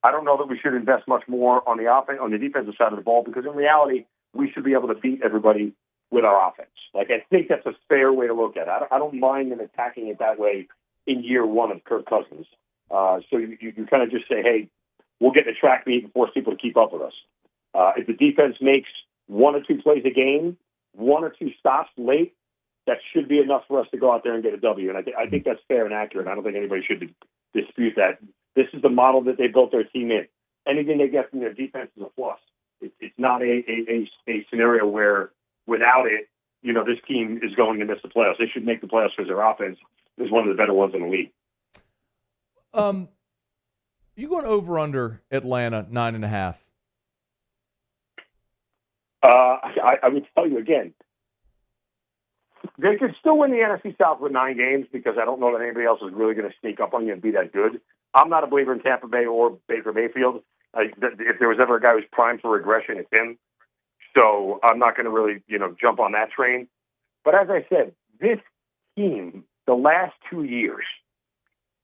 I don't know that we should invest much more on the defensive side of the ball, because in reality, we should be able to beat everybody with our offense. I think that's a fair way to look at it. I don't mind them attacking it that way in year one of Kirk Cousins. So you kind of just say, hey, we'll get in the track meet and force people to keep up with us. If the defense makes 1 or 2 plays a game, 1 or 2 stops late, that should be enough for us to go out there and get a W. And I think that's fair and accurate. I don't think anybody should dispute that. This is the model that they built their team in. Anything they get from their defense is a plus. It's not a scenario where without it, this team is going to miss the playoffs. They should make the playoffs because their offense is one of the better ones in the league. You going over under Atlanta 9.5? I would tell you again, they could still win the NFC South with 9 games, because I don't know that anybody else is really going to sneak up on you and be that good. I'm not a believer in Tampa Bay or Baker Mayfield. If there was ever a guy who's primed for regression, it's him. So I'm not going to really, jump on that train. But as I said, this team, the last 2 years,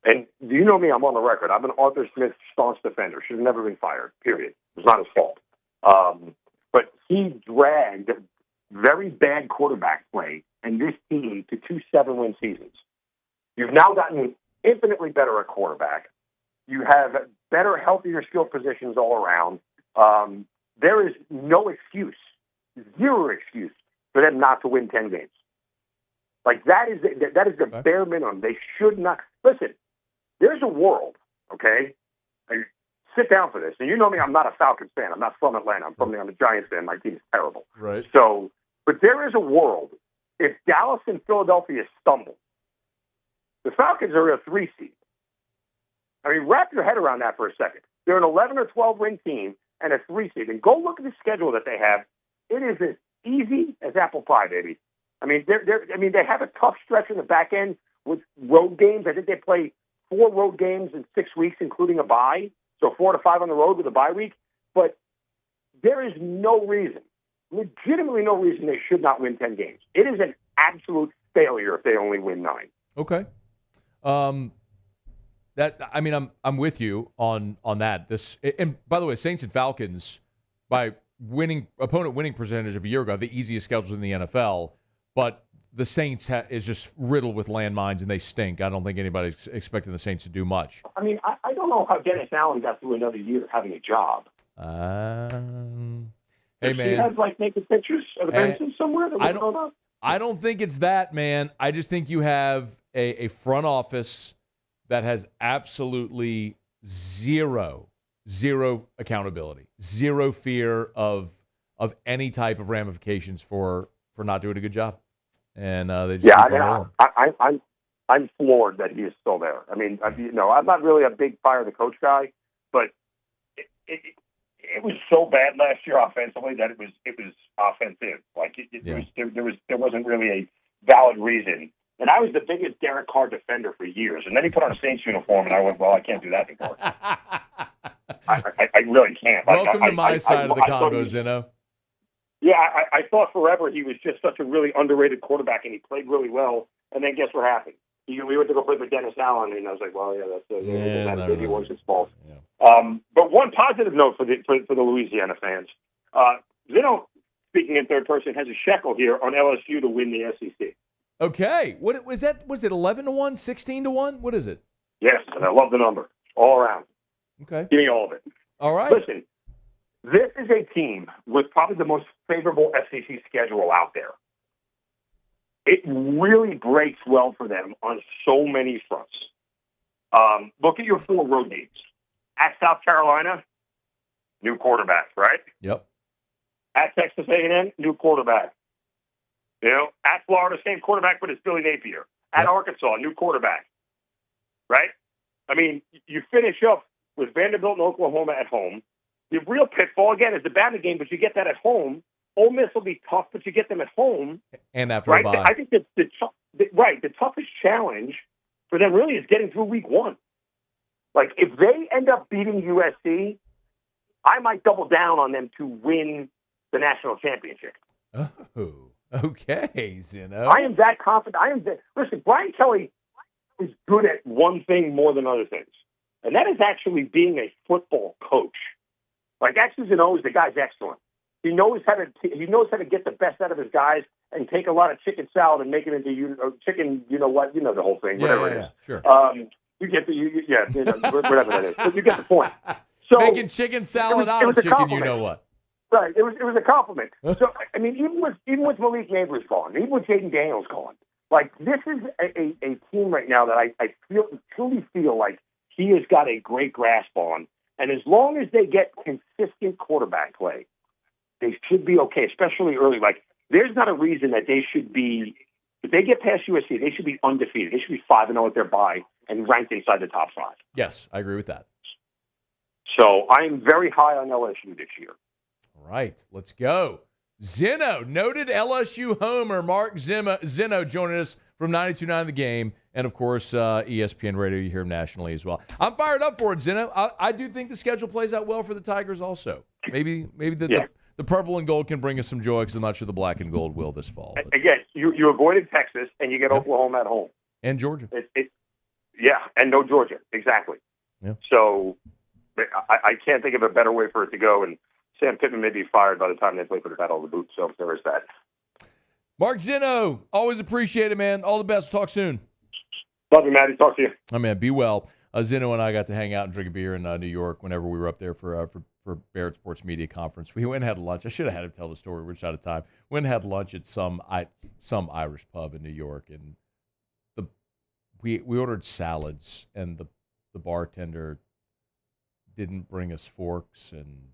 and you know me, I'm on the record. I'm an Arthur Smith staunch defender. Should have never been fired, period. It was not his fault. But he dragged very bad quarterback play and this team to 2 7-win seasons. You've now gotten infinitely better at quarterback. You have better, healthier skill positions all around. there is no excuse, zero excuse for them not to win 10 games. Like, that is the bare minimum. They should not. Listen, there's a world, okay? And sit down for this. And you know me, I'm not a Falcons fan. I'm not from Atlanta. I'm a Giants fan. My team is terrible. Right. So, but there is a world. If Dallas and Philadelphia stumble, the Falcons are a 3 seed. I mean, wrap your head around that for a second. They're an 11 or 12 ring team and a 3 seed. And go look at the schedule that they have. It is as easy as apple pie, baby. I mean, they have a tough stretch in the back end with road games. I think they play 4 road games in 6 weeks, including a bye. So 4 to 5 on the road with a bye week. But there is no reason, legitimately no reason, they should not win 10 games. It is an absolute failure if they only win 9. Okay. I'm with you on that. And by the way, Saints and Falcons, by opponent winning percentage of a year ago, the easiest schedules in the NFL. But the Saints is just riddled with landmines, and they stink. I don't think anybody's expecting the Saints to do much. I mean, I don't know how Dennis Allen got through another year having a job. Hey, man. He has, naked pictures of the Bensons somewhere that we don't know about? I don't think it's that, man. I just think you have a front office that has absolutely zero accountability, zero fear of any type of ramifications for not doing a good job. And they just keep on rolling. I'm floored that he is still there. I mean, I'm not really a big fire the coach guy, but it was so bad last year offensively that it was offensive. There wasn't really a valid reason. And I was the biggest Derek Carr defender for years. And then he put on a Saints uniform, and I went, well, I can't do that anymore. I really can't. Welcome to my side of the convo, Zinno. Yeah, I thought forever he was just such a really underrated quarterback, and he played really well. And then guess what happened? We went to go play with Dennis Allen, and I was like, well, yeah, that's it. He was his fault. Yeah. But one positive note for the Louisiana fans, Zinno, speaking in third person, has a shekel here on LSU to win the SEC. Okay. What was that? Was it 11-1, 16-1? What is it? Yes, and I love the number all around. Okay. Give me all of it. All right. Listen, this is a team with probably the most favorable SEC schedule out there. It really breaks well for them on so many fronts. Look at your 4 road games. At South Carolina, new quarterback, right? Yep. At Texas A&M, new quarterback. At Florida, same quarterback, but it's Billy Napier. At Arkansas, new quarterback. Right? I mean, you finish up with Vanderbilt and Oklahoma at home. The real pitfall, again, is the Bama game, but you get that at home. Ole Miss will be tough, but you get them at home. And after a bye. I think the toughest challenge for them really is getting through week 1. Like, if they end up beating USC, I might double down on them to win the national championship. Oh, okay, Zinno. I am that confident. Listen, Brian Kelly is good at one thing more than other things, and that is actually being a football coach. Like, X's and O's, the guy's excellent. He knows how to get the best out of his guys and take a lot of chicken salad and make it into chicken. You know what? You know the whole thing. Whatever it is. Sure. You get whatever that is. But you get the point. So making chicken salad out of chicken. You know what? Right. It was a compliment. So I mean, even with Malik Neighbors gone, even with Jaden Daniels gone, like, this is a team right now that I truly feel like he has got a great grasp on. And as long as they get consistent quarterback play, they should be okay, especially early. Like, there's not a reason that they should be, if they get past USC, they should be undefeated. They should be 5-0 at their bye and ranked inside the top 5. Yes, I agree with that. So I'm very high on LSU this year. All right, let's go. Zinno, noted LSU homer, Mark Zeno joining us from 92.9 The Game. And, of course, ESPN Radio, you hear him nationally as well. I'm fired up for it, Zinno. I do think the schedule plays out well for the Tigers also. Maybe the purple and gold can bring us some joy, because I'm not sure the black and gold will this fall. But. Again, you avoided Texas, and you get Oklahoma at home. And Georgia. And no Georgia. Exactly. Yeah. So I can't think of a better way for it to go, and Sam Pittman may be fired by the time they play for the Battle of the Boot, so there is that. Mark Zeno, always appreciate it, man. All the best. Talk soon. Love you, Matty. Talk to you. Oh, man, be well. Zinno and I got to hang out and drink a beer in New York whenever we were up there for for Barrett Sports Media Conference. We went and had lunch. I should have had him tell the story. We're just out of time. Went and had lunch at some Irish pub in New York, and we ordered salads, and the bartender didn't bring us forks. And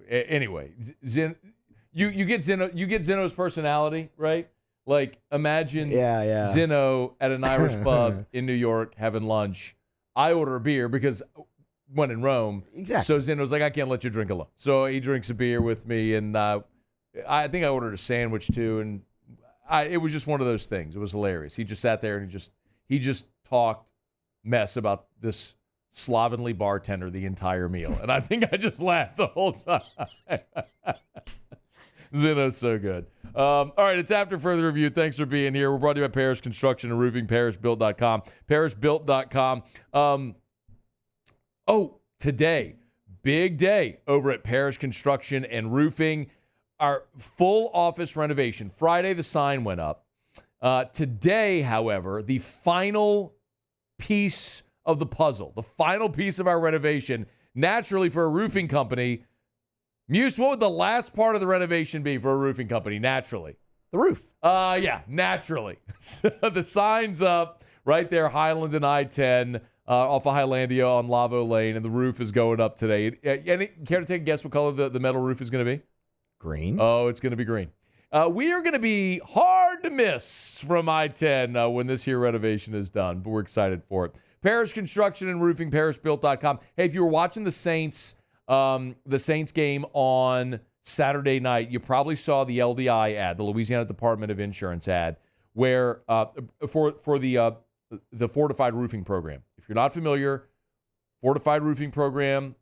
anyway, you get Zinno's personality, right? Like, imagine Zinno at an Irish pub in New York having lunch. I order a beer because when in Rome. Exactly. So Zinno's like, I can't let you drink alone. So he drinks a beer with me, and I think I ordered a sandwich too. And it was just one of those things. It was hilarious. He just sat there and he just talked mess about this slovenly bartender the entire meal. And I think I just laughed the whole time. Zinno's so good. All right, it's After Further Review. Thanks for being here. We're brought to you by Parish Construction and Roofing, parishbuilt.com. Parishbuilt.com. Today, big day over at Parish Construction and Roofing. Our full office renovation. Friday, the sign went up. Today, however, the final piece of the puzzle, the final piece of our renovation, naturally for a roofing company. Muse, what would the last part of the renovation be for a roofing company, naturally? The roof. Yeah, naturally. So the sign's up right there, Highland and I-10, off of Highlandia on Lavo Lane, and the roof is going up today. Care to take a guess what color the metal roof is going to be? Green. Oh, it's going to be green. We are going to be hard to miss from I-10 when this here renovation is done, but we're excited for it. Parish Construction and Roofing, parishbuilt.com. Hey, if you were watching the Saints game on Saturday night, you probably saw the LDI ad, the Louisiana Department of Insurance ad, where for the Fortified Roofing Program. If you're not familiar, Fortified Roofing Program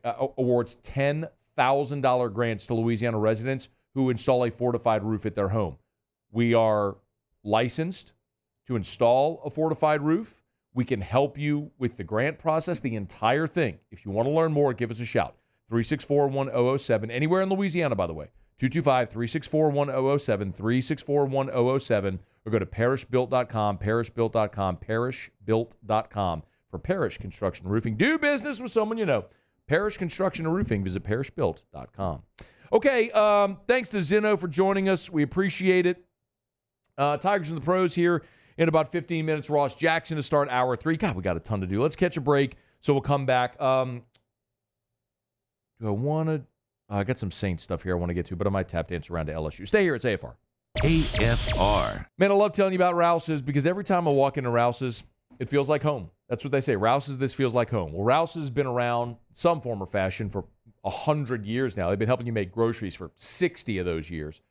awards $10,000 grants to Louisiana residents who install a fortified roof at their home. We are licensed to install a fortified roof. We can help you with the grant process, the entire thing. If you want to learn more, give us a shout. 364-1007. Anywhere in Louisiana, by the way. 225-364-1007, 364-1007, or go to parishbuilt.com, parishbuilt.com, parishbuilt.com for Parish Construction and Roofing. Do business with someone you know. Parish Construction and Roofing. Visit parishbuilt.com. Okay, thanks to Zinno for joining us. We appreciate it. Tigers and the Pros here in about 15 minutes. Ross Jackson to start hour 3. God, we got a ton to do. Let's catch a break, so we'll come back. Do I want to... I got some Saints stuff here I want to get to, but I might tap dance around to LSU. Stay here. It's AFR. AFR. Man, I love telling you about Rouse's because every time I walk into Rouse's, it feels like home. That's what they say. Rouse's, this feels like home. Well, Rouse's has been around some form or fashion for 100 years now. They've been helping you make groceries for 60 of those years.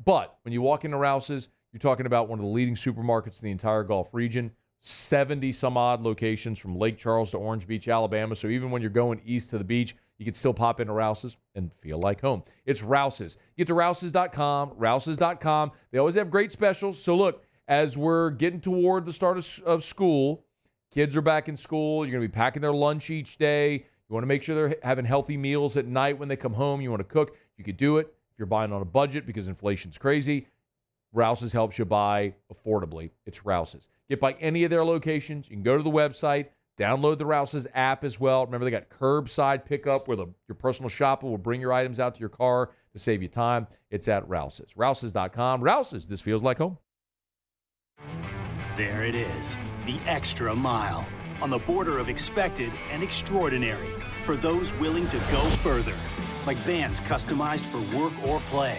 But when you walk into Rouse's, you're talking about one of the leading supermarkets in the entire Gulf region, 70 some odd locations from Lake Charles to Orange Beach, Alabama. So even when you're going east to the beach, you can still pop into Rouse's and feel like home. It's Rouse's. Get to Rouse's.com, Rouse's.com. They always have great specials. So look, as we're getting toward the start of school, kids are back in school. You're going to be packing their lunch each day. You want to make sure they're having healthy meals at night when they come home. You want to cook. You could do it if you're buying on a budget because inflation's crazy. Rouse's helps you buy affordably. It's Rouse's. Get by any of their locations. You can go to the website, download the Rouse's app as well. Remember, they got curbside pickup where your personal shopper will bring your items out to your car to save you time. It's at Rouse's. Rouse's.com. Rouse's, this feels like home. There it is, the extra mile, on the border of expected and extraordinary for those willing to go further, like vans customized for work or play,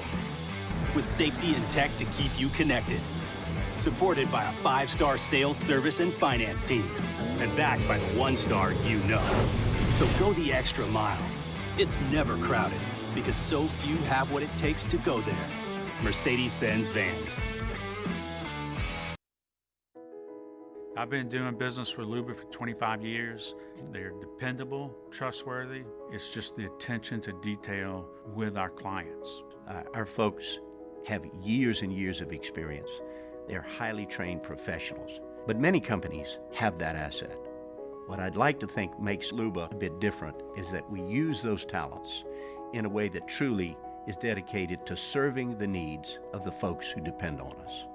with safety and tech to keep you connected, supported by a 5-star sales, service, and finance team, and backed by the 1-star you know. So go the extra mile. It's never crowded because so few have what it takes to go there. Mercedes-Benz Vans. I've been doing business with Luba for 25 years. They're dependable, trustworthy. It's just the attention to detail with our clients. Our folks have years and years of experience. They're highly trained professionals. But many companies have that asset. What I'd like to think makes Luba a bit different is that we use those talents in a way that truly is dedicated to serving the needs of the folks who depend on us.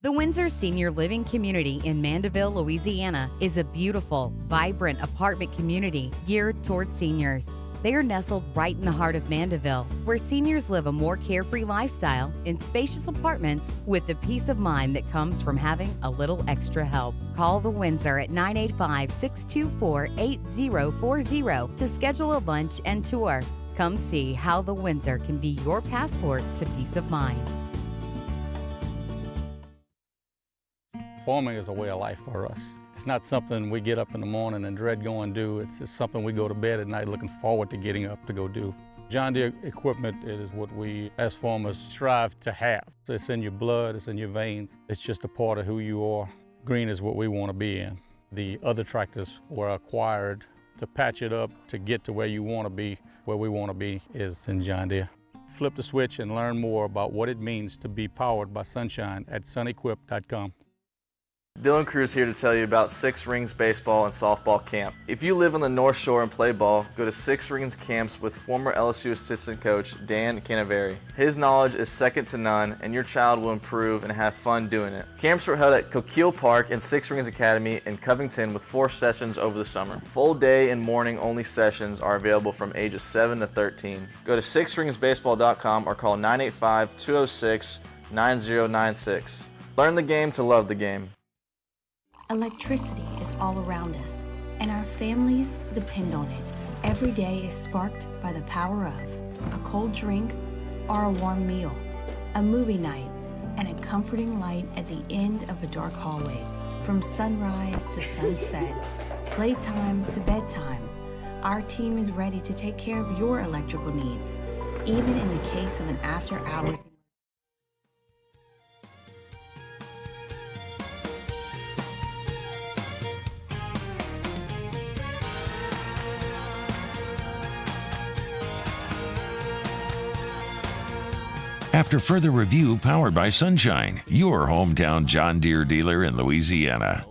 The Windsor Senior Living Community in Mandeville, Louisiana is a beautiful, vibrant apartment community geared towards seniors. They are nestled right in the heart of Mandeville, where seniors live a more carefree lifestyle in spacious apartments with the peace of mind that comes from having a little extra help. Call the Windsor at 985-624-8040 to schedule a lunch and tour. Come see how the Windsor can be your passport to peace of mind. Farming is a way of life for us. It's not something we get up in the morning and dread going do. It's just something we go to bed at night looking forward to getting up to go do. John Deere equipment is what we as farmers strive to have. It's in your blood, it's in your veins. It's just a part of who you are. Green is what we want to be in. The other tractors were acquired to patch it up to get to where you want to be. Where we want to be is in John Deere. Flip the switch and learn more about what it means to be powered by sunshine at sunequip.com. Dylan Cruz here to tell you about Six Rings Baseball and Softball Camp. If you live on the North Shore and play ball, go to Six Rings Camps with former LSU assistant coach Dan Canaveri. His knowledge is second to none, and your child will improve and have fun doing it. Camps were held at Coquille Park and Six Rings Academy in Covington with 4 sessions over the summer. Full day and morning only sessions are available from ages 7 to 13. Go to sixringsbaseball.com or call 985-206-9096. Learn the game to love the game. Electricity is all around us, and our families depend on it. Every day is sparked by the power of a cold drink or a warm meal, a movie night, and a comforting light at the end of a dark hallway. From sunrise to sunset, playtime to bedtime, our team is ready to take care of your electrical needs, even in the case of an after-hours. After further review, powered by Sunshine, your hometown John Deere dealer in Louisiana.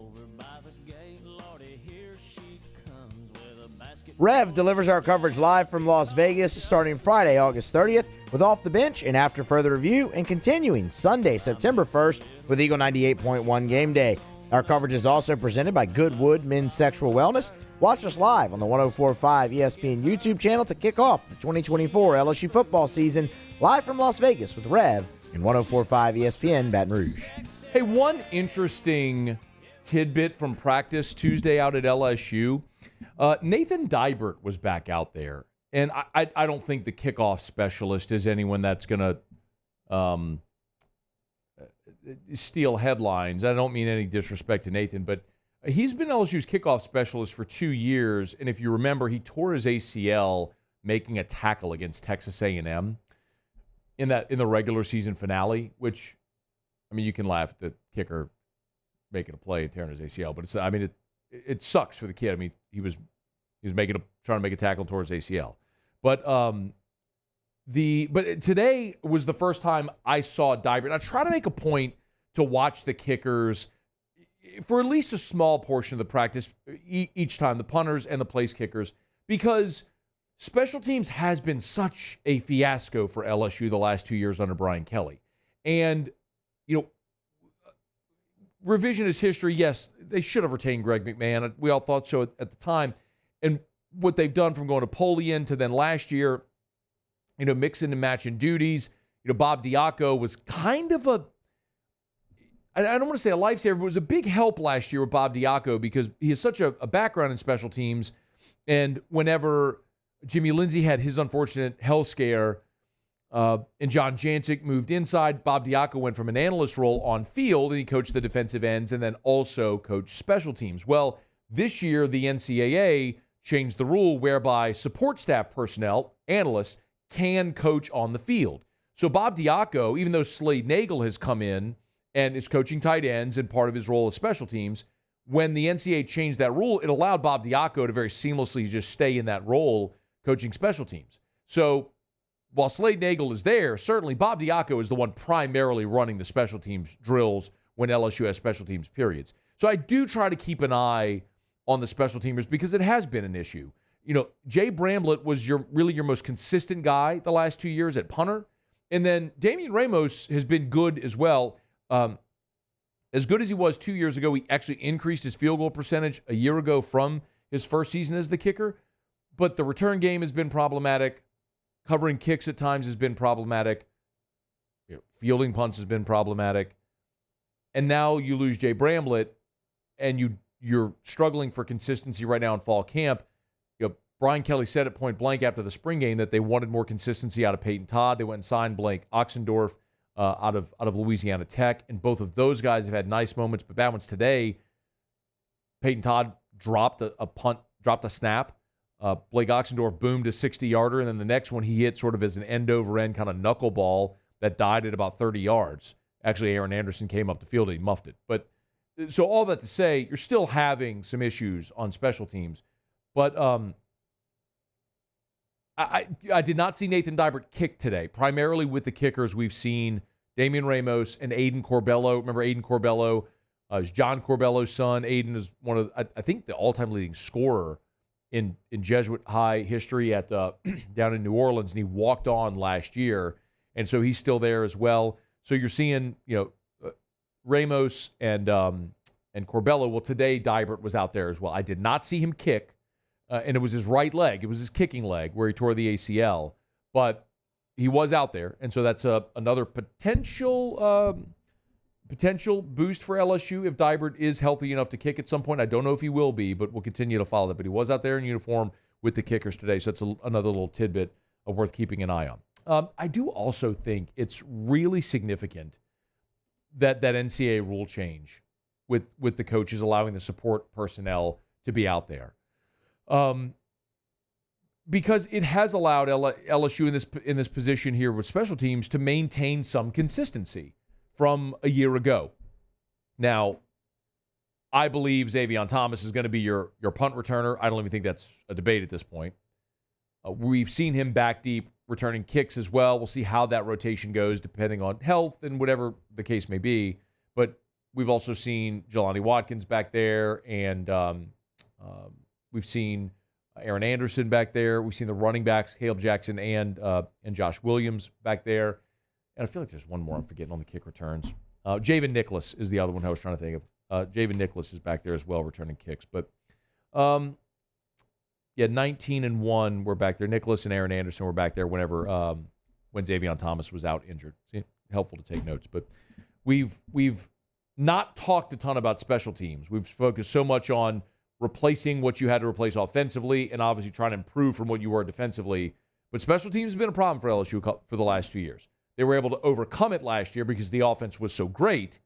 Rev delivers our coverage live from Las Vegas starting Friday, August 30th with Off the Bench and After Further Review, and continuing Sunday, September 1st with Eagle 98.1 Game Day. Our coverage is also presented by Goodwood Men's Sexual Wellness. Watch us live on the 104.5 ESPN YouTube channel to kick off the 2024 LSU football season, live from Las Vegas with Rev and 104.5 ESPN Baton Rouge. Hey, one interesting tidbit from practice Tuesday out at LSU. Nathan Dibert was back out there, and I don't think the kickoff specialist is anyone that's going to steal headlines. I don't mean any disrespect to Nathan, but he's been LSU's kickoff specialist for 2 years, and if you remember, he tore his ACL making a tackle against Texas A&M in the regular season finale, which, I mean, you can laugh at the kicker making a play and tearing his ACL, but it sucks for the kid. I mean, he was trying to make a tackle towards ACL, but today was the first time I saw Dibert. And I try to make a point to watch the kickers for at least a small portion of the practice each time, the punters and the place kickers, because special teams has been such a fiasco for LSU the last 2 years under Brian Kelly. And, revisionist history, yes, they should have retained Greg McMahon. We all thought so at the time. And what they've done from going to Polian to then last year, mixing and matching duties. Bob Diaco was kind of I don't want to say a lifesaver, but it was a big help last year with Bob Diaco because he has such a background in special teams. And whenever Jimmy Lindsey had his unfortunate health scare and John Jancic moved inside, Bob Diaco went from an analyst role on field, and he coached the defensive ends and then also coached special teams. Well, this year, the NCAA changed the rule whereby support staff personnel, analysts, can coach on the field. So Bob Diaco, even though Slade Nagel has come in and is coaching tight ends and part of his role as special teams, when the NCAA changed that rule, it allowed Bob Diaco to very seamlessly just stay in that role coaching special teams. So while Slade Nagel is there, certainly Bob Diaco is the one primarily running the special teams drills when LSU has special teams periods. So I do try to keep an eye on the special teamers because it has been an issue. Jay Bramlett was your most consistent guy the last 2 years at punter. And then Damian Ramos has been good as well. as good as he was 2 years ago, he actually increased his field goal percentage a year ago from his first season as the kicker. But the return game has been problematic. Covering kicks at times has been problematic. Fielding punts has been problematic. And now you lose Jay Bramlett, and you're struggling for consistency right now in fall camp. Brian Kelly said at point blank after the spring game that they wanted more consistency out of Peyton Todd. They went and signed Blake Oxendorf out of Louisiana Tech, and both of those guys have had nice moments, but bad ones today. Peyton Todd dropped a snap. Blake Oxendorf boomed a 60-yarder, and then the next one he hit sort of as an end-over-end kind of knuckleball that died at about 30 yards. Actually, Aaron Anderson came up the field and he muffed it. But so all that to say, you're still having some issues on special teams. But I did not see Nathan Dibert kick today. Primarily with the kickers, we've seen Damian Ramos and Aiden Corbello. Remember Aiden Corbello is John Corbello's son. Aiden is one of, I think, the all-time leading scorer in Jesuit High history at down in New Orleans, and he walked on last year, and so he's still there as well. So you're seeing, Ramos and Corbello. Well, today Dibert was out there as well. I did not see him kick. And it was his right leg. It was his kicking leg where he tore the ACL. But he was out there. And so that's another potential boost for LSU if Dibert is healthy enough to kick at some point. I don't know if he will be, but we'll continue to follow that. But he was out there in uniform with the kickers today. So that's another little tidbit worth keeping an eye on. I do also think it's really significant that NCAA rule change with the coaches allowing the support personnel to be out there. Because it has allowed LSU in this position here with special teams to maintain some consistency from a year ago. Now, I believe Xavier Thomas is going to be your punt returner. I don't even think that's a debate at this point. We've seen him back deep returning kicks as well. We'll see how that rotation goes depending on health and whatever the case may be. But we've also seen Jelani Watkins back there, and we've seen Aaron Anderson back there. We've seen the running backs, Caleb Jackson and Josh Williams back there. And I feel like there's one more I'm forgetting on the kick returns. Javen Nicholas is the other one I was trying to think of. Javen Nicholas is back there as well, returning kicks. But, 19 and 1 were back there. Nicholas and Aaron Anderson were back there when Xavier Thomas was out injured. See, helpful to take notes. But we've not talked a ton about special teams. We've focused so much on replacing what you had to replace offensively and obviously trying to improve from what you were defensively. But special teams has been a problem for LSU for the last 2 years. They were able to overcome it last year because the offense was so great.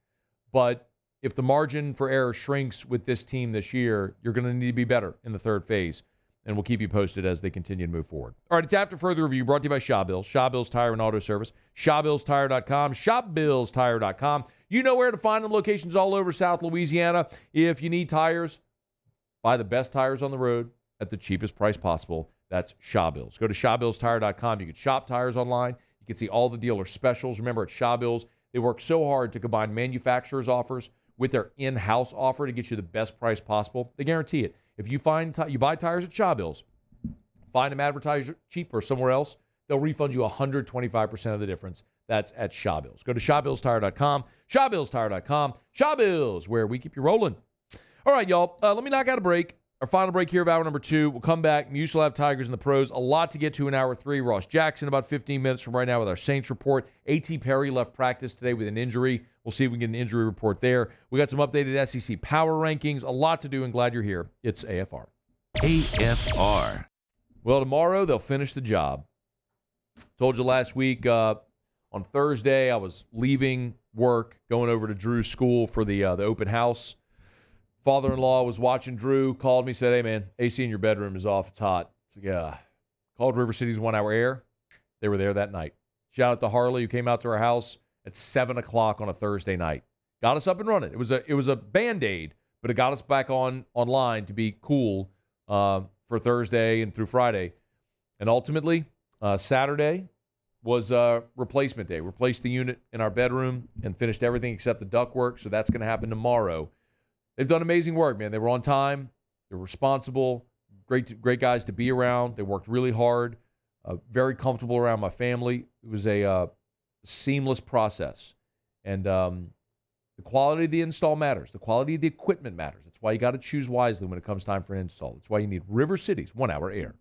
But if the margin for error shrinks with this team this year, you're going to need to be better in the third phase. And we'll keep you posted as they continue to move forward. All right, it's After Further Review brought to you by Shaw Bills. Shaw Bills Tire and Auto Service. ShawBillsTire.com. ShopBillsTire.com. You know where to find them. Locations all over South Louisiana. If you need tires, buy the best tires on the road at the cheapest price possible. That's Shaw Bills. Go to ShawBillsTire.com. You can shop tires online. You can see all the dealer specials. Remember, at Shaw Bills, they work so hard to combine manufacturer's offers with their in-house offer to get you the best price possible. They guarantee it. If you find you buy tires at Shaw Bills, find them advertised cheaper somewhere else, they'll refund you 125% of the difference. That's at Shaw Bills. Go to ShawBillsTire.com. ShawBillsTire.com. Shaw Bills, where we keep you rolling. All right, y'all. Let me knock out a break. Our final break here of hour number 2. We'll come back. Mutual have Tigers and the pros. A lot to get to in hour 3. Ross Jackson about 15 minutes from right now with our Saints report. A.T. Perry left practice today with an injury. We'll see if we can get an injury report there. We got some updated SEC power rankings. A lot to do, and glad you're here. It's AFR. AFR. Well, tomorrow they'll finish the job. Told you last week on Thursday I was leaving work, going over to Drew's school for the open house. Father-in-law was watching Drew, called me, said, "Hey, man, AC in your bedroom is off. It's hot." So, yeah. Called River City's 1 Hour Air. They were there that night. Shout out to Harley, who came out to our house at 7 o'clock on a Thursday night. Got us up and running. It was a Band-Aid, but it got us back online to be cool for Thursday and through Friday. And ultimately, Saturday was replacement day. Replaced the unit in our bedroom and finished everything except the ductwork, so that's going to happen tomorrow. They've done amazing work, man. They were on time. They're responsible. Great guys to be around. They worked really hard. Very comfortable around my family. It was a seamless process. And The quality of the install matters. The quality of the equipment matters. That's why you got to choose wisely when it comes time for an install. That's why you need River City's 1-hour air.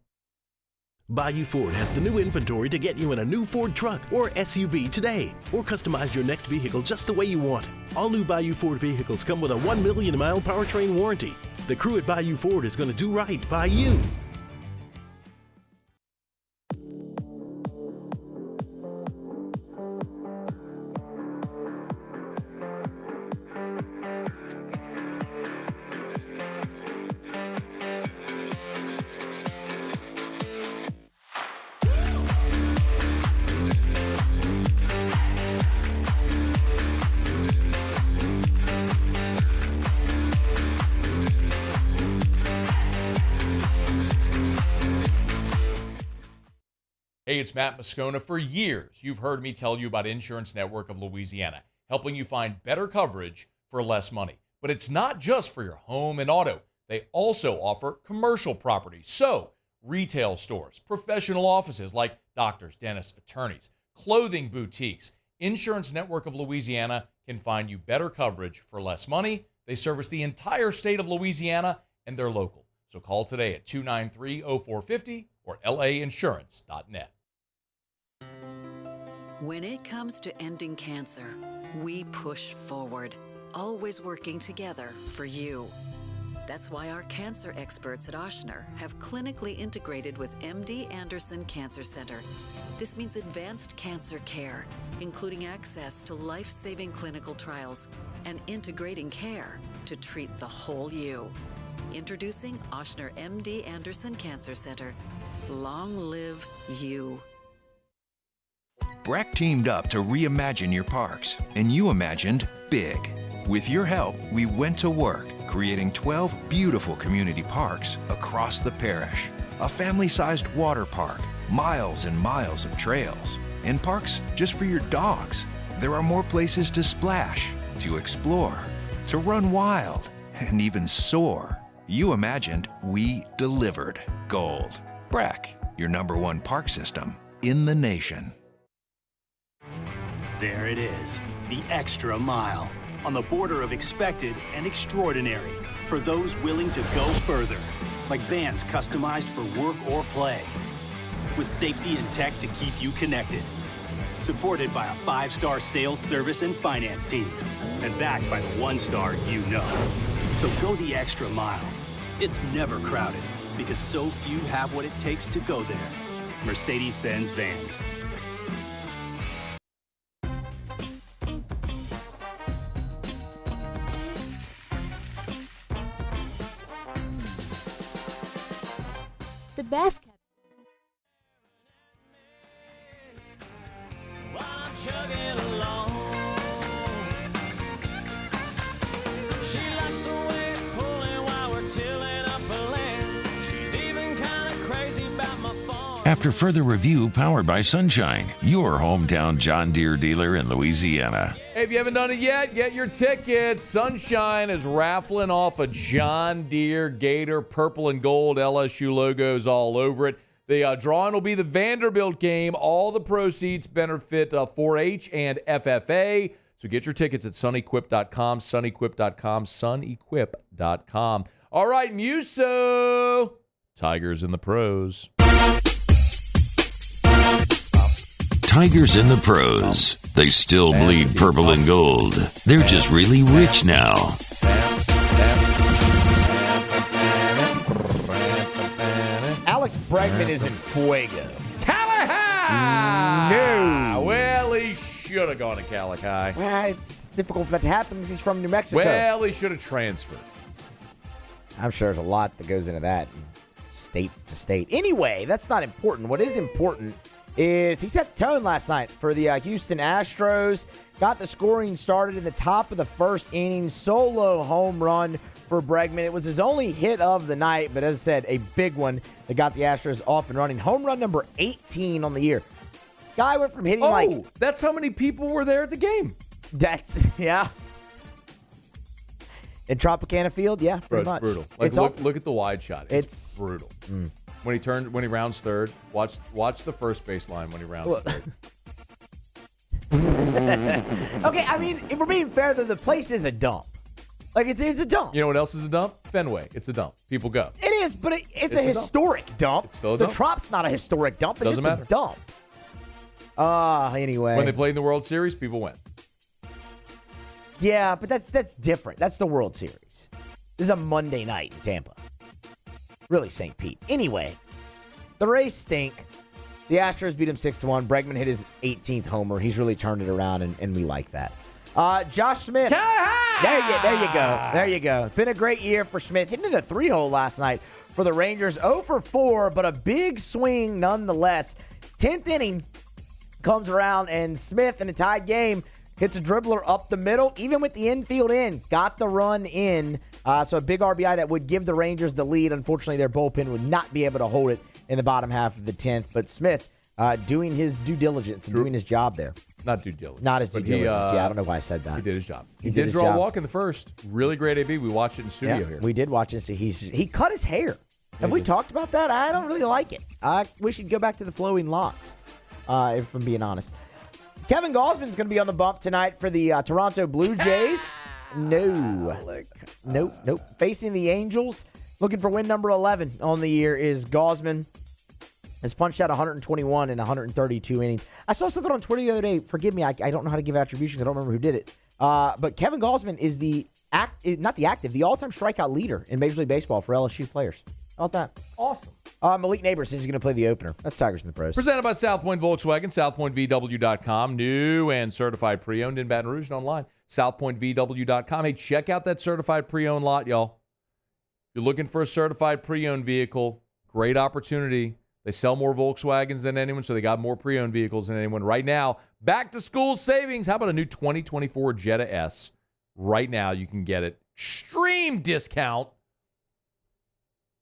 Bayou Ford has the new inventory to get you in a new Ford truck or SUV today, or customize your next vehicle just the way you want. All new Bayou Ford vehicles come with a 1 million mile powertrain warranty. The crew at Bayou Ford is going to do right by you. Hey, it's Matt Moscona. For years, you've heard me tell you about Insurance Network of Louisiana, helping you find better coverage for less money. But it's not just for your home and auto. They also offer commercial property. So, retail stores, professional offices like doctors, dentists, attorneys, clothing boutiques. Insurance Network of Louisiana can find you better coverage for less money. They service the entire state of Louisiana, and they're local. So call today at 293-0450 or lainsurance.net. When it comes to ending cancer, we push forward, always working together for you. That's why our cancer experts at Ochsner have clinically integrated with MD Anderson Cancer Center. This means advanced cancer care, including access to life-saving clinical trials and integrating care to treat the whole you. Introducing Ochsner MD Anderson Cancer Center. Long live you. Breck teamed up to reimagine your parks, and you imagined big. With your help, we went to work, creating 12 beautiful community parks across the parish. A family-sized water park, miles and miles of trails, and parks just for your dogs. There are more places to splash, to explore, to run wild, and even soar. You imagined, we delivered. Gold. Breck, your #1 park system in the nation. There it is, the extra mile, on the border of expected and extraordinary, for those willing to go further, like vans customized for work or play, with safety and tech to keep you connected, supported by a 5-star sales, service, and finance team, and backed by the 1-star you know. So go the extra mile. It's never crowded, because so few have what it takes to go there. Mercedes-Benz Vans. The best kept She likes the way it's pulling while we're tilling up a land. She's even kind of crazy about my farm. After further review powered by Sunshine, your hometown John Deere dealer in Louisiana. Hey, if you haven't done it yet, get your tickets. Sunshine is raffling off a John Deere Gator, purple and gold LSU logos all over it. The drawing will be the Vanderbilt game. All the proceeds benefit 4-H and FFA. So get your tickets at sunequip.com, sunequip.com, sunequip.com. All right, Muso. Tigers in the pros. Tigers in the pros. They still bleed purple and gold. They're just really rich now. Alex Bregman is in fuego. Callahan! No. Well, he should have gone to Callahan. Well, it's difficult for that to happen because he's from New Mexico. Well, he should have transferred. I'm sure there's a lot that goes into that, state to state. Anyway, that's not important. What is important is he set the tone last night for the Houston Astros. Got the scoring started in the top of the first inning. Solo home run for Bregman. It was his only hit of the night, but as I said, a big one that got the Astros off and running. Home run number 18 on the year. Guy went from hitting that's how many people were there at the game. That's, yeah. In Tropicana Field, yeah, pretty much. It's brutal. Like, look at the wide shot. It's brutal. When he rounds third, watch the first base line when he rounds third. Okay, I mean, if we're being fair, though, the place is a dump. Like, it's a dump. You know what else is a dump? Fenway. It's a dump. People go. It is, but it's a historic dump. It's still a The dump. Trop's not a historic dump. It's Doesn't just matter. a dump. Anyway. When they played in the World Series, people went. Yeah, but that's different. That's the World Series. This is a Monday night in Tampa. Really St. Pete. Anyway, the Rays stink. The Astros beat him 6-1. Bregman hit his 18th homer. He's really turned it around, and we like that. Josh Smith. There you go. Been a great year for Smith. Hitting the 3-hole last night for the Rangers. 0 for 4, but a big swing nonetheless. 10th inning comes around, and Smith in a tied game hits a dribbler up the middle, even with the infield in. Got the run in. So a big RBI that would give the Rangers the lead. Unfortunately, their bullpen would not be able to hold it in the bottom half of the 10th. But Smith doing his due diligence and doing his job there. Not due diligence. Not his due diligence. I don't know why I said that. He did his job. He did his draw job. a walk in the first. Really great AB. We watched it in studio here. We did watch it. He cut his hair. Have we talked about that? I don't really like it. I wish he'd go back to the flowing locks, if I'm being honest. Kevin Gausman's going to be on the bump tonight for the Toronto Blue Jays. Nope. Facing the Angels. Looking for win number 11 on the year is Gausman. Has punched out 121 in 132 innings. I saw something on Twitter the other day. Forgive me, I don't know how to give attributions. I don't remember who did it. But Kevin Gausman is the all-time strikeout leader in Major League Baseball for LSU players. How about that? Awesome. Malik Neighbors says he's going to play the opener. That's Tigers in the Pros. Presented by South Point Volkswagen, southpointvw.com. New and certified pre-owned in Baton Rouge and online. southpointvw.com. Hey, check out that certified pre-owned lot, y'all. If you're looking for a certified pre-owned vehicle, great opportunity. They sell more Volkswagens than anyone, so they got more pre-owned vehicles than anyone. Right now, back to school savings. How about a new 2024 Jetta S? Right now, you can get it. Extreme discount.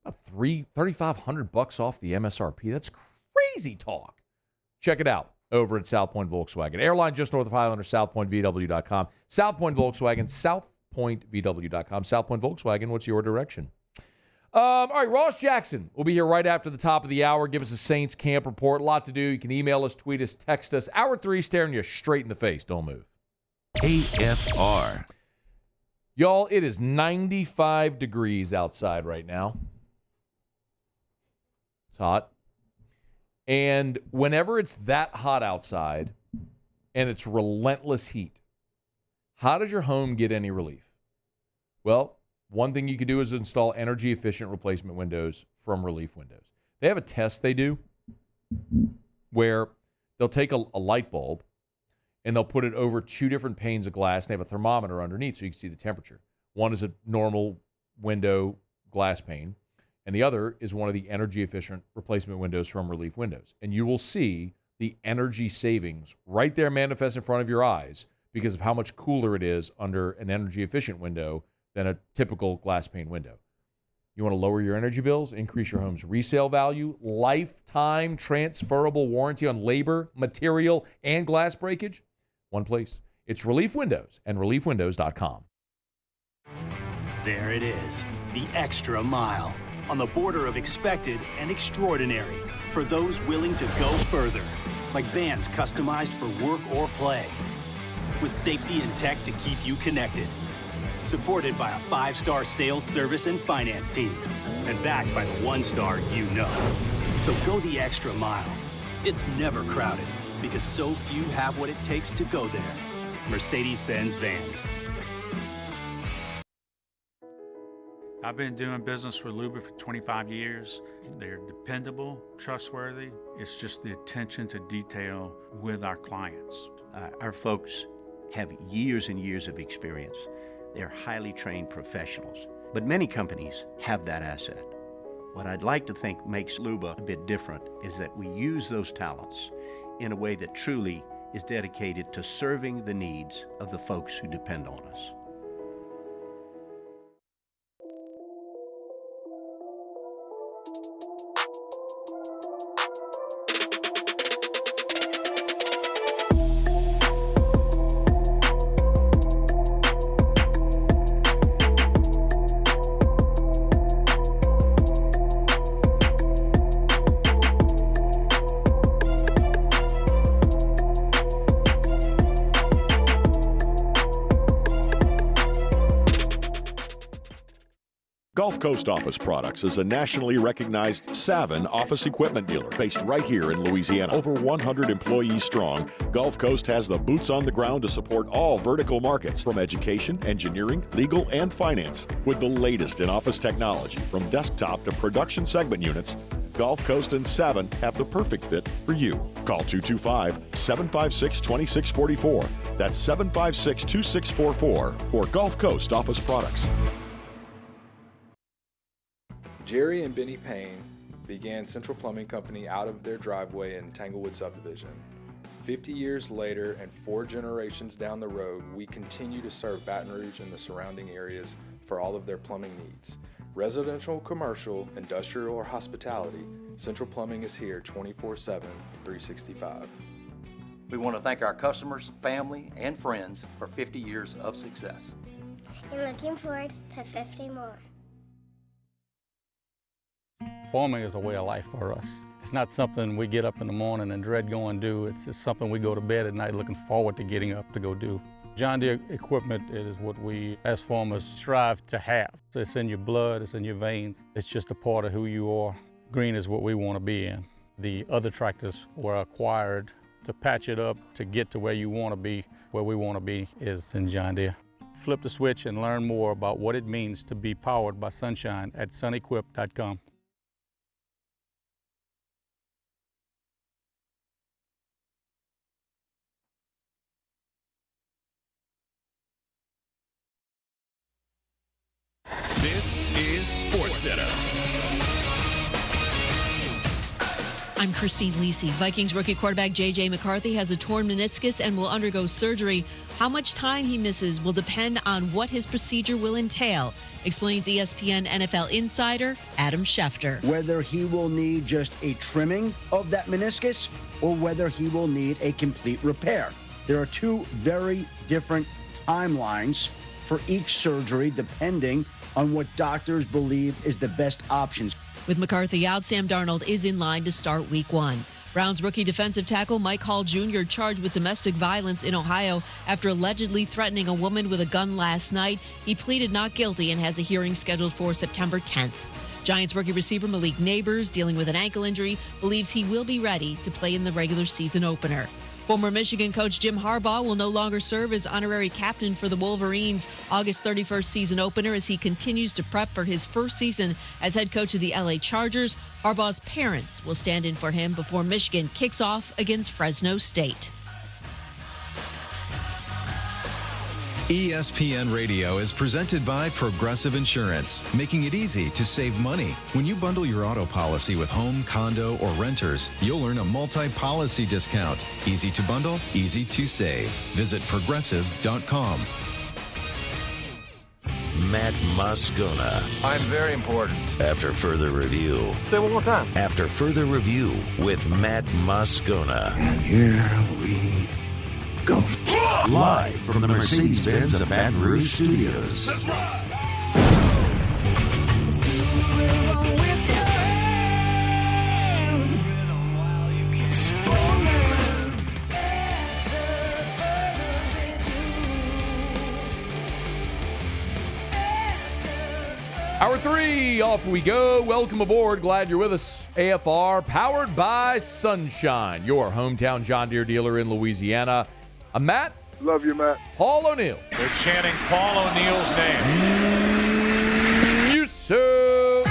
About $3,500 off the MSRP. That's crazy talk. Check it out over at South Point Volkswagen. Airline just north of Highlander, southpointvw.com. South Point Volkswagen, southpointvw.com. South Point Volkswagen, what's your direction? All right, Ross Jackson will be here right after the top of the hour. Give us a Saints camp report. A lot to do. You can email us, tweet us, text us. Hour 3, staring you straight in the face. Don't move. AFR. Y'all, it is 95 degrees outside right now. It's hot. And whenever it's that hot outside and it's relentless heat, how does your home get any relief? Well, one thing you could do is install energy-efficient replacement windows from Relief Windows. They have a test they do where they'll take a light bulb and they'll put it over 2 different panes of glass. And they have a thermometer underneath so you can see the temperature. One is a normal window glass pane, and the other is one of the energy-efficient replacement windows from Relief Windows. And you will see the energy savings right there manifest in front of your eyes because of how much cooler it is under an energy-efficient window than a typical glass pane window. You want to lower your energy bills, increase your home's resale value, lifetime transferable warranty on labor, material, and glass breakage? One place. It's Relief Windows and reliefwindows.com. There it is, the extra mile, on the border of expected and extraordinary for those willing to go further, like vans customized for work or play, with safety and tech to keep you connected, supported by a 5-star sales, service, and finance team, and backed by the 1-star you know. So go the extra mile. It's never crowded because so few have what it takes to go there. Mercedes-Benz Vans. I've been doing business with Luba for 25 years. They're dependable, trustworthy. It's just the attention to detail with our clients. Our folks have years and years of experience. They're highly trained professionals, but many companies have that asset. What I'd like to think makes Luba a bit different is that we use those talents in a way that truly is dedicated to serving the needs of the folks who depend on us. Gulf Coast Office Products is a nationally recognized Savin office equipment dealer based right here in Louisiana. Over 100 employees strong, Gulf Coast has the boots on the ground to support all vertical markets, from education, engineering, legal, and finance. With the latest in office technology, from desktop to production segment units, Gulf Coast and Savin have the perfect fit for you. Call 225-756-2644. That's 756-2644 for Gulf Coast Office Products. Jerry and Benny Payne began Central Plumbing Company out of their driveway in Tanglewood subdivision. 50 years later and 4 generations down the road, we continue to serve Baton Rouge and the surrounding areas for all of their plumbing needs. Residential, commercial, industrial, or hospitality, Central Plumbing is here 24/7, 365. We want to thank our customers, family, and friends for 50 years of success. And looking forward to 50 more. Farming is a way of life for us. It's not something we get up in the morning and dread going do. It's just something we go to bed at night looking forward to getting up to go do. John Deere equipment is what we as farmers strive to have. So it's in your blood, it's in your veins. It's just a part of who you are. Green is what we want to be in. The other tractors were acquired to patch it up to get to where you want to be. Where we want to be is in John Deere. Flip the switch and learn more about what it means to be powered by sunshine at sunequip.com. This is SportsCenter. I'm Christine Lisi. Vikings rookie quarterback J.J. McCarthy has a torn meniscus and will undergo surgery. How much time he misses will depend on what his procedure will entail, explains ESPN NFL insider Adam Schefter. Whether he will need just a trimming of that meniscus or whether he will need a complete repair. There are two very different timelines for each surgery depending on what doctors believe is the best options. With McCarthy out, Sam Darnold is in line to start Week 1. Browns rookie defensive tackle Mike Hall Jr. charged with domestic violence in Ohio after allegedly threatening a woman with a gun last night. He pleaded not guilty and has a hearing scheduled for September 10th. Giants rookie receiver Malik Neighbors, dealing with an ankle injury, believes he will be ready to play in the regular season opener. Former Michigan coach Jim Harbaugh will no longer serve as honorary captain for the Wolverines. August 31st season opener as he continues to prep for his first season as head coach of the LA Chargers. Harbaugh's parents will stand in for him before Michigan kicks off against Fresno State. ESPN Radio is presented by Progressive Insurance, making it easy to save money. When you bundle your auto policy with home, condo, or renters, you'll earn a multi-policy discount. Easy to bundle, easy to save. Visit Progressive.com. Matt Moscona. I'm very important. After further review. Say it one more time. After further review with Matt Moscona. And here we go. Live from the Mercedes-Benz of Baton Rouge Studios. Let's ride. Hour 3, off we go. Welcome aboard. Glad you're with us. AFR, powered by Sunshine, your hometown John Deere dealer in Louisiana. I'm Matt. Love you, Matt. Paul O'Neill. They're chanting Paul O'Neill's name. Yusuf.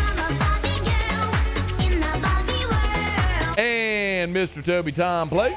And Mr. Toby Tom Play.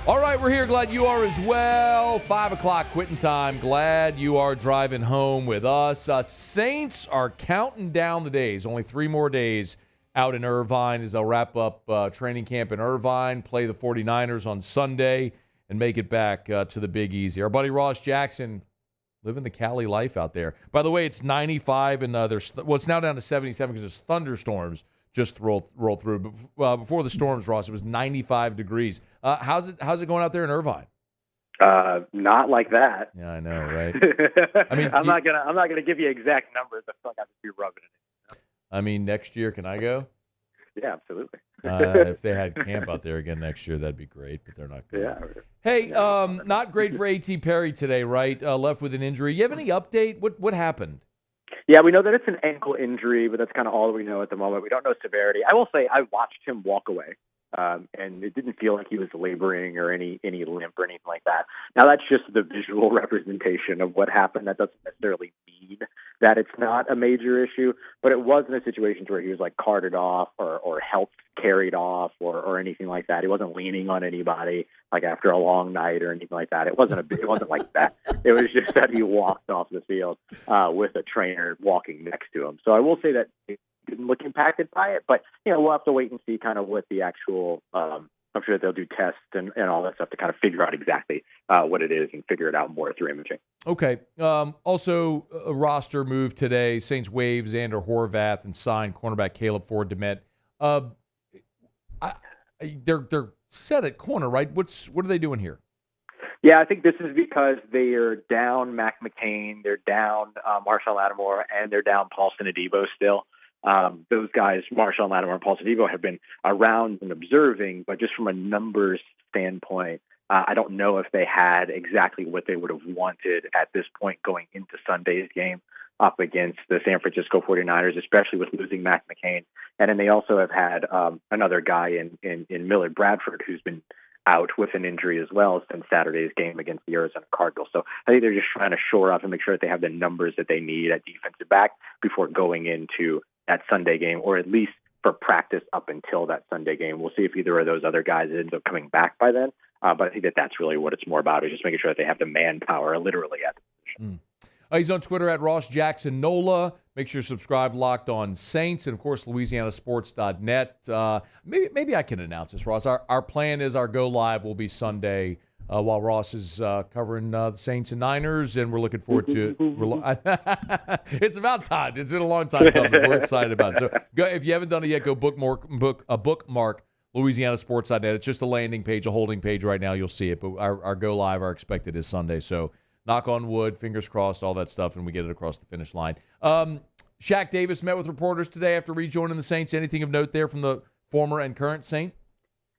All right, we're here. Glad you are as well. 5 o'clock quitting time. Glad you are driving home with us. Saints are counting down the days. Only 3 more days out in Irvine as they'll wrap up training camp in Irvine, play the 49ers on Sunday, and make it back to the Big Easy. Our buddy Ross Jackson living the Cali life out there. By the way, it's 95 and it's now down to 77 because there's thunderstorms just roll through. But before the storms, Ross, it was 95 degrees. How's it going out there in Irvine? Not like that. Yeah, I know, right? I mean, I'm not gonna give you exact numbers. I feel like I have to be rubbing it in. I mean, next year, can I go? Yeah, absolutely. All If they had camp out there again next year, that'd be great, but they're not going. Yeah. Hey, not great for A.T. Perry today, right? Left with an injury. You have any update? What happened? Yeah, we know that it's an ankle injury, but that's kind of all we know at the moment. We don't know severity. I will say I watched him walk away, and it didn't feel like he was laboring or any limp or anything like that. Now, that's just the visual representation of what happened. That doesn't necessarily mean that it's not a major issue, but it wasn't a situation where he was like carted off or helped carried off or anything like that. He wasn't leaning on anybody like after a long night or anything like that. It wasn't like that. It was just that he walked off the field with a trainer walking next to him. So I will say that he didn't look impacted by it, but we'll have to wait and see kind of what the actual. I'm sure they'll do tests and all that stuff to kind of figure out exactly what it is and figure it out more through imaging. Okay. Also, a roster move today. Saints waive Xander Horvath and sign cornerback Caleb Ford DeMet. They're set at corner, right? What are they doing here? Yeah, I think this is because they are down Mac McCain, they're down Marshall Lattimore, and they're down Paulson Adebo still. Those guys, Marshall Lattimore and Paulson Adebo, have been around and observing, but just from a numbers standpoint, I don't know if they had exactly what they would have wanted at this point going into Sunday's game up against the San Francisco 49ers, especially with losing Mac McCain. And then they also have had another guy in Millard Bradford who's been out with an injury as well since Saturday's game against the Arizona Cardinals. So I think they're just trying to shore up and make sure that they have the numbers that they need at defensive back before going into that Sunday game, or at least for practice up until that Sunday game. We'll see if either of those other guys ends up coming back by then. But I think that's really what it's more about, is just making sure that they have the manpower literally at the position. He's on Twitter at Ross Jackson Nola. Make sure you subscribe, Locked On Saints, and of course LouisianaSports.net. Maybe I can announce this, Ross. Our plan is our go live will be Sunday while Ross is covering the Saints and Niners, and we're looking forward to it. It's about time. It's been a long time coming. We're excited about it. So if you haven't done it yet, go bookmark LouisianaSports.net. It's just a landing page, a holding page right now. You'll see it, but our go live, our expected is Sunday. So knock on wood, fingers crossed, all that stuff, and we get it across the finish line. Shaq Davis met with reporters today after rejoining the Saints. Anything of note there from the former and current Saint?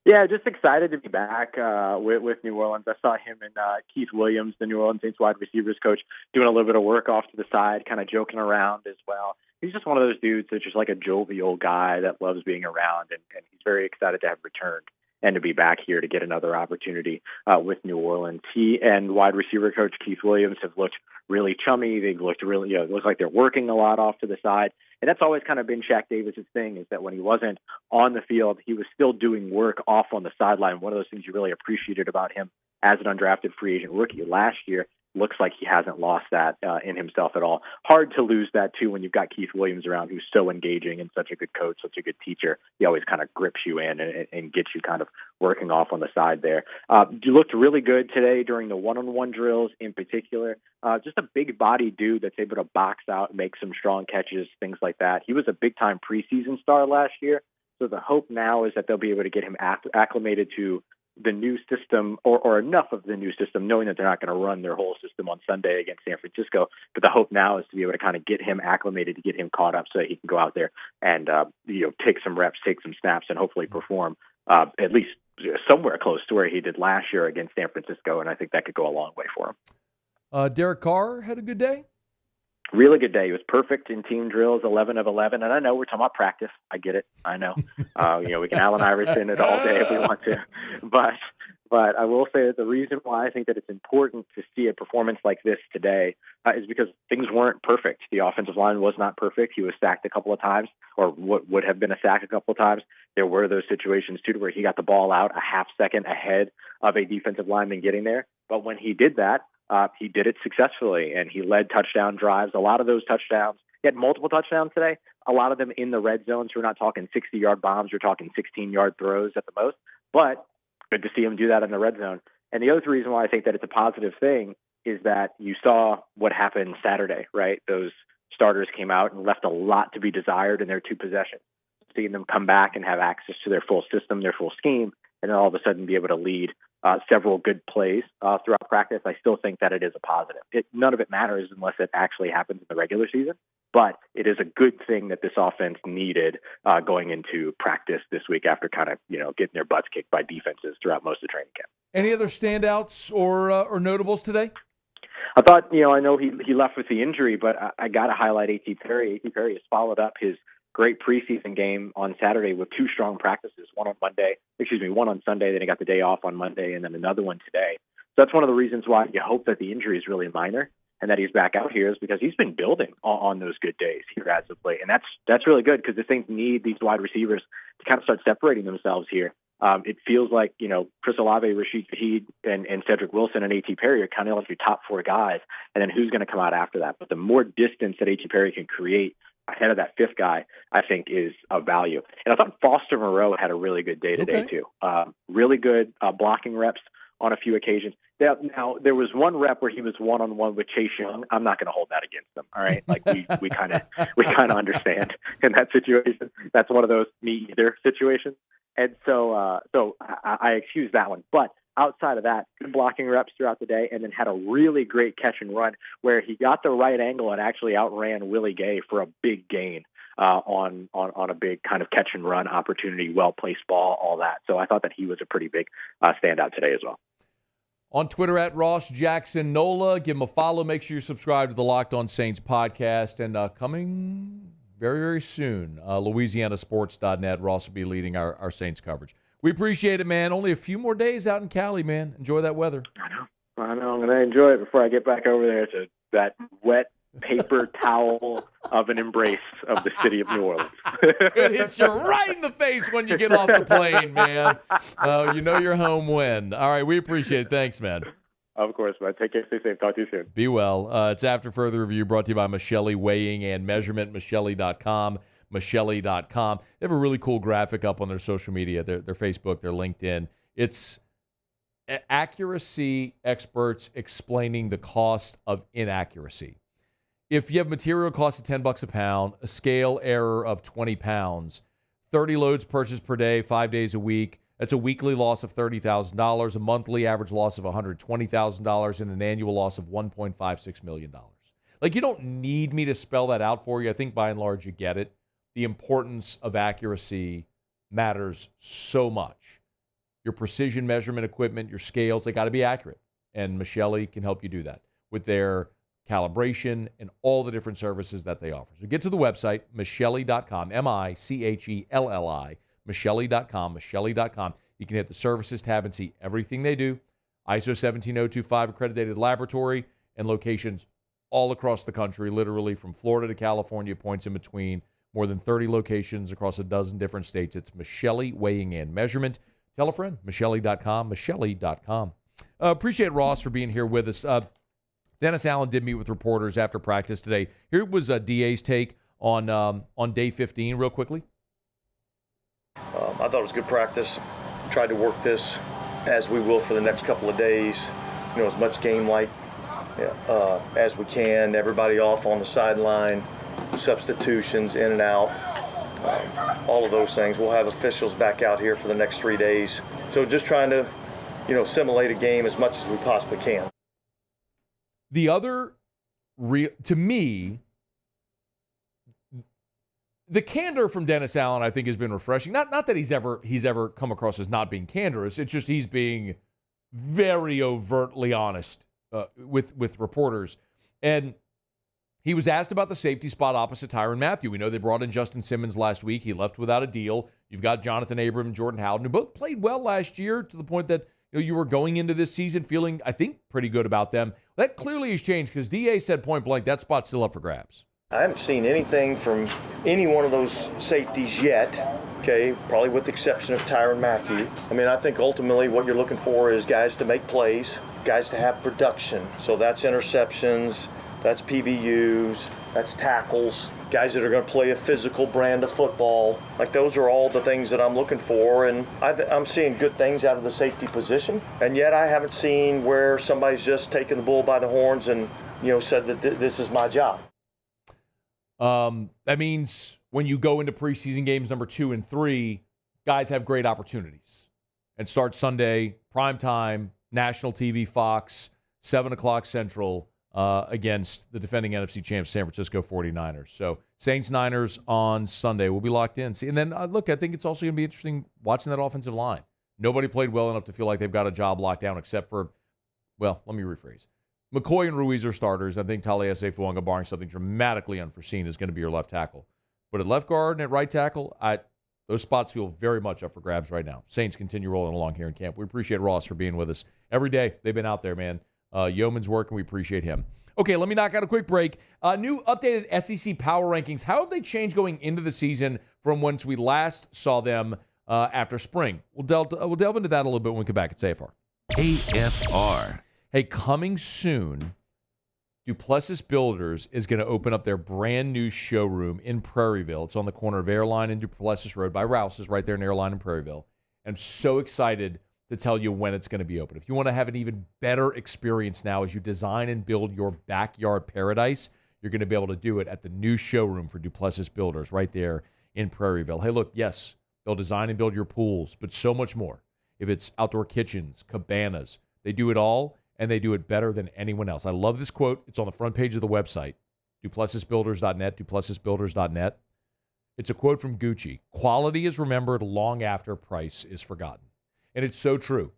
Yeah, just excited to be back with New Orleans. I saw him and Keith Williams, the New Orleans Saints wide receivers coach, doing a little bit of work off to the side, kind of joking around as well. He's just one of those dudes that's just like a jovial guy that loves being around, and he's very excited to have returned and to be back here to get another opportunity with New Orleans. He and wide receiver coach Keith Williams have looked really chummy. They've looked really, it looks like they're working a lot off to the side. And that's always kind of been Shaq Davis's thing, is that when he wasn't on the field, he was still doing work off on the sideline. One of those things you really appreciated about him as an undrafted free agent rookie last year. Looks like he hasn't lost that in himself at all. Hard to lose that, too, when you've got Keith Williams around, who's so engaging and such a good coach, such a good teacher. He always kind of grips you in and gets you kind of working off on the side there. You looked really good today during the one-on-one drills in particular. Just a big-body dude that's able to box out, make some strong catches, things like that. He was a big-time preseason star last year, so the hope now is that they'll be able to get him acclimated to the new system, or enough of the new system, knowing that they're not going to run their whole system on Sunday against San Francisco. But the hope now is to be able to kind of get him acclimated, to get him caught up so that he can go out there and take some reps, take some snaps, and hopefully perform at least somewhere close to where he did last year against San Francisco. And I think that could go a long way for him. Derek Carr had a good day? Really good day. He was perfect in team drills, 11 of 11. And I know we're talking about practice. I get it. I know. We can Allen Iverson it all day if we want to. But I will say that the reason why I think that it's important to see a performance like this today is because things weren't perfect. The offensive line was not perfect. He was sacked a couple of times, or what would have been a sack a couple of times. There were those situations, too, where he got the ball out a half second ahead of a defensive lineman getting there. But when he did that, he did it successfully, and he led touchdown drives. A lot of those touchdowns, he had multiple touchdowns today, a lot of them in the red zone, so we're not talking 60-yard bombs, we're talking 16-yard throws at the most, but good to see him do that in the red zone. And the other reason why I think that it's a positive thing is that you saw what happened Saturday, right? Those starters came out and left a lot to be desired in their two possessions. Seeing them come back and have access to their full system, their full scheme, and then all of a sudden be able to lead several good plays throughout practice, I still think that it is a positive. None of it matters unless it actually happens in the regular season. But it is a good thing that this offense needed going into practice this week after kind of, getting their butts kicked by defenses throughout most of training camp. Any other standouts or notables today? I thought, I know he left with the injury, but I got to highlight A.T. Perry. A.T. Perry has followed up his great preseason game on Saturday with 2 strong practices, one on Sunday, then he got the day off on Monday, and then another one today. So that's one of the reasons why you hope that the injury is really minor and that he's back out here, is because he's been building on those good days here as of late. And that's really good, because the Saints need these wide receivers to kind of start separating themselves here. It feels like, Chris Olave, Rashid Shaheed, and Cedric Wilson and A.T. Perry are kind of like your top 4 guys, and then who's going to come out after that. But the more distance that A.T. Perry can create ahead of that 5th guy, I think is of value. And I thought Foster Moreau had a really good day today, too. Really good blocking reps on a few occasions. Now, there was one rep where he was one-on-one with Chase Young. I'm not going to hold that against him, all right? Like, we kind of understand in that situation. That's one of those me either situations. And so I excuse that one. But outside of that, good blocking reps throughout the day, and then had a really great catch and run where he got the right angle and actually outran Willie Gay for a big gain on a big kind of catch and run opportunity, well-placed ball, all that. So I thought that he was a pretty big standout today as well. On Twitter at Ross Jackson Nola. Give him a follow. Make sure you subscribe to the Locked On Saints podcast. And coming very, very soon, LouisianaSports.net. Ross will be leading our Saints coverage. We appreciate it, man. Only a few more days out in Cali, man. Enjoy that weather. I know. I'm going to enjoy it before I get back over there to that wet paper towel of an embrace of the city of New Orleans. It hits you right in the face when you get off the plane, man. You know you're home when. All right, we appreciate it. Thanks, man. Of course, man. Take care. Stay safe. Talk to you soon. Be well. It's After Further Review, brought to you by Michelli Weighing and Measurement, Michelli.com, Michelli.com. They have a really cool graphic up on their social media, their Facebook, their LinkedIn. It's accuracy experts explaining the cost of inaccuracy. If you have material cost of $10 a pound, a scale error of 20 pounds, 30 loads purchased per day, 5 days a week, that's a weekly loss of $30,000, a monthly average loss of $120,000, and an annual loss of $1.56 million. Like, you don't need me to spell that out for you. I think by and large you get it. The importance of accuracy matters so much. Your precision measurement equipment, your scales, they got to be accurate. And Michelli can help you do that with their calibration and all the different services that they offer. So get to the website, Michelli.com, Michelli, Michelli.com, Michelli.com. You can hit the services tab and see everything they do. ISO 17025 accredited laboratory and locations all across the country, literally from Florida to California, points in between, more than 30 locations across a dozen different states. It's Michelli Weighing and Measurement. Tell a friend, Michelli.com, Michelli.com. Appreciate Ross for being here with us. Dennis Allen did meet with reporters after practice today. Here was DA's take on day 15 real quickly. I thought it was good practice. Tried to work this as we will for the next couple of days. As much game-like as we can. Everybody off on the sideline, substitutions in and out, all of those things. We'll have officials back out here for the next 3 days. So just trying to, simulate a game as much as we possibly can. The other, to me, the candor from Dennis Allen, I think, has been refreshing. Not that he's ever come across as not being candorous. It's just he's being very overtly honest with reporters. And he was asked about the safety spot opposite Tyrann Mathieu. We know they brought in Justin Simmons last week. He left without a deal. You've got Jonathan Abram and Jordan Howden, who both played well last year to the point that you were going into this season feeling, I think, pretty good about them. That clearly has changed because DA said point blank, that spot's still up for grabs. I haven't seen anything from any one of those safeties yet, okay, probably with the exception of Tyrann Mathieu. I think ultimately what you're looking for is guys to make plays, guys to have production. So that's interceptions, that's PBUs, that's tackles, guys that are going to play a physical brand of football. Like, those are all the things that I'm looking for, and I'm seeing good things out of the safety position. And yet I haven't seen where somebody's just taken the bull by the horns and, said that this is my job. That means when you go into preseason games number 2 and 3, guys have great opportunities. And start Sunday, primetime, national TV, Fox, 7 o'clock Central. against the defending NFC champs, San Francisco 49ers. So Saints-Niners on Sunday. We'll be locked in. See, and then, look, I think it's also going to be interesting watching that offensive line. Nobody played well enough to feel like they've got a job locked down except for, well, let me rephrase. McCoy and Ruiz are starters. I think Taliesin Fuanga, barring something dramatically unforeseen, is going to be your left tackle. But at left guard and at right tackle, those spots feel very much up for grabs right now. Saints continue rolling along here in camp. We appreciate Ross for being with us every day. They've been out there, man. Yeoman's work, and we appreciate him. Okay, let me knock out a quick break. New updated SEC power rankings. How have they changed going into the season from once we last saw them after spring? We'll delve into that a little bit when we come back at AFR. AFR. Hey, coming soon, Duplessis Builders is going to open up their brand new showroom in Prairieville. It's on the corner of Airline and Duplessis Road by Rouse's, right there in Airline and Prairieville. I'm so excited to tell you when it's going to be open. If you want to have an even better experience now as you design and build your backyard paradise, you're going to be able to do it at the new showroom for Duplessis Builders right there in Prairieville. Hey, look, yes, they'll design and build your pools, but so much more. If it's outdoor kitchens, cabanas, they do it all. And they do it better than anyone else. I love this quote. It's on the front page of the website, duplessisbuilders.net, duplessisbuilders.net. It's a quote from Gucci. Quality is remembered long after price is forgotten. And it's so true.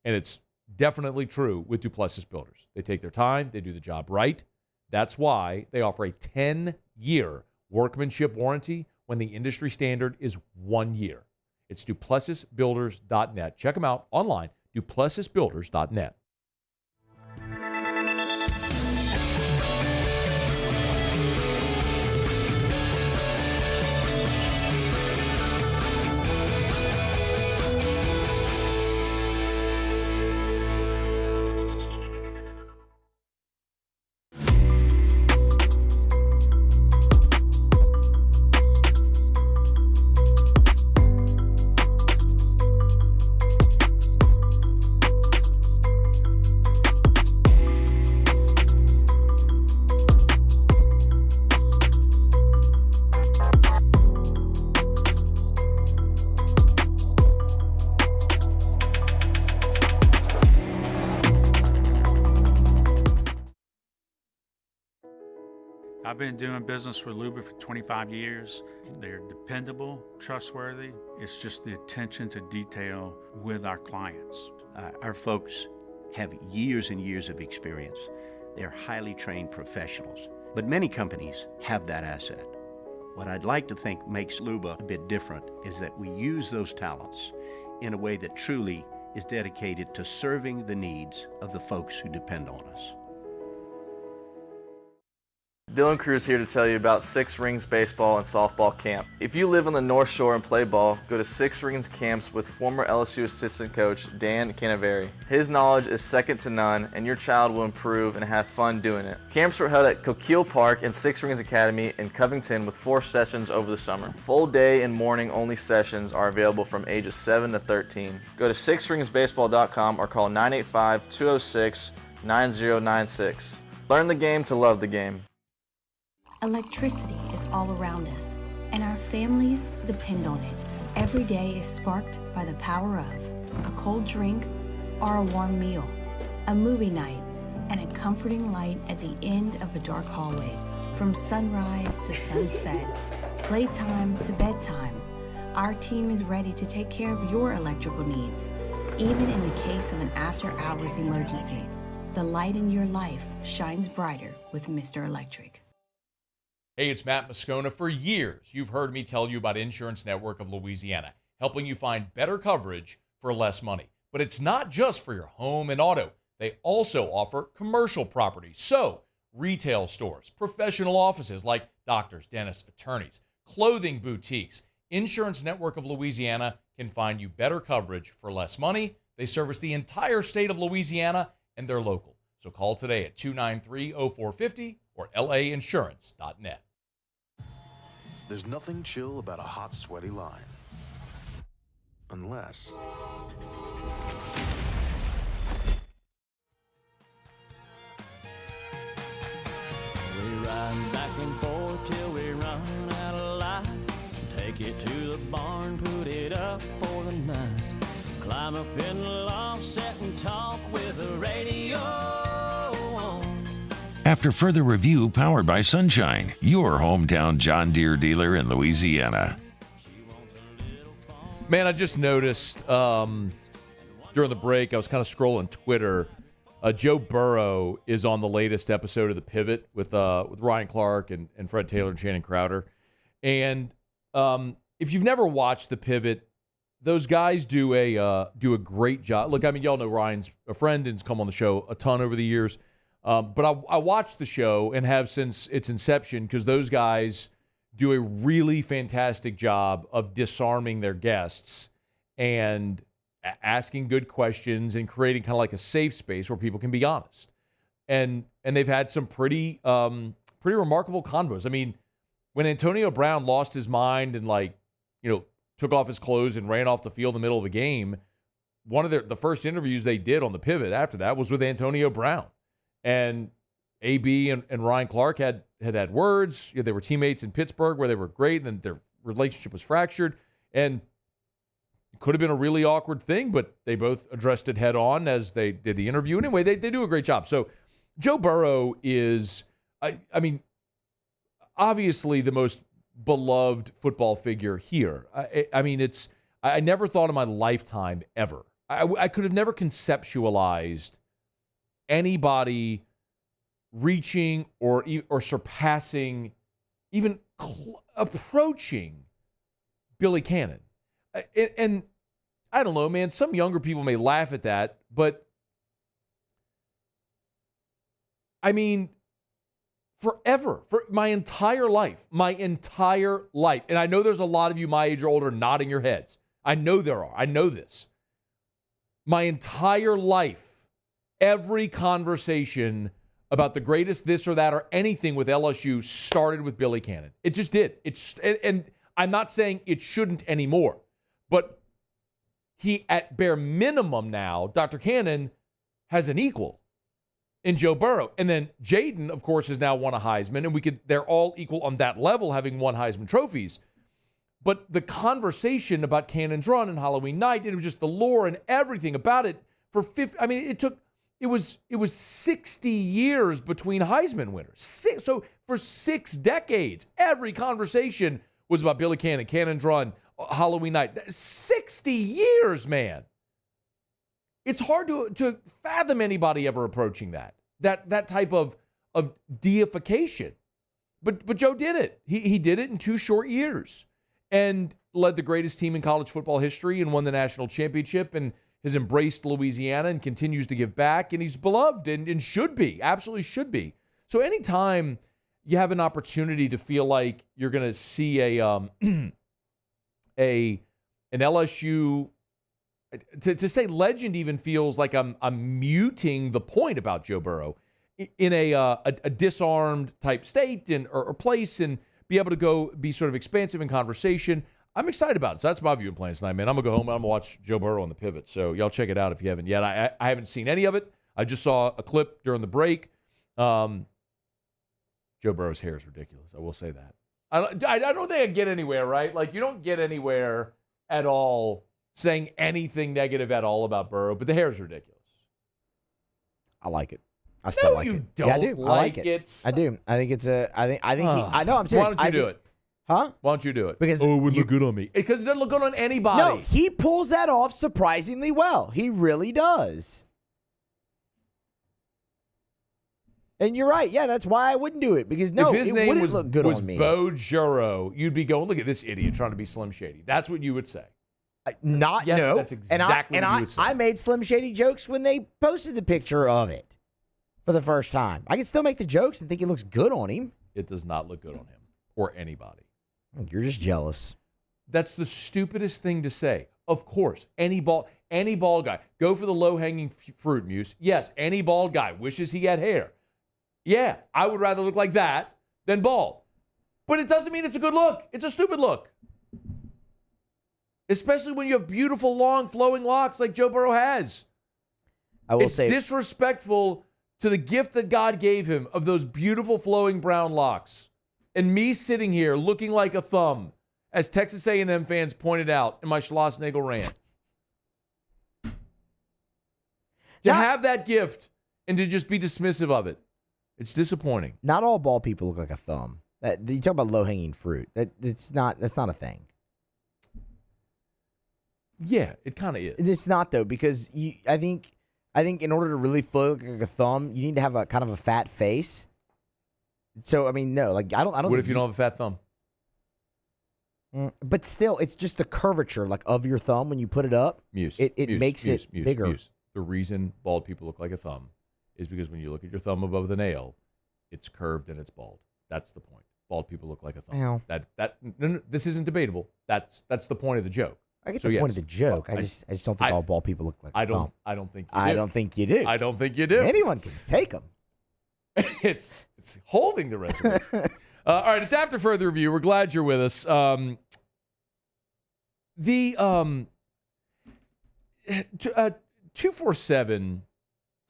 And it's definitely true with Duplessis Builders. They take their time. They do the job right. That's why they offer a 10-year workmanship warranty when the industry standard is 1 year. It's duplessisbuilders.net. Check them out online, duplessisbuilders.net. I've been doing business with Luba for 25 years. They're dependable, trustworthy. It's just the attention to detail with our clients. Our folks have years and years of experience. They're highly trained professionals, but many companies have that asset. What I'd like to think makes Luba a bit different is that we use those talents in a way that truly is dedicated to serving the needs of the folks who depend on us. Dylan Cruz here to tell you about Six Rings Baseball and Softball Camp. If you live on the North Shore and play ball, go to Six Rings Camps with former LSU assistant coach Dan Canaveri. His knowledge is second to none, and your child will improve and have fun doing it. Camps were held at Coquille Park and Six Rings Academy in Covington with 4 sessions over the summer. Full day and morning only sessions are available from ages 7 to 13. Go to sixringsbaseball.com or call 985-206-9096. Learn the game to love the game. Electricity is all around us, and our families depend on it. Every day is sparked by the power of a cold drink or a warm meal, a movie night, and a comforting light at the end of a dark hallway. From sunrise to sunset, playtime to bedtime, our team is ready to take care of your electrical needs. Even in the case of an after-hours emergency, the light in your life shines brighter with Mr. Electric. Hey, it's Matt Moscona. For years, you've heard me tell you about Insurance Network of Louisiana, helping you find better coverage for less money. But it's not just for your home and auto. They also offer commercial properties. So, retail stores, professional offices like doctors, dentists, attorneys, clothing boutiques. Insurance Network of Louisiana can find you better coverage for less money. They service the entire state of Louisiana, and they're local. So call today at 293-0450 or lainsurance.net. There's nothing chill about a hot, sweaty line. Unless... We ride back and forth till we run out of light. Take it to the barn, put it up for the night. Climb up in the loft, sit and talk with the radio on. After further review powered by Sunshine, your hometown John Deere dealer in Louisiana. Man, I just noticed during the break, I was kind of scrolling Twitter. Joe Burrow is on the latest episode of The Pivot with Ryan Clark and Fred Taylor and Shannon Crowder. And if you've never watched The Pivot, those guys do a great job. Look, I mean, y'all know Ryan's a friend and has come on the show a ton over the years. But I watched the show and have since its inception because those guys do a really fantastic job of disarming their guests and asking good questions and creating kind of like a safe space where people can be honest. And they've had some pretty remarkable convos. I mean, when Antonio Brown lost his mind and took off his clothes and ran off the field in the middle of the game, one of the first interviews they did on The Pivot after that was with Antonio Brown. And AB and Ryan Clark had words. They were teammates in Pittsburgh where they were great, and then their relationship was fractured. And it could have been a really awkward thing, but they both addressed it head on as they did the interview. Anyway, they do a great job. So Joe Burrow is, I mean, obviously the most beloved football figure here. I never thought in my lifetime ever. I could have never conceptualized anybody reaching or surpassing, even approaching Billy Cannon. And I don't know, man, some younger people may laugh at that, but I mean, forever, for my entire life, and I know there's a lot of you my age or older nodding your heads. I know there are. I know this. My entire life, every conversation about the greatest this or that or anything with LSU started with Billy Cannon. It just did. And I'm not saying it shouldn't anymore, but he, at bare minimum now, Dr. Cannon has an equal in Joe Burrow. And then Jaden, of course, has now won a Heisman, and they're all equal on that level, having won Heisman trophies. But the conversation about Cannon's run and Halloween night, it was just the lore and everything about it it was 60 years between Heisman winners. So for 6 decades, every conversation was about Billy Cannon, Cannon's run, Halloween night. 60 years, man. It's hard to fathom anybody ever approaching that type of deification. But Joe did it. He did it in 2 short years and led the greatest team in college football history and won the national championship and has embraced Louisiana and continues to give back, and he's beloved and should be, absolutely should be. So anytime you have an opportunity to feel like you're going to see an LSU, to say legend even feels like I'm muting the point about Joe Burrow in a disarmed type state or place, and be able to go be sort of expansive in conversation. I'm excited about it. So that's my viewing plans tonight, man. I'm going to go home and I'm going to watch Joe Burrow on The Pivot. So y'all check it out if you haven't yet. I haven't seen any of it. I just saw a clip during the break. Joe Burrow's hair is ridiculous. I will say that. I don't think I get anywhere, right? Like, you don't get anywhere at all saying anything negative at all about Burrow, but the hair is ridiculous. I like it. I still like it. You don't yeah, I do. I like it. it. I do. I think it's I know, I'm serious. Why don't you do it? Huh? Why don't you do it? Because it would look good on me. Because it doesn't look good on anybody. No, he pulls that off surprisingly well. He really does. And you're right. Yeah, that's why I wouldn't do it. Because no, if his it name wouldn't look good on me. Bo Juro, you'd be going, look at this idiot trying to be Slim Shady. That's what you would say. No. That's exactly what you would say. I made Slim Shady jokes when they posted the picture of it for the first time. I can still make the jokes and think it looks good on him. It does not look good on him or anybody. You're just jealous. That's the stupidest thing to say. Of course, any bald guy. Go for the low-hanging fruit, Muse. Yes, any bald guy wishes he had hair. Yeah, I would rather look like that than bald. But it doesn't mean it's a good look. It's a stupid look. Especially when you have beautiful, long, flowing locks like Joe Burrow has. It's disrespectful to the gift that God gave him of those beautiful, flowing brown locks. And me sitting here looking like a thumb, as Texas A&M fans pointed out in my Schlossnagel rant. To have that gift and to just be dismissive of it. It's disappointing. Not all bald people look like a thumb. You talk about low-hanging fruit. That's not a thing. Yeah, it kind of is. It's not, though, because I think in order to really look like a thumb, you need to have a kind of a fat face. So, I mean, no, like I don't. What if you don't have a fat thumb? But still, it's just the curvature, like of your thumb when you put it up. It makes it bigger. The reason bald people look like a thumb is because when you look at your thumb above the nail, it's curved and it's bald. That's the point. Bald people look like a thumb. Ow. No, this isn't debatable. That's the point of the joke. I get the point of the joke. I just don't think all bald people look like a thumb. I don't think you do. I don't think you do. Anyone can take them. It's holding the resume. All right, it's after further review. We're glad you're with us. The 247.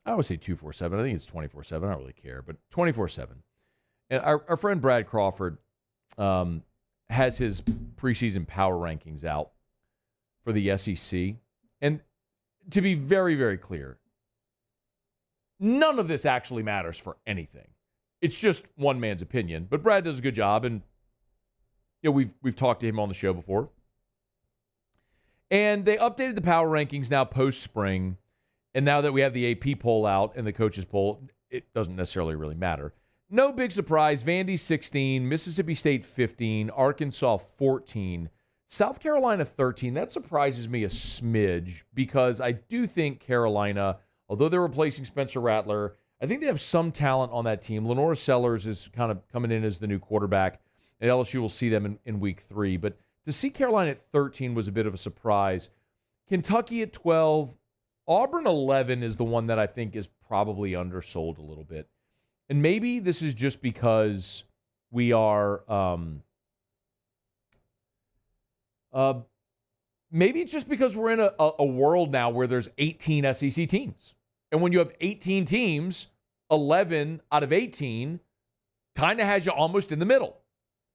I always say 247. I think it's 24/7. I don't really care, but 24/7. And our friend Brad Crawford has his preseason power rankings out for the SEC. And to be very, very clear, none of this actually matters for anything. It's just one man's opinion. But Brad does a good job, and we've talked to him on the show before. And they updated the power rankings now post-spring. And now that we have the AP poll out and the coaches poll, it doesn't necessarily really matter. No big surprise. Vandy 16, Mississippi State 15, Arkansas 14, South Carolina 13. That surprises me a smidge because I do think Carolina, although they're replacing Spencer Rattler, I think they have some talent on that team. Lenora Sellers is kind of coming in as the new quarterback, and LSU will see them in week 3. But to see Carolina at 13 was a bit of a surprise. Kentucky at 12. Auburn 11 is the one that I think is probably undersold a little bit. And maybe this is just because we are maybe it's just because we're in a world now where there's 18 SEC teams. And when you have 18 teams, 11 out of 18 kind of has you almost in the middle.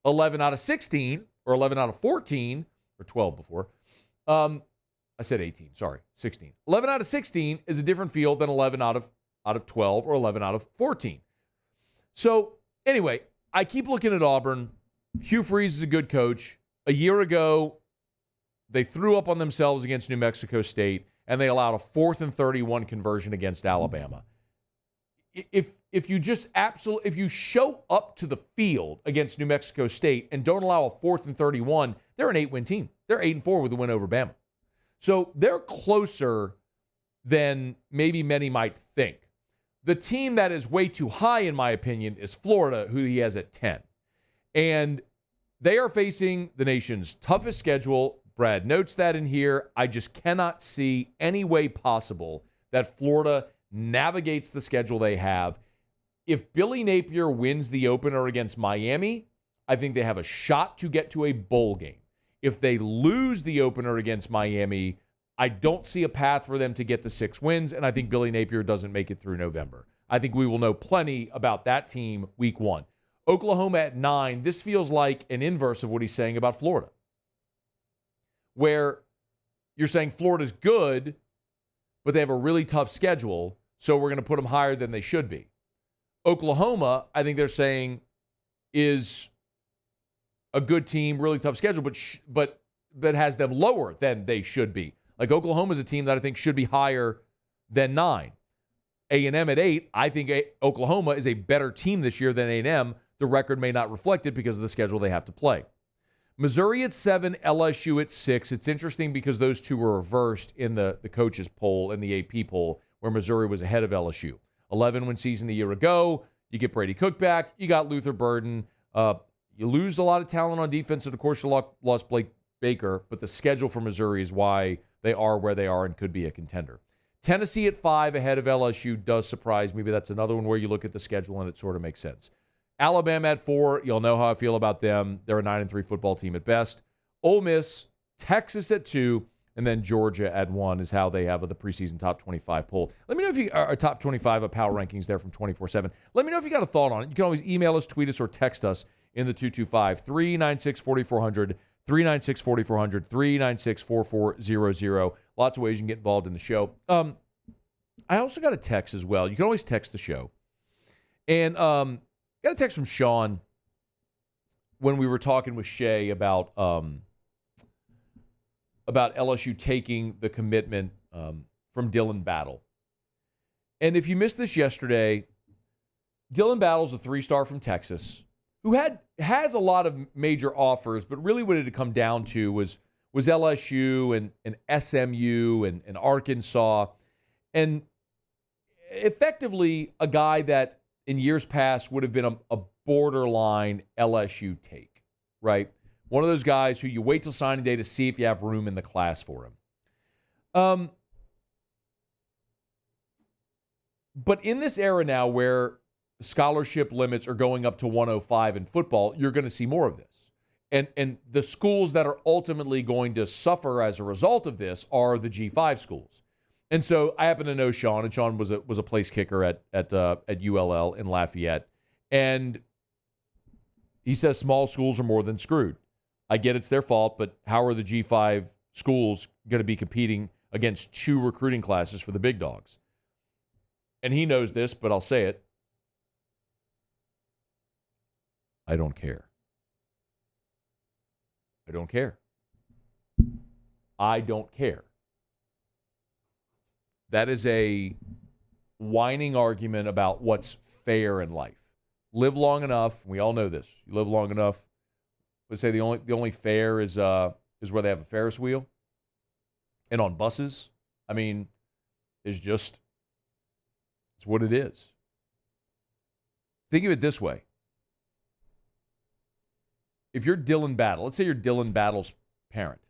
11 out of 16 or 11 out of 14 or 12 before. I said 18, sorry, 16. 11 out of 16 is a different field than 11 out of 12 or 11 out of 14. So, anyway, I keep looking at Auburn. Hugh Freeze is a good coach. A year ago, they threw up on themselves against New Mexico State, and they allowed a 4th and 31 conversion against Alabama. If you show up to the field against New Mexico State and don't allow a 4th and 31, they're an 8-win team. They're 8-4 with a win over Bama. So they're closer than maybe many might think. The team that is way too high, in my opinion, is Florida, who he has at 10. And they are facing the nation's toughest schedule. Brad notes that in here. I just cannot see any way possible that Florida navigates the schedule they have. If Billy Napier wins the opener against Miami, I think they have a shot to get to a bowl game. If they lose the opener against Miami, I don't see a path for them to get to 6 wins, and I think Billy Napier doesn't make it through November. I think we will know plenty about that team week 1. Oklahoma at 9, this feels like an inverse of what he's saying about Florida, where you're saying Florida's good, but they have a really tough schedule, so we're going to put them higher than they should be. Oklahoma, I think they're saying, is a good team, really tough schedule, but has them lower than they should be. Like Oklahoma's a team that I think should be higher than 9. A&M at 8, I think Oklahoma is a better team this year than A&M. The record may not reflect it because of the schedule they have to play. Missouri at 7, LSU at 6. It's interesting because those two were reversed in the coaches poll and the AP poll, where Missouri was ahead of LSU. 11-win season a year ago. You get Brady Cook back. You got Luther Burden. You lose a lot of talent on defense, and of course you lost Blake Baker, but the schedule for Missouri is why they are where they are and could be a contender. Tennessee at 5 ahead of LSU does surprise me, but that's another one where you look at the schedule and it sort of makes sense. Alabama at 4, you'll know how I feel about them. They're a 9-3 football team at best. Ole Miss, Texas at 2, and then Georgia at 1 is how they have the preseason top 25 poll. Let me know if you are top 25 of power rankings there from 24/7. Let me know if you got a thought on it. You can always email us, tweet us, or text us in the 225-396-4400, 396-4400, 396-4400. Lots of ways you can get involved in the show. I also got a text as well. You can always text the show. And got a text from Sean when we were talking with Shea about LSU taking the commitment from Dylan Battle. And if you missed this yesterday, Dylan Battle's a 3-star from Texas who has a lot of major offers, but really what it had come down to was LSU and SMU and Arkansas. And effectively a guy that in years past would have been a borderline LSU take, right? One of those guys who you wait till signing day to see if you have room in the class for him. But in this era now where scholarship limits are going up to 105 in football, you're going to see more of this. And the schools that are ultimately going to suffer as a result of this are the G5 schools. And so I happen to know Sean, and Sean was a place kicker at ULL in Lafayette. And he says small schools are more than screwed. I get it's their fault, but how are the G5 schools going to be competing against 2 recruiting classes for the big dogs? And he knows this, but I'll say it. I don't care. I don't care. I don't care. That is a whining argument about what's fair in life. Live long enough. We all know this. You live long enough. Let's say the only fair is where they have a Ferris wheel. And on buses, I mean, it's what it is. Think of it this way. If you're Dylan Battle, let's say you're Dylan Battle's parent,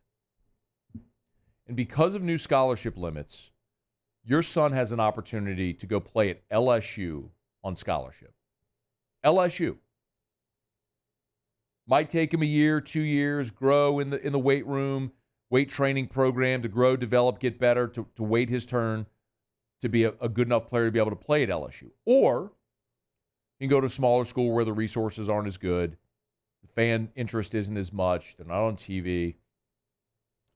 and because of new scholarship limits, your son has an opportunity to go play at LSU on scholarship. LSU. Might take him a year, 2 years, grow in the weight room, weight training program, to grow, develop, get better, to wait his turn to be a good enough player to be able to play at LSU. Or you can go to a smaller school where the resources aren't as good, the fan interest isn't as much, they're not on TV,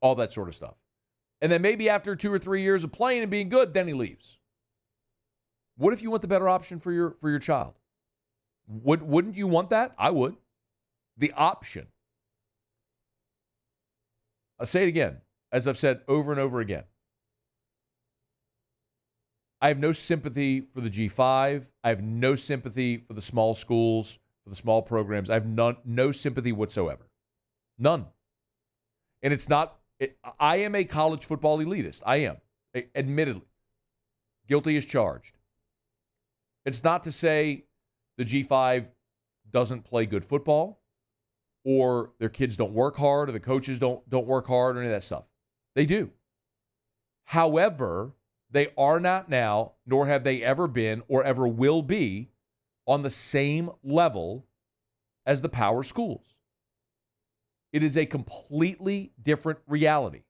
all that sort of stuff. And then maybe after 2 or 3 years of playing and being good, then he leaves. What if you want the better option for your child? Wouldn't you want that? I would. The option. I'll say it again, as I've said over and over again. I have no sympathy for the G5. I have no sympathy for the small schools, for the small programs. I have no sympathy whatsoever. None. And it's not, I am a college football elitist. I am, admittedly. Guilty as charged. It's not to say the G5 doesn't play good football, or their kids don't work hard, or the coaches don't work hard, or any of that stuff. They do. However, they are not now, nor have they ever been, or ever will be, on the same level as the power schools. It is a completely different reality.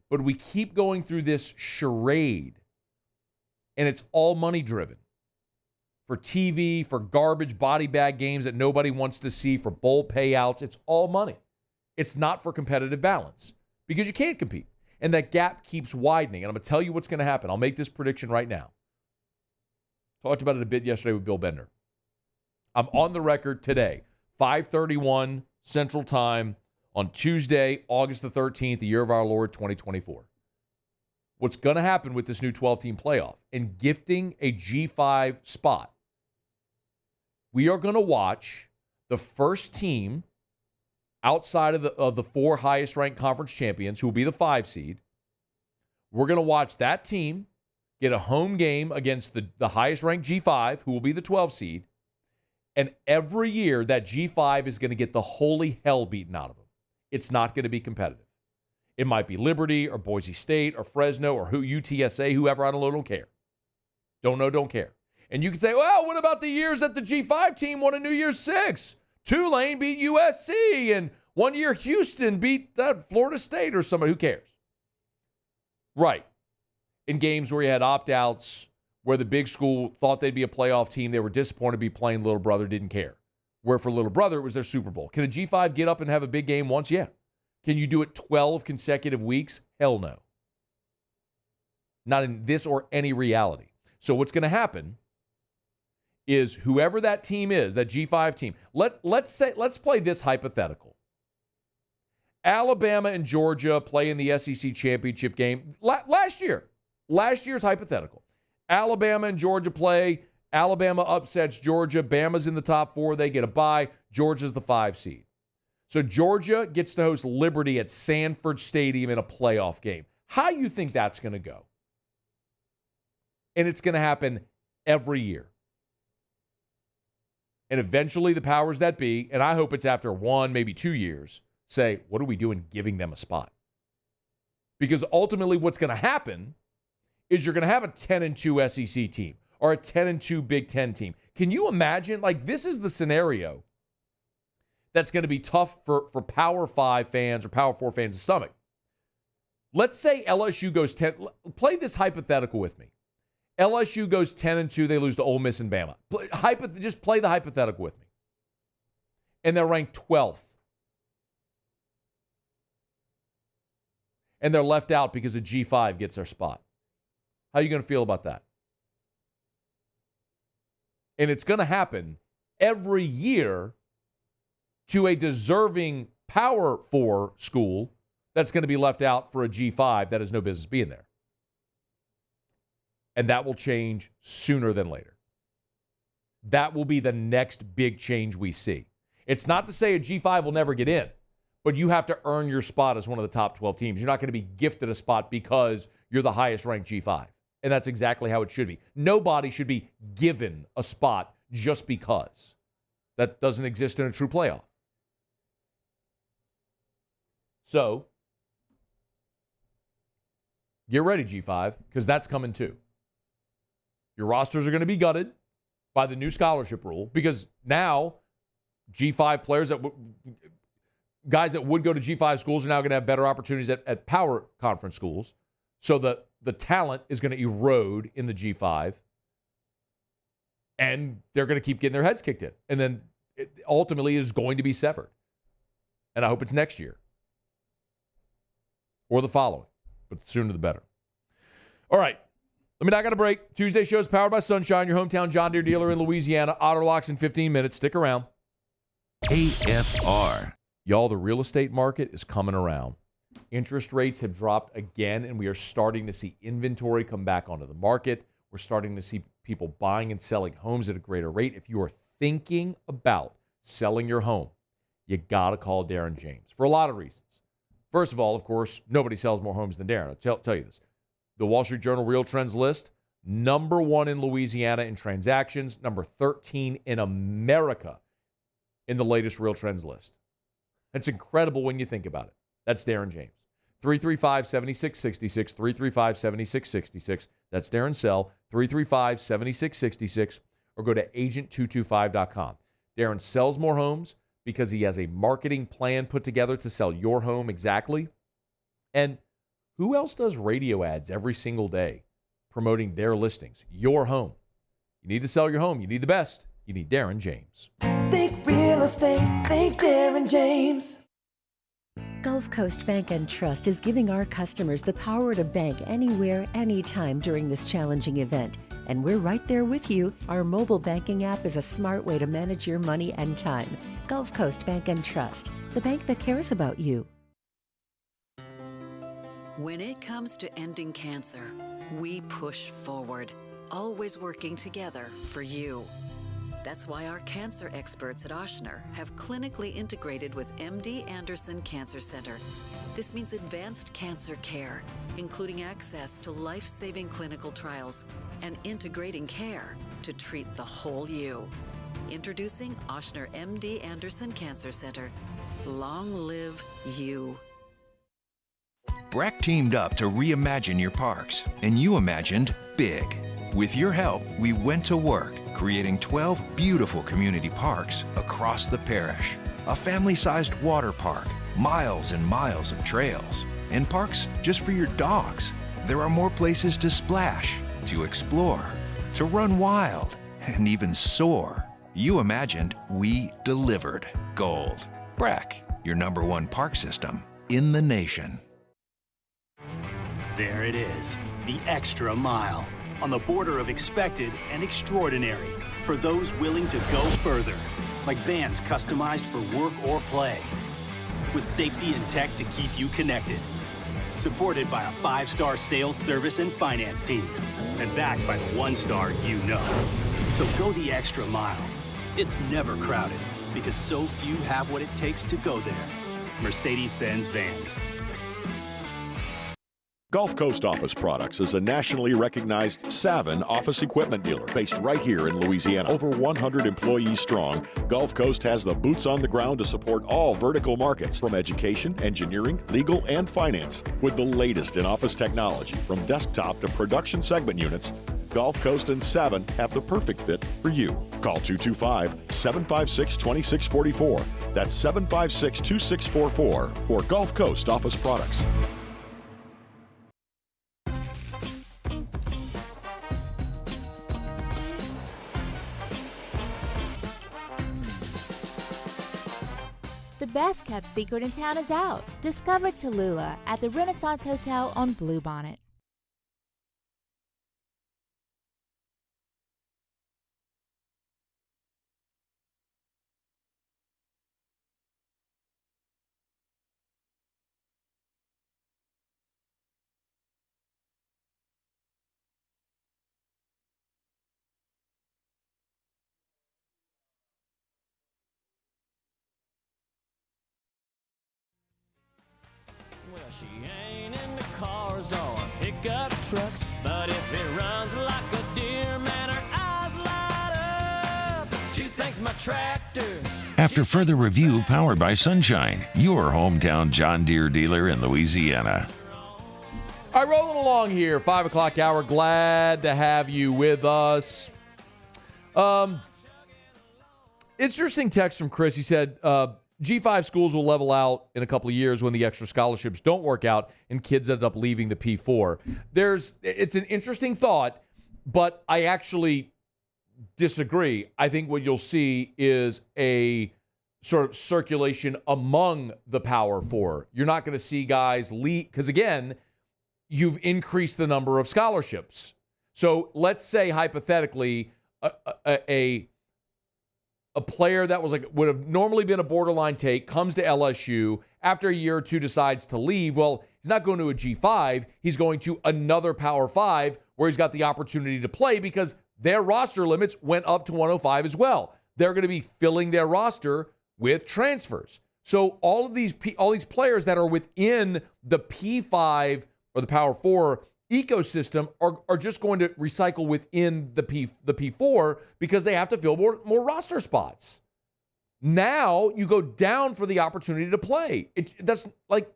But we keep going through this charade, and it's all money driven. For TV, for garbage body bag games that nobody wants to see, for bowl payouts, it's all money. It's not for competitive balance because you can't compete. And that gap keeps widening. And I'm going to tell you what's going to happen. I'll make this prediction right now. Talked about it a bit yesterday with Bill Bender. I'm on the record today, 5:31 Central Time on Tuesday, August the 13th, the year of our Lord, 2024. What's going to happen with this new 12-team playoff and gifting a G5 spot, we are going to watch the first team outside of the 4 highest-ranked conference champions, who will be the 5 seed. We're going to watch that team get a home game against the highest-ranked G5, who will be the 12 seed. And every year, that G5 is going to get the holy hell beaten out of them. It's not going to be competitive. It might be Liberty or Boise State or Fresno or UTSA, whoever. I don't care. Don't know, don't care. And you can say, well, what about the years that the G5 team won a New Year's Six? Tulane beat USC, and one year Houston beat Florida State or somebody. Who cares? Right. In games where you had opt-outs, where the big school thought they'd be a playoff team, they were disappointed to be playing Little Brother, didn't care. Where for Little Brother, it was their Super Bowl. Can a G5 get up and have a big game once? Yeah. Can you do it 12 consecutive weeks? Hell no. Not in this or any reality. So what's going to happen is whoever that team is, that G5 team. Let's play this hypothetical. Alabama and Georgia play in the SEC championship game last year. Last year's hypothetical. Alabama and Georgia play. Alabama upsets Georgia. Bama's in the top 4. They get a bye. Georgia's the 5 seed. So Georgia gets to host Liberty at Sanford Stadium in a playoff game. How do you think that's going to go? And it's going to happen every year. And eventually the powers that be, and I hope it's after 1, maybe 2 years, say, what are we doing giving them a spot? Because ultimately what's going to happen is you're going to have a 10-2 SEC team or a 10-2 Big Ten team. Can you imagine? Like, this is the scenario that's going to be tough for Power 5 fans or Power 4 fans to stomach. Let's say LSU goes 10. Play this hypothetical with me. LSU goes 10-2. They lose to Ole Miss and Bama. Just play the hypothetical with me. And they're ranked 12th. And they're left out because a G5 gets their spot. How are you going to feel about that? And it's going to happen every year to a deserving Power 4 school that's going to be left out for a G5 that has no business being there. And that will change sooner than later. That will be the next big change we see. It's not to say a G5 will never get in, but you have to earn your spot as one of the top 12 teams. You're not going to be gifted a spot because you're the highest ranked G5. And that's exactly how it should be. Nobody should be given a spot just because. That doesn't exist in a true playoff. So, get ready, G5, because that's coming too. Your rosters are going to be gutted by the new scholarship rule because now G5 players, guys that would go to G5 schools are now going to have better opportunities at Power Conference schools. So the talent is going to erode in the G5, and they're going to keep getting their heads kicked in. And then it ultimately is going to be severed. And I hope it's next year or the following, but the sooner the better. All right. Let me knock out a break. Tuesday show is powered by Sunshine, your hometown John Deere dealer in Louisiana. Auto locks in 15 minutes. Stick around. AFR. Y'all, the real estate market is coming around. Interest rates have dropped again, and we are starting to see inventory come back onto the market. We're starting to see people buying and selling homes at a greater rate. If you are thinking about selling your home, you got to call Darren James for a lot of reasons. First of all, of course, nobody sells more homes than Darren. I'll tell you this. The Wall Street Journal Real Trends list, number 1 in Louisiana in transactions, number 13 in America in the latest Real Trends list. That's incredible when you think about it. That's Darren James. 335-7666, 335-7666. That's Darren's cell, 335-7666, or go to agent225.com. Darren sells more homes because he has a marketing plan put together to sell your home exactly. And who else does radio ads every single day promoting their listings? Your home. You need to sell your home. You need the best. You need Darren James. Think real estate. Think Darren James. Gulf Coast Bank and Trust is giving our customers the power to bank anywhere, anytime during this challenging event. And we're right there with you. Our mobile banking app is a smart way to manage your money and time. Gulf Coast Bank and Trust, the bank that cares about you. When it comes to ending cancer, we push forward, always working together for you. That's why our cancer experts at Ochsner have clinically integrated with MD Anderson Cancer Center. This means advanced cancer care, including access to life-saving clinical trials and integrating care to treat the whole you. Introducing Ochsner MD Anderson Cancer Center. Long live you. Breck teamed up to reimagine your parks, and you imagined big. With your help, we went to work, creating 12 beautiful community parks across the parish. A family-sized water park, miles and miles of trails, and parks just for your dogs. There are more places to splash, to explore, to run wild, and even soar. You imagined, we delivered. Gold. Breck, your #1 park system in the nation. There it is, the extra mile. on the border of expected and extraordinary for those willing to go further, like vans customized for work or play, with safety and tech to keep you connected. Supported by a 5-star sales, service, and finance team, and backed by the 1-star you know. So go the extra mile. It's never crowded, because so few have what it takes to go there. Mercedes-Benz Vans. Gulf Coast Office Products is a nationally recognized Savin office equipment dealer based right here in Louisiana. Over 100 employees strong, Gulf Coast has the boots on the ground to support all vertical markets from education, engineering, legal, and finance. With the latest in office technology from desktop to production segment units, Gulf Coast and Savin have the perfect fit for you. Call 225-756-2644. That's 756-2644 for Gulf Coast Office Products. The best kept secret in town is out. Discover Tallulah at the Renaissance Hotel on Bluebonnet. Well, she ain't into cars or pickup trucks, but if it runs like a deer, man, her eyes light up. She thinks my tractor. After further review powered by Sunshine, your hometown John Deere dealer in Louisiana. All right, rolling along here, 5 o'clock hour. Glad to have you with us. Interesting text from Chris. He said, G5 schools will level out in a couple of years when the extra scholarships don't work out and kids end up leaving the P4. It's an interesting thought, but I actually disagree. I think what you'll see is a sort of circulation among the Power Four. You're not going to see guys leave because, again, you've increased the number of scholarships. So let's say hypothetically a player that was would have normally been a borderline take comes to LSU after a year or two decides to leave. Well, he's not going to a G5. He's going to another Power 5 where he's got the opportunity to play because their roster limits went up to 105 as well. They're going to be filling their roster with transfers. So all these players that are within the P5 or the Power 4 ecosystem are just going to recycle within the P4 because they have to fill more roster spots. Now you go down for the opportunity to play. That's like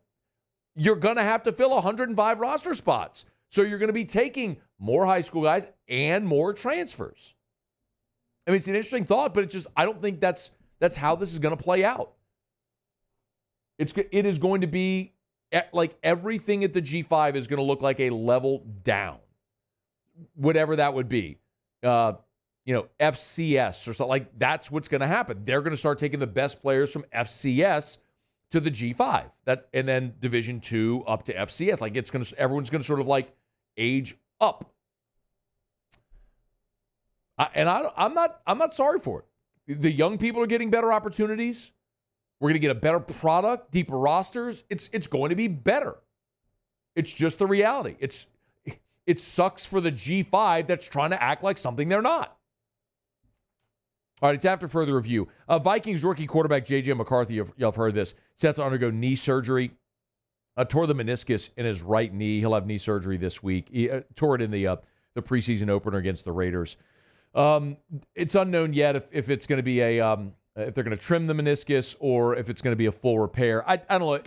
you're going to have to fill 105 roster spots. So you're going to be taking more high school guys and more transfers. I mean, it's an interesting thought, but I don't think that's how this is going to play out. It is going to be like everything at the G5 is going to look like a level down, whatever that would be. FCS or something like that's what's going to happen. They're going to start taking the best players from FCS to the G5, and then Division II up to FCS. Like everyone's going to sort of like age up. I'm not sorry for it. The young people are getting better opportunities. We're going to get a better product, deeper rosters. It's going to be better. It's just the reality. It sucks for the G5 that's trying to act like something they're not. All right, it's after further review. Vikings rookie quarterback J.J. McCarthy, y'all have heard this, set to undergo knee surgery. Tore the meniscus in his right knee. He'll have knee surgery this week. He tore it in the preseason opener against the Raiders. It's unknown yet if it's going to be if they're going to trim the meniscus or if it's going to be a full repair. I don't know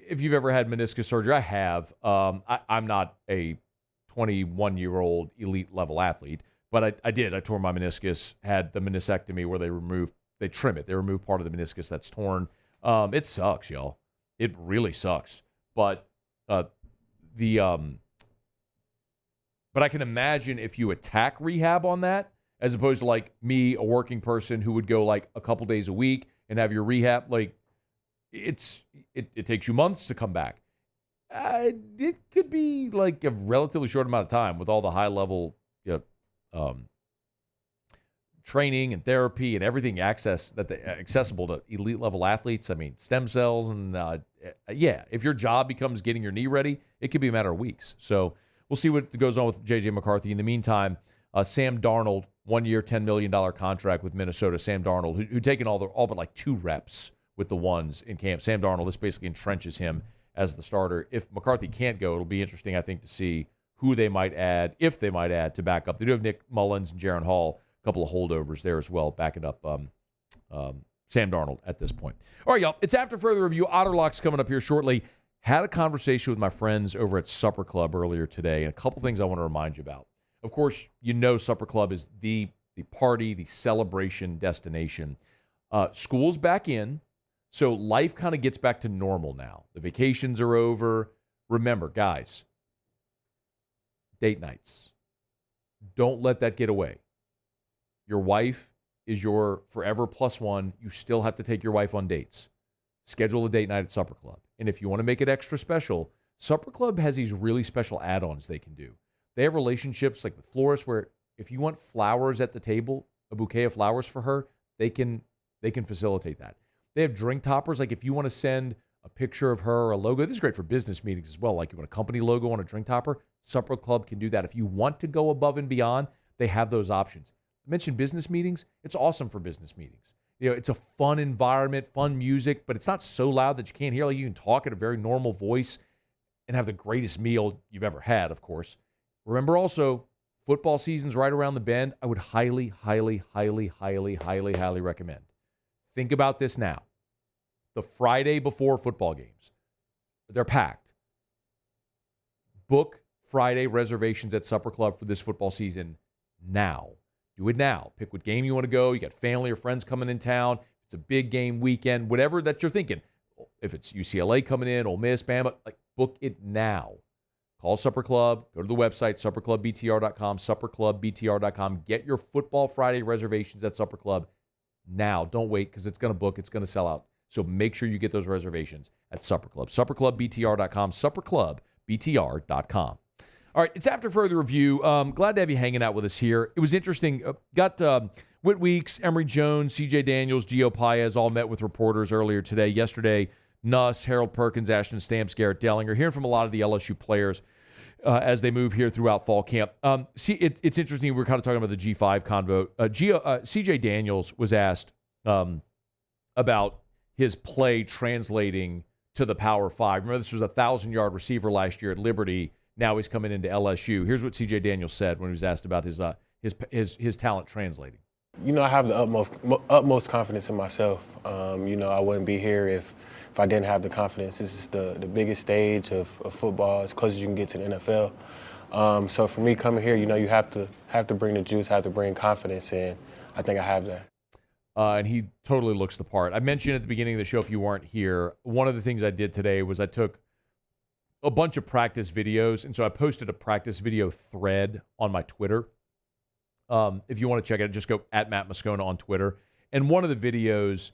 if you've ever had meniscus surgery. I have. I'm not a 21-year-old elite level athlete, but I did. I tore my meniscus, had the meniscectomy where they trim it. They remove part of the meniscus that's torn. It sucks, y'all. It really sucks. But but I can imagine if you attack rehab on that, as opposed to like me, a working person who would go like a couple days a week and have your rehab, like it takes you months to come back. It could be like a relatively short amount of time with all the high level training and therapy and everything accessible to elite level athletes. I mean, stem cells and if your job becomes getting your knee ready, it could be a matter of weeks. So we'll see what goes on with J.J. McCarthy. In the meantime, Sam Darnold, 1 year, $10 million contract with Minnesota. Sam Darnold, who taken all but like 2 reps with the ones in camp. Sam Darnold, this basically entrenches him as the starter. If McCarthy can't go, it'll be interesting, I think, to see who they might add, if they might add, to back up. They do have Nick Mullins and Jaron Hall, a couple of holdovers there as well, backing up Sam Darnold at this point. All right, y'all, it's After Further Review. Otterlock's coming up here shortly. Had a conversation with my friends over at Supper Club earlier today, and a couple things I want to remind you about. Of course, you know Supper Club is the party, the celebration destination. School's back in, so life kind of gets back to normal now. The vacations are over. Remember, guys, date nights. Don't let that get away. Your wife is your forever plus one. You still have to take your wife on dates. Schedule a date night at Supper Club. And if you want to make it extra special, Supper Club has these really special add-ons they can do. They have relationships like with florists where if you want flowers at the table, a bouquet of flowers for her, they can facilitate that. They have drink toppers. Like if you want to send a picture of her or a logo, this is great for business meetings as well. Like you want a company logo on a drink topper, Supper Club can do that. If you want to go above and beyond, they have those options. I mentioned business meetings. It's awesome for business meetings. You know, it's a fun environment, fun music, but it's not so loud that you can't hear. Like you can talk at a very normal voice and have the greatest meal you've ever had, of course. Remember also, football season's right around the bend. I would highly, highly, highly, highly, highly, highly recommend. Think about this now. The Friday before football games, they're packed. Book Friday reservations at Supper Club for this football season now. Do it now. Pick what game you want to go. You got family or friends coming in town. It's a big game weekend, whatever that you're thinking. If it's UCLA coming in, Ole Miss, Bama, book it now. Call Supper Club. Go to the website, supperclubbtr.com, supperclubbtr.com. Get your Football Friday reservations at Supper Club now. Don't wait because it's going to book. It's going to sell out. So make sure you get those reservations at Supper Club. Supperclubbtr.com, supperclubbtr.com. All right, it's After Further Review. Glad to have you hanging out with us here. It was interesting. Got Whit Weeks, Emory Jones, C.J. Daniels, Gio Paez all met with reporters earlier today. Yesterday, Nuss, Harold Perkins, Ashton Stamps, Garrett Dellinger, hearing from a lot of the LSU players as they move here throughout fall camp. It's interesting. We're kind of talking about the G5 convo. C.J. Daniels was asked about his play translating to the Power 5. Remember, this was a 1,000-yard receiver last year at Liberty. Now he's coming into LSU. Here's what C.J. Daniels said when he was asked about his talent translating. You know, I have the utmost confidence in myself. You know, I wouldn't be here if I didn't have the confidence. This is the biggest stage of football, as close as you can get to the NFL. So for me coming here, you know, you have to bring the juice, have to bring confidence, and I think I have that. And he totally looks the part. I mentioned at the beginning of the show, if you weren't here, one of the things I did today was I took a bunch of practice videos, and so I posted a practice video thread on my Twitter. If you want to check it out, just go at Matt Moscona on Twitter. And one of the videos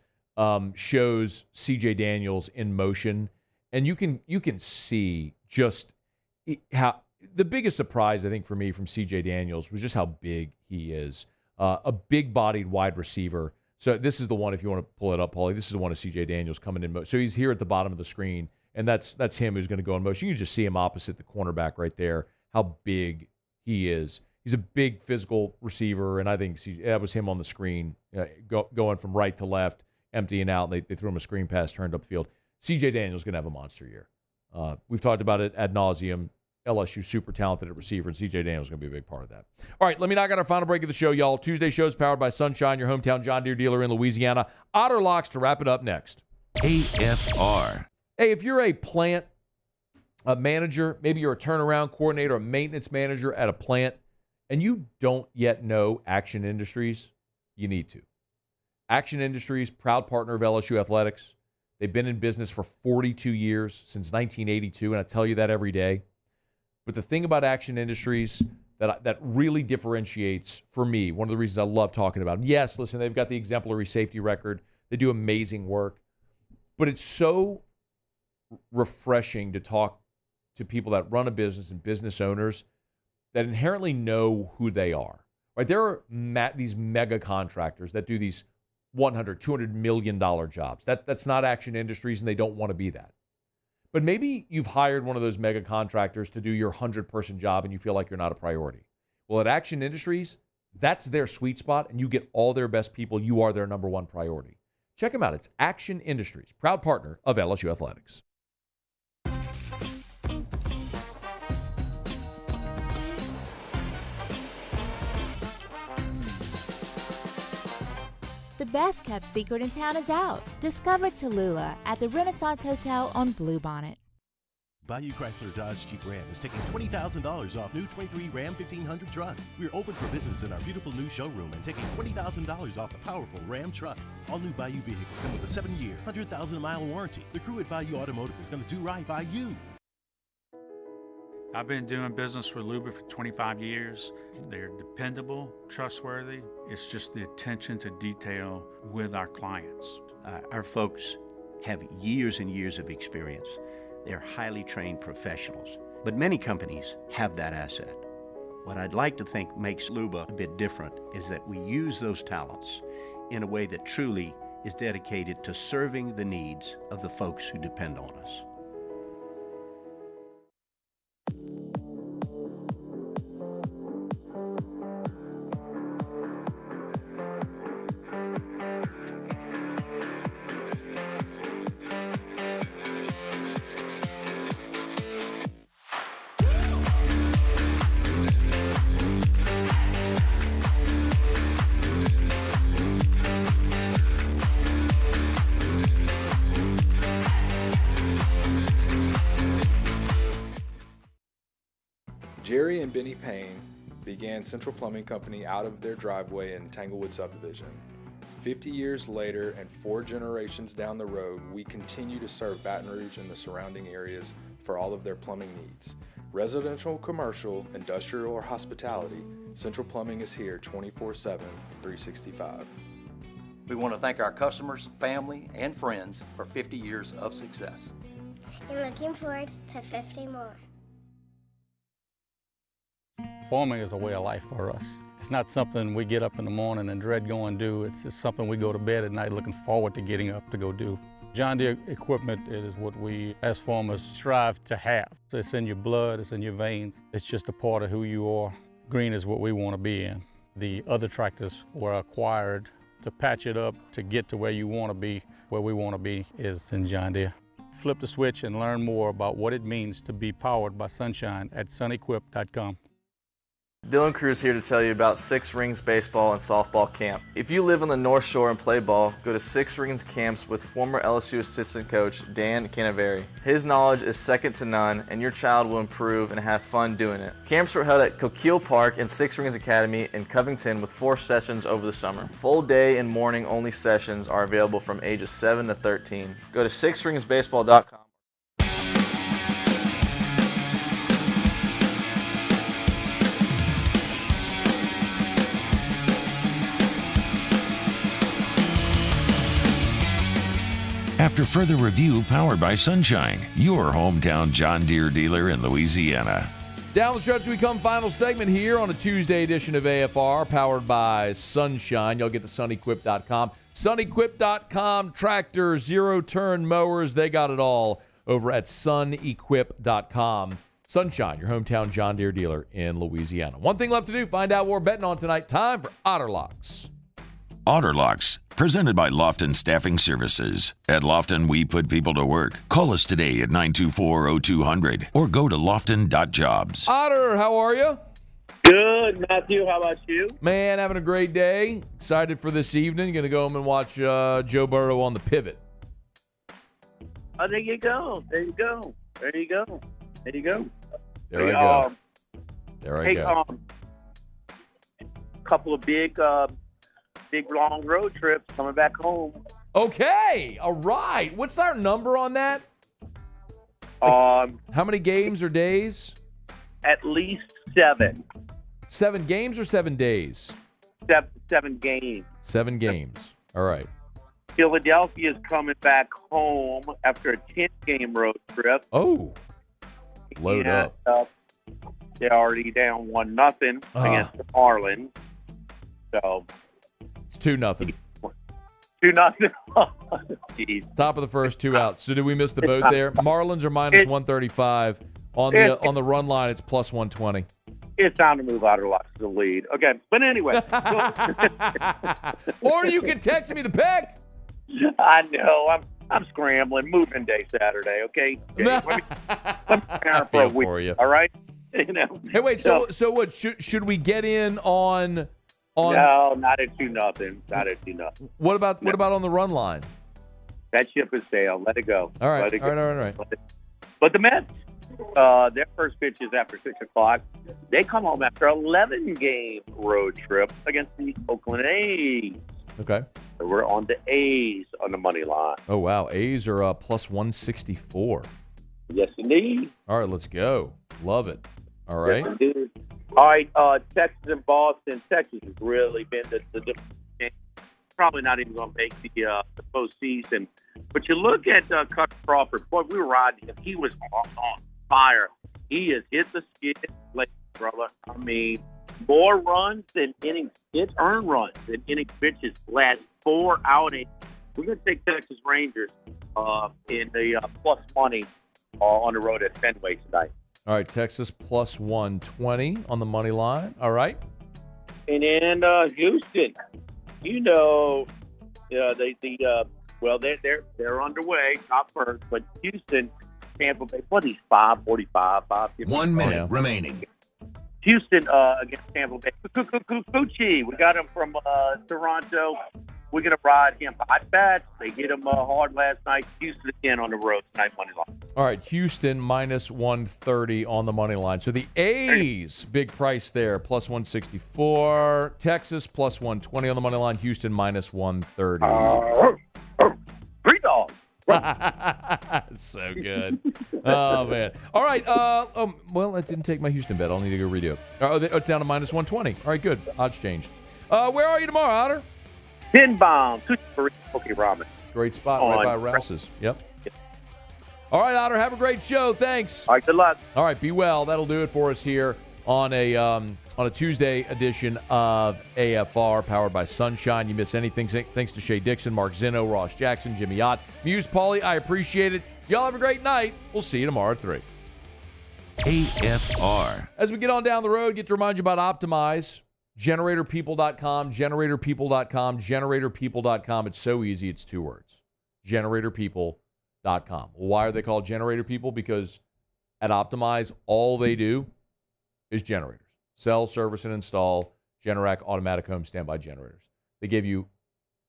shows C.J. Daniels in motion, and you can see just how the biggest surprise, I think, for me from C.J. Daniels was just how big he is. A big-bodied wide receiver. So this is the one, if you want to pull it up, Paulie, this is the one of C.J. Daniels coming in motion. So he's here at the bottom of the screen, and that's him who's going to go in motion. You can just see him opposite the cornerback right there, how big he is. He's a big physical receiver, and I think that was him on the screen, going from right to left, emptying out. They threw him a screen pass, turned up the field. C.J. Daniels is going to have a monster year. We've talked about it ad nauseum. LSU super talented at receiver, and C.J. Daniels is going to be a big part of that. All right, let me knock out our final break of the show, y'all. Tuesday show is powered by Sunshine, your hometown John Deere dealer in Louisiana. Otterlocks to wrap it up next. AFR. Hey, if you're a plant manager, maybe you're a turnaround coordinator, a maintenance manager at a plant, and you don't yet know Action Industries, you need to. Action Industries, proud partner of LSU Athletics. They've been in business for 42 years, since 1982, and I tell you that every day. But the thing about Action Industries that really differentiates, for me, one of the reasons I love talking about them, yes, listen, they've got the exemplary safety record. They do amazing work. But it's so refreshing to talk to people that run a business and business owners that inherently know who they are. Right? There are these mega contractors that do these $100, $200 million jobs. That's not Action Industries, and they don't want to be that. But maybe you've hired one of those mega contractors to do your 100-person job, and you feel like you're not a priority. Well, at Action Industries, that's their sweet spot, and you get all their best people. You are their number one priority. Check them out. It's Action Industries, proud partner of LSU Athletics. The best-kept secret in town is out. Discover Tallulah at the Renaissance Hotel on Bluebonnet. Bayou Chrysler Dodge Jeep Ram is taking $20,000 off new 23 Ram 1500 trucks. We're open for business in our beautiful new showroom and taking $20,000 off the powerful Ram truck. All new Bayou vehicles come with a 7-year, 100,000-mile warranty. The crew at Bayou Automotive is going to do right by you. I've been doing business with Luba for 25 years. They're dependable, trustworthy. It's just the attention to detail with our clients. Our folks have years and years of experience. They're highly trained professionals, but many companies have that asset. What I'd like to think makes Luba a bit different is that we use those talents in a way that truly is dedicated to serving the needs of the folks who depend on us. Jerry and Benny Payne began Central Plumbing Company out of their driveway in Tanglewood subdivision. 50 years later and 4 generations down the road, we continue to serve Baton Rouge and the surrounding areas for all of their plumbing needs. Residential, commercial, industrial, or hospitality, Central Plumbing is here 24/7, 365. We want to thank our customers, family, and friends for 50 years of success. And looking forward to 50 more. Farming is a way of life for us. It's not something we get up in the morning and dread going do. It's just something we go to bed at night looking forward to getting up to go do. John Deere equipment is what we as farmers strive to have. So it's in your blood, it's in your veins. It's just a part of who you are. Green is what we want to be in. The other tractors were acquired to patch it up to get to where you want to be. Where we want to be is in John Deere. Flip the switch and learn more about what it means to be powered by sunshine at sunequip.com. Dylan Cruz here to tell you about Six Rings Baseball and Softball Camp. If you live on the North Shore and play ball, go to Six Rings Camps with former LSU assistant coach Dan Canaveri. His knowledge is second to none, and your child will improve and have fun doing it. Camps were held at Coquille Park and Six Rings Academy in Covington with 4 sessions over the summer. Full day and morning only sessions are available from ages 7 to 13. Go to sixringsbaseball.com. After further review, powered by Sunshine, your hometown John Deere dealer in Louisiana. Down the stretch we come, final segment here on a Tuesday edition of AFR, powered by Sunshine. You'll get to sunequip.com. Sunequip.com, tractors, zero-turn mowers, they got it all over at sunequip.com. Sunshine, your hometown John Deere dealer in Louisiana. One thing left to do, find out what we're betting on tonight. Time for Otter Locks. Otter Locks, presented by Lofton Staffing Services. At Lofton, we put people to work. Call us today at 924-0200 or go to lofton.jobs. Otter, how are you? Good, Matthew. How about you? Man, having a great day. Excited for this evening. Going to go home and watch Joe Burrow on the pivot. Oh, there you go. There you go. There you go. There you go. There I go. There I go. Couple of big long road trips coming back home. Okay. All right. What's our number on that? How many games or days? At least 7. 7 games or 7 days? 7 games. 7 games. All right. Philadelphia is coming back home after a 10-game road trip. Oh. Load up. They're already down 1-0 against the Marlins. So it's 2-0. 2-0. Jeez. Top of the first, 2 outs. So did we miss the boat there? Marlins are minus 135 on the run line. It's plus 120. It's time to move out of the lead. Okay, but anyway. Or you can text me the pick. I know. I'm scrambling. Moving day Saturday. Okay. Let me prepare for a week. For you. All right. You know. Hey, wait. So what? Should we get in on? No, not at 2-0. Not at 2-0. What about on the run line? That ship has sailed. Let it go. All right. Let it go. All right. But the Mets, their first pitch is after 6 o'clock. They come home after an 11-game road trip against the Oakland A's. Okay. So we're on the A's on the money line. Oh, wow. A's are plus 164. Yes, indeed. All right, let's go. Love it. All right. Yes, indeed. All right, Texas and Boston. Texas has really been the game. Probably not even going to make the postseason. But you look at Cutter Crawford. Boy, we were riding him. He was on fire. He has hit the skid late, brother. I mean, more runs than innings hits, earned runs than innings pitches last 4 outings. We're going to take Texas Rangers in the plus money on the road at Fenway tonight. All right, Texas plus 120 on the money line. All right. And then Houston, they're underway, not first, but Houston, Tampa Bay. What are these 5:45, 5:50? 1 minute remaining. Houston against Tampa Bay. Cucci, we got him from Toronto. We're going to ride him 5 bats. They hit him hard last night. Houston again on the road tonight, money line. All right, Houston minus 130 on the money line. So the A's, big price there, plus 164. Texas plus 120 on the money line. Houston minus 130. 3 dogs. So good. Oh, man. All right. Well, I didn't take my Houston bet. I'll need to go redo it. Oh, it's down to minus 120. All right, good. Odds changed. Where are you tomorrow, Otter? 10 bombs. Cookie Ramen. Great spot right by Rouse's. Yep. All right, Otter. Have a great show. Thanks. All right. Good luck. All right. Be well. That'll do it for us here on a Tuesday edition of AFR, powered by Sunshine. You miss anything, thanks to Shay Dixon, Mark Zeno, Ross Jackson, Jimmy Ott, Muse, Paulie. I appreciate it. Y'all have a great night. We'll see you tomorrow at 3. AFR. As we get on down the road, get to remind you about Optimize. GeneratorPeople.com, GeneratorPeople.com, GeneratorPeople.com. It's so easy. It's 2 words. GeneratorPeople.com. Why are they called Generator People? Because at Optimize, all they do is generators. Sell, service, and install Generac automatic home standby generators. They give you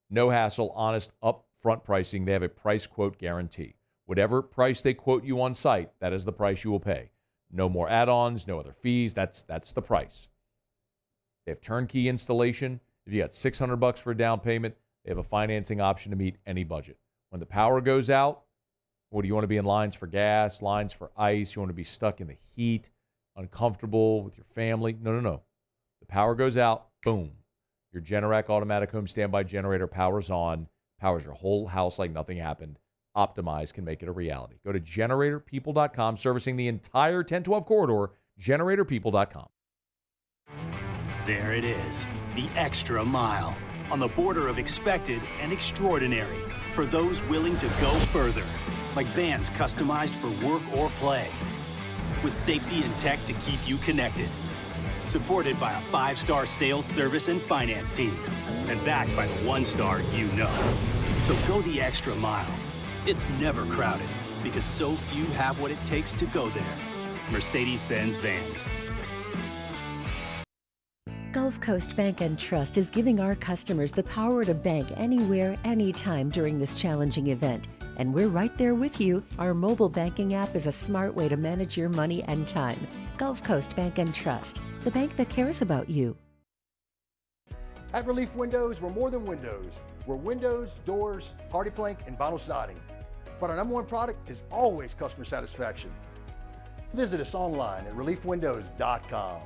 no hassle, honest, upfront pricing. They have a price quote guarantee. Whatever price they quote you on site, that is the price you will pay. No more add-ons, no other fees. That's the price. They have turnkey installation. If you got $600 for a down payment, they have a financing option to meet any budget. When the power goes out, what do you want to be in lines for gas, lines for ice? You want to be stuck in the heat, uncomfortable with your family? No. The power goes out, boom. Your Generac automatic home standby generator powers on, powers your whole house like nothing happened. Optimize can make it a reality. Go to GeneratorPeople.com, servicing the entire 1012 corridor, GeneratorPeople.com. There it is, the extra mile, on the border of expected and extraordinary, for those willing to go further, like vans customized for work or play, with safety and tech to keep you connected, supported by a 5-star sales, service, and finance team, and backed by the 1-star you know. So go the extra mile. It's never crowded, because so few have what it takes to go there. Mercedes-Benz Vans. Gulf Coast Bank and Trust is giving our customers the power to bank anywhere, anytime during this challenging event. And we're right there with you. Our mobile banking app is a smart way to manage your money and time. Gulf Coast Bank and Trust, the bank that cares about you. At Relief Windows, we're more than windows. We're windows, doors, hardy plank, and vinyl siding. But our #1 product is always customer satisfaction. Visit us online at reliefwindows.com.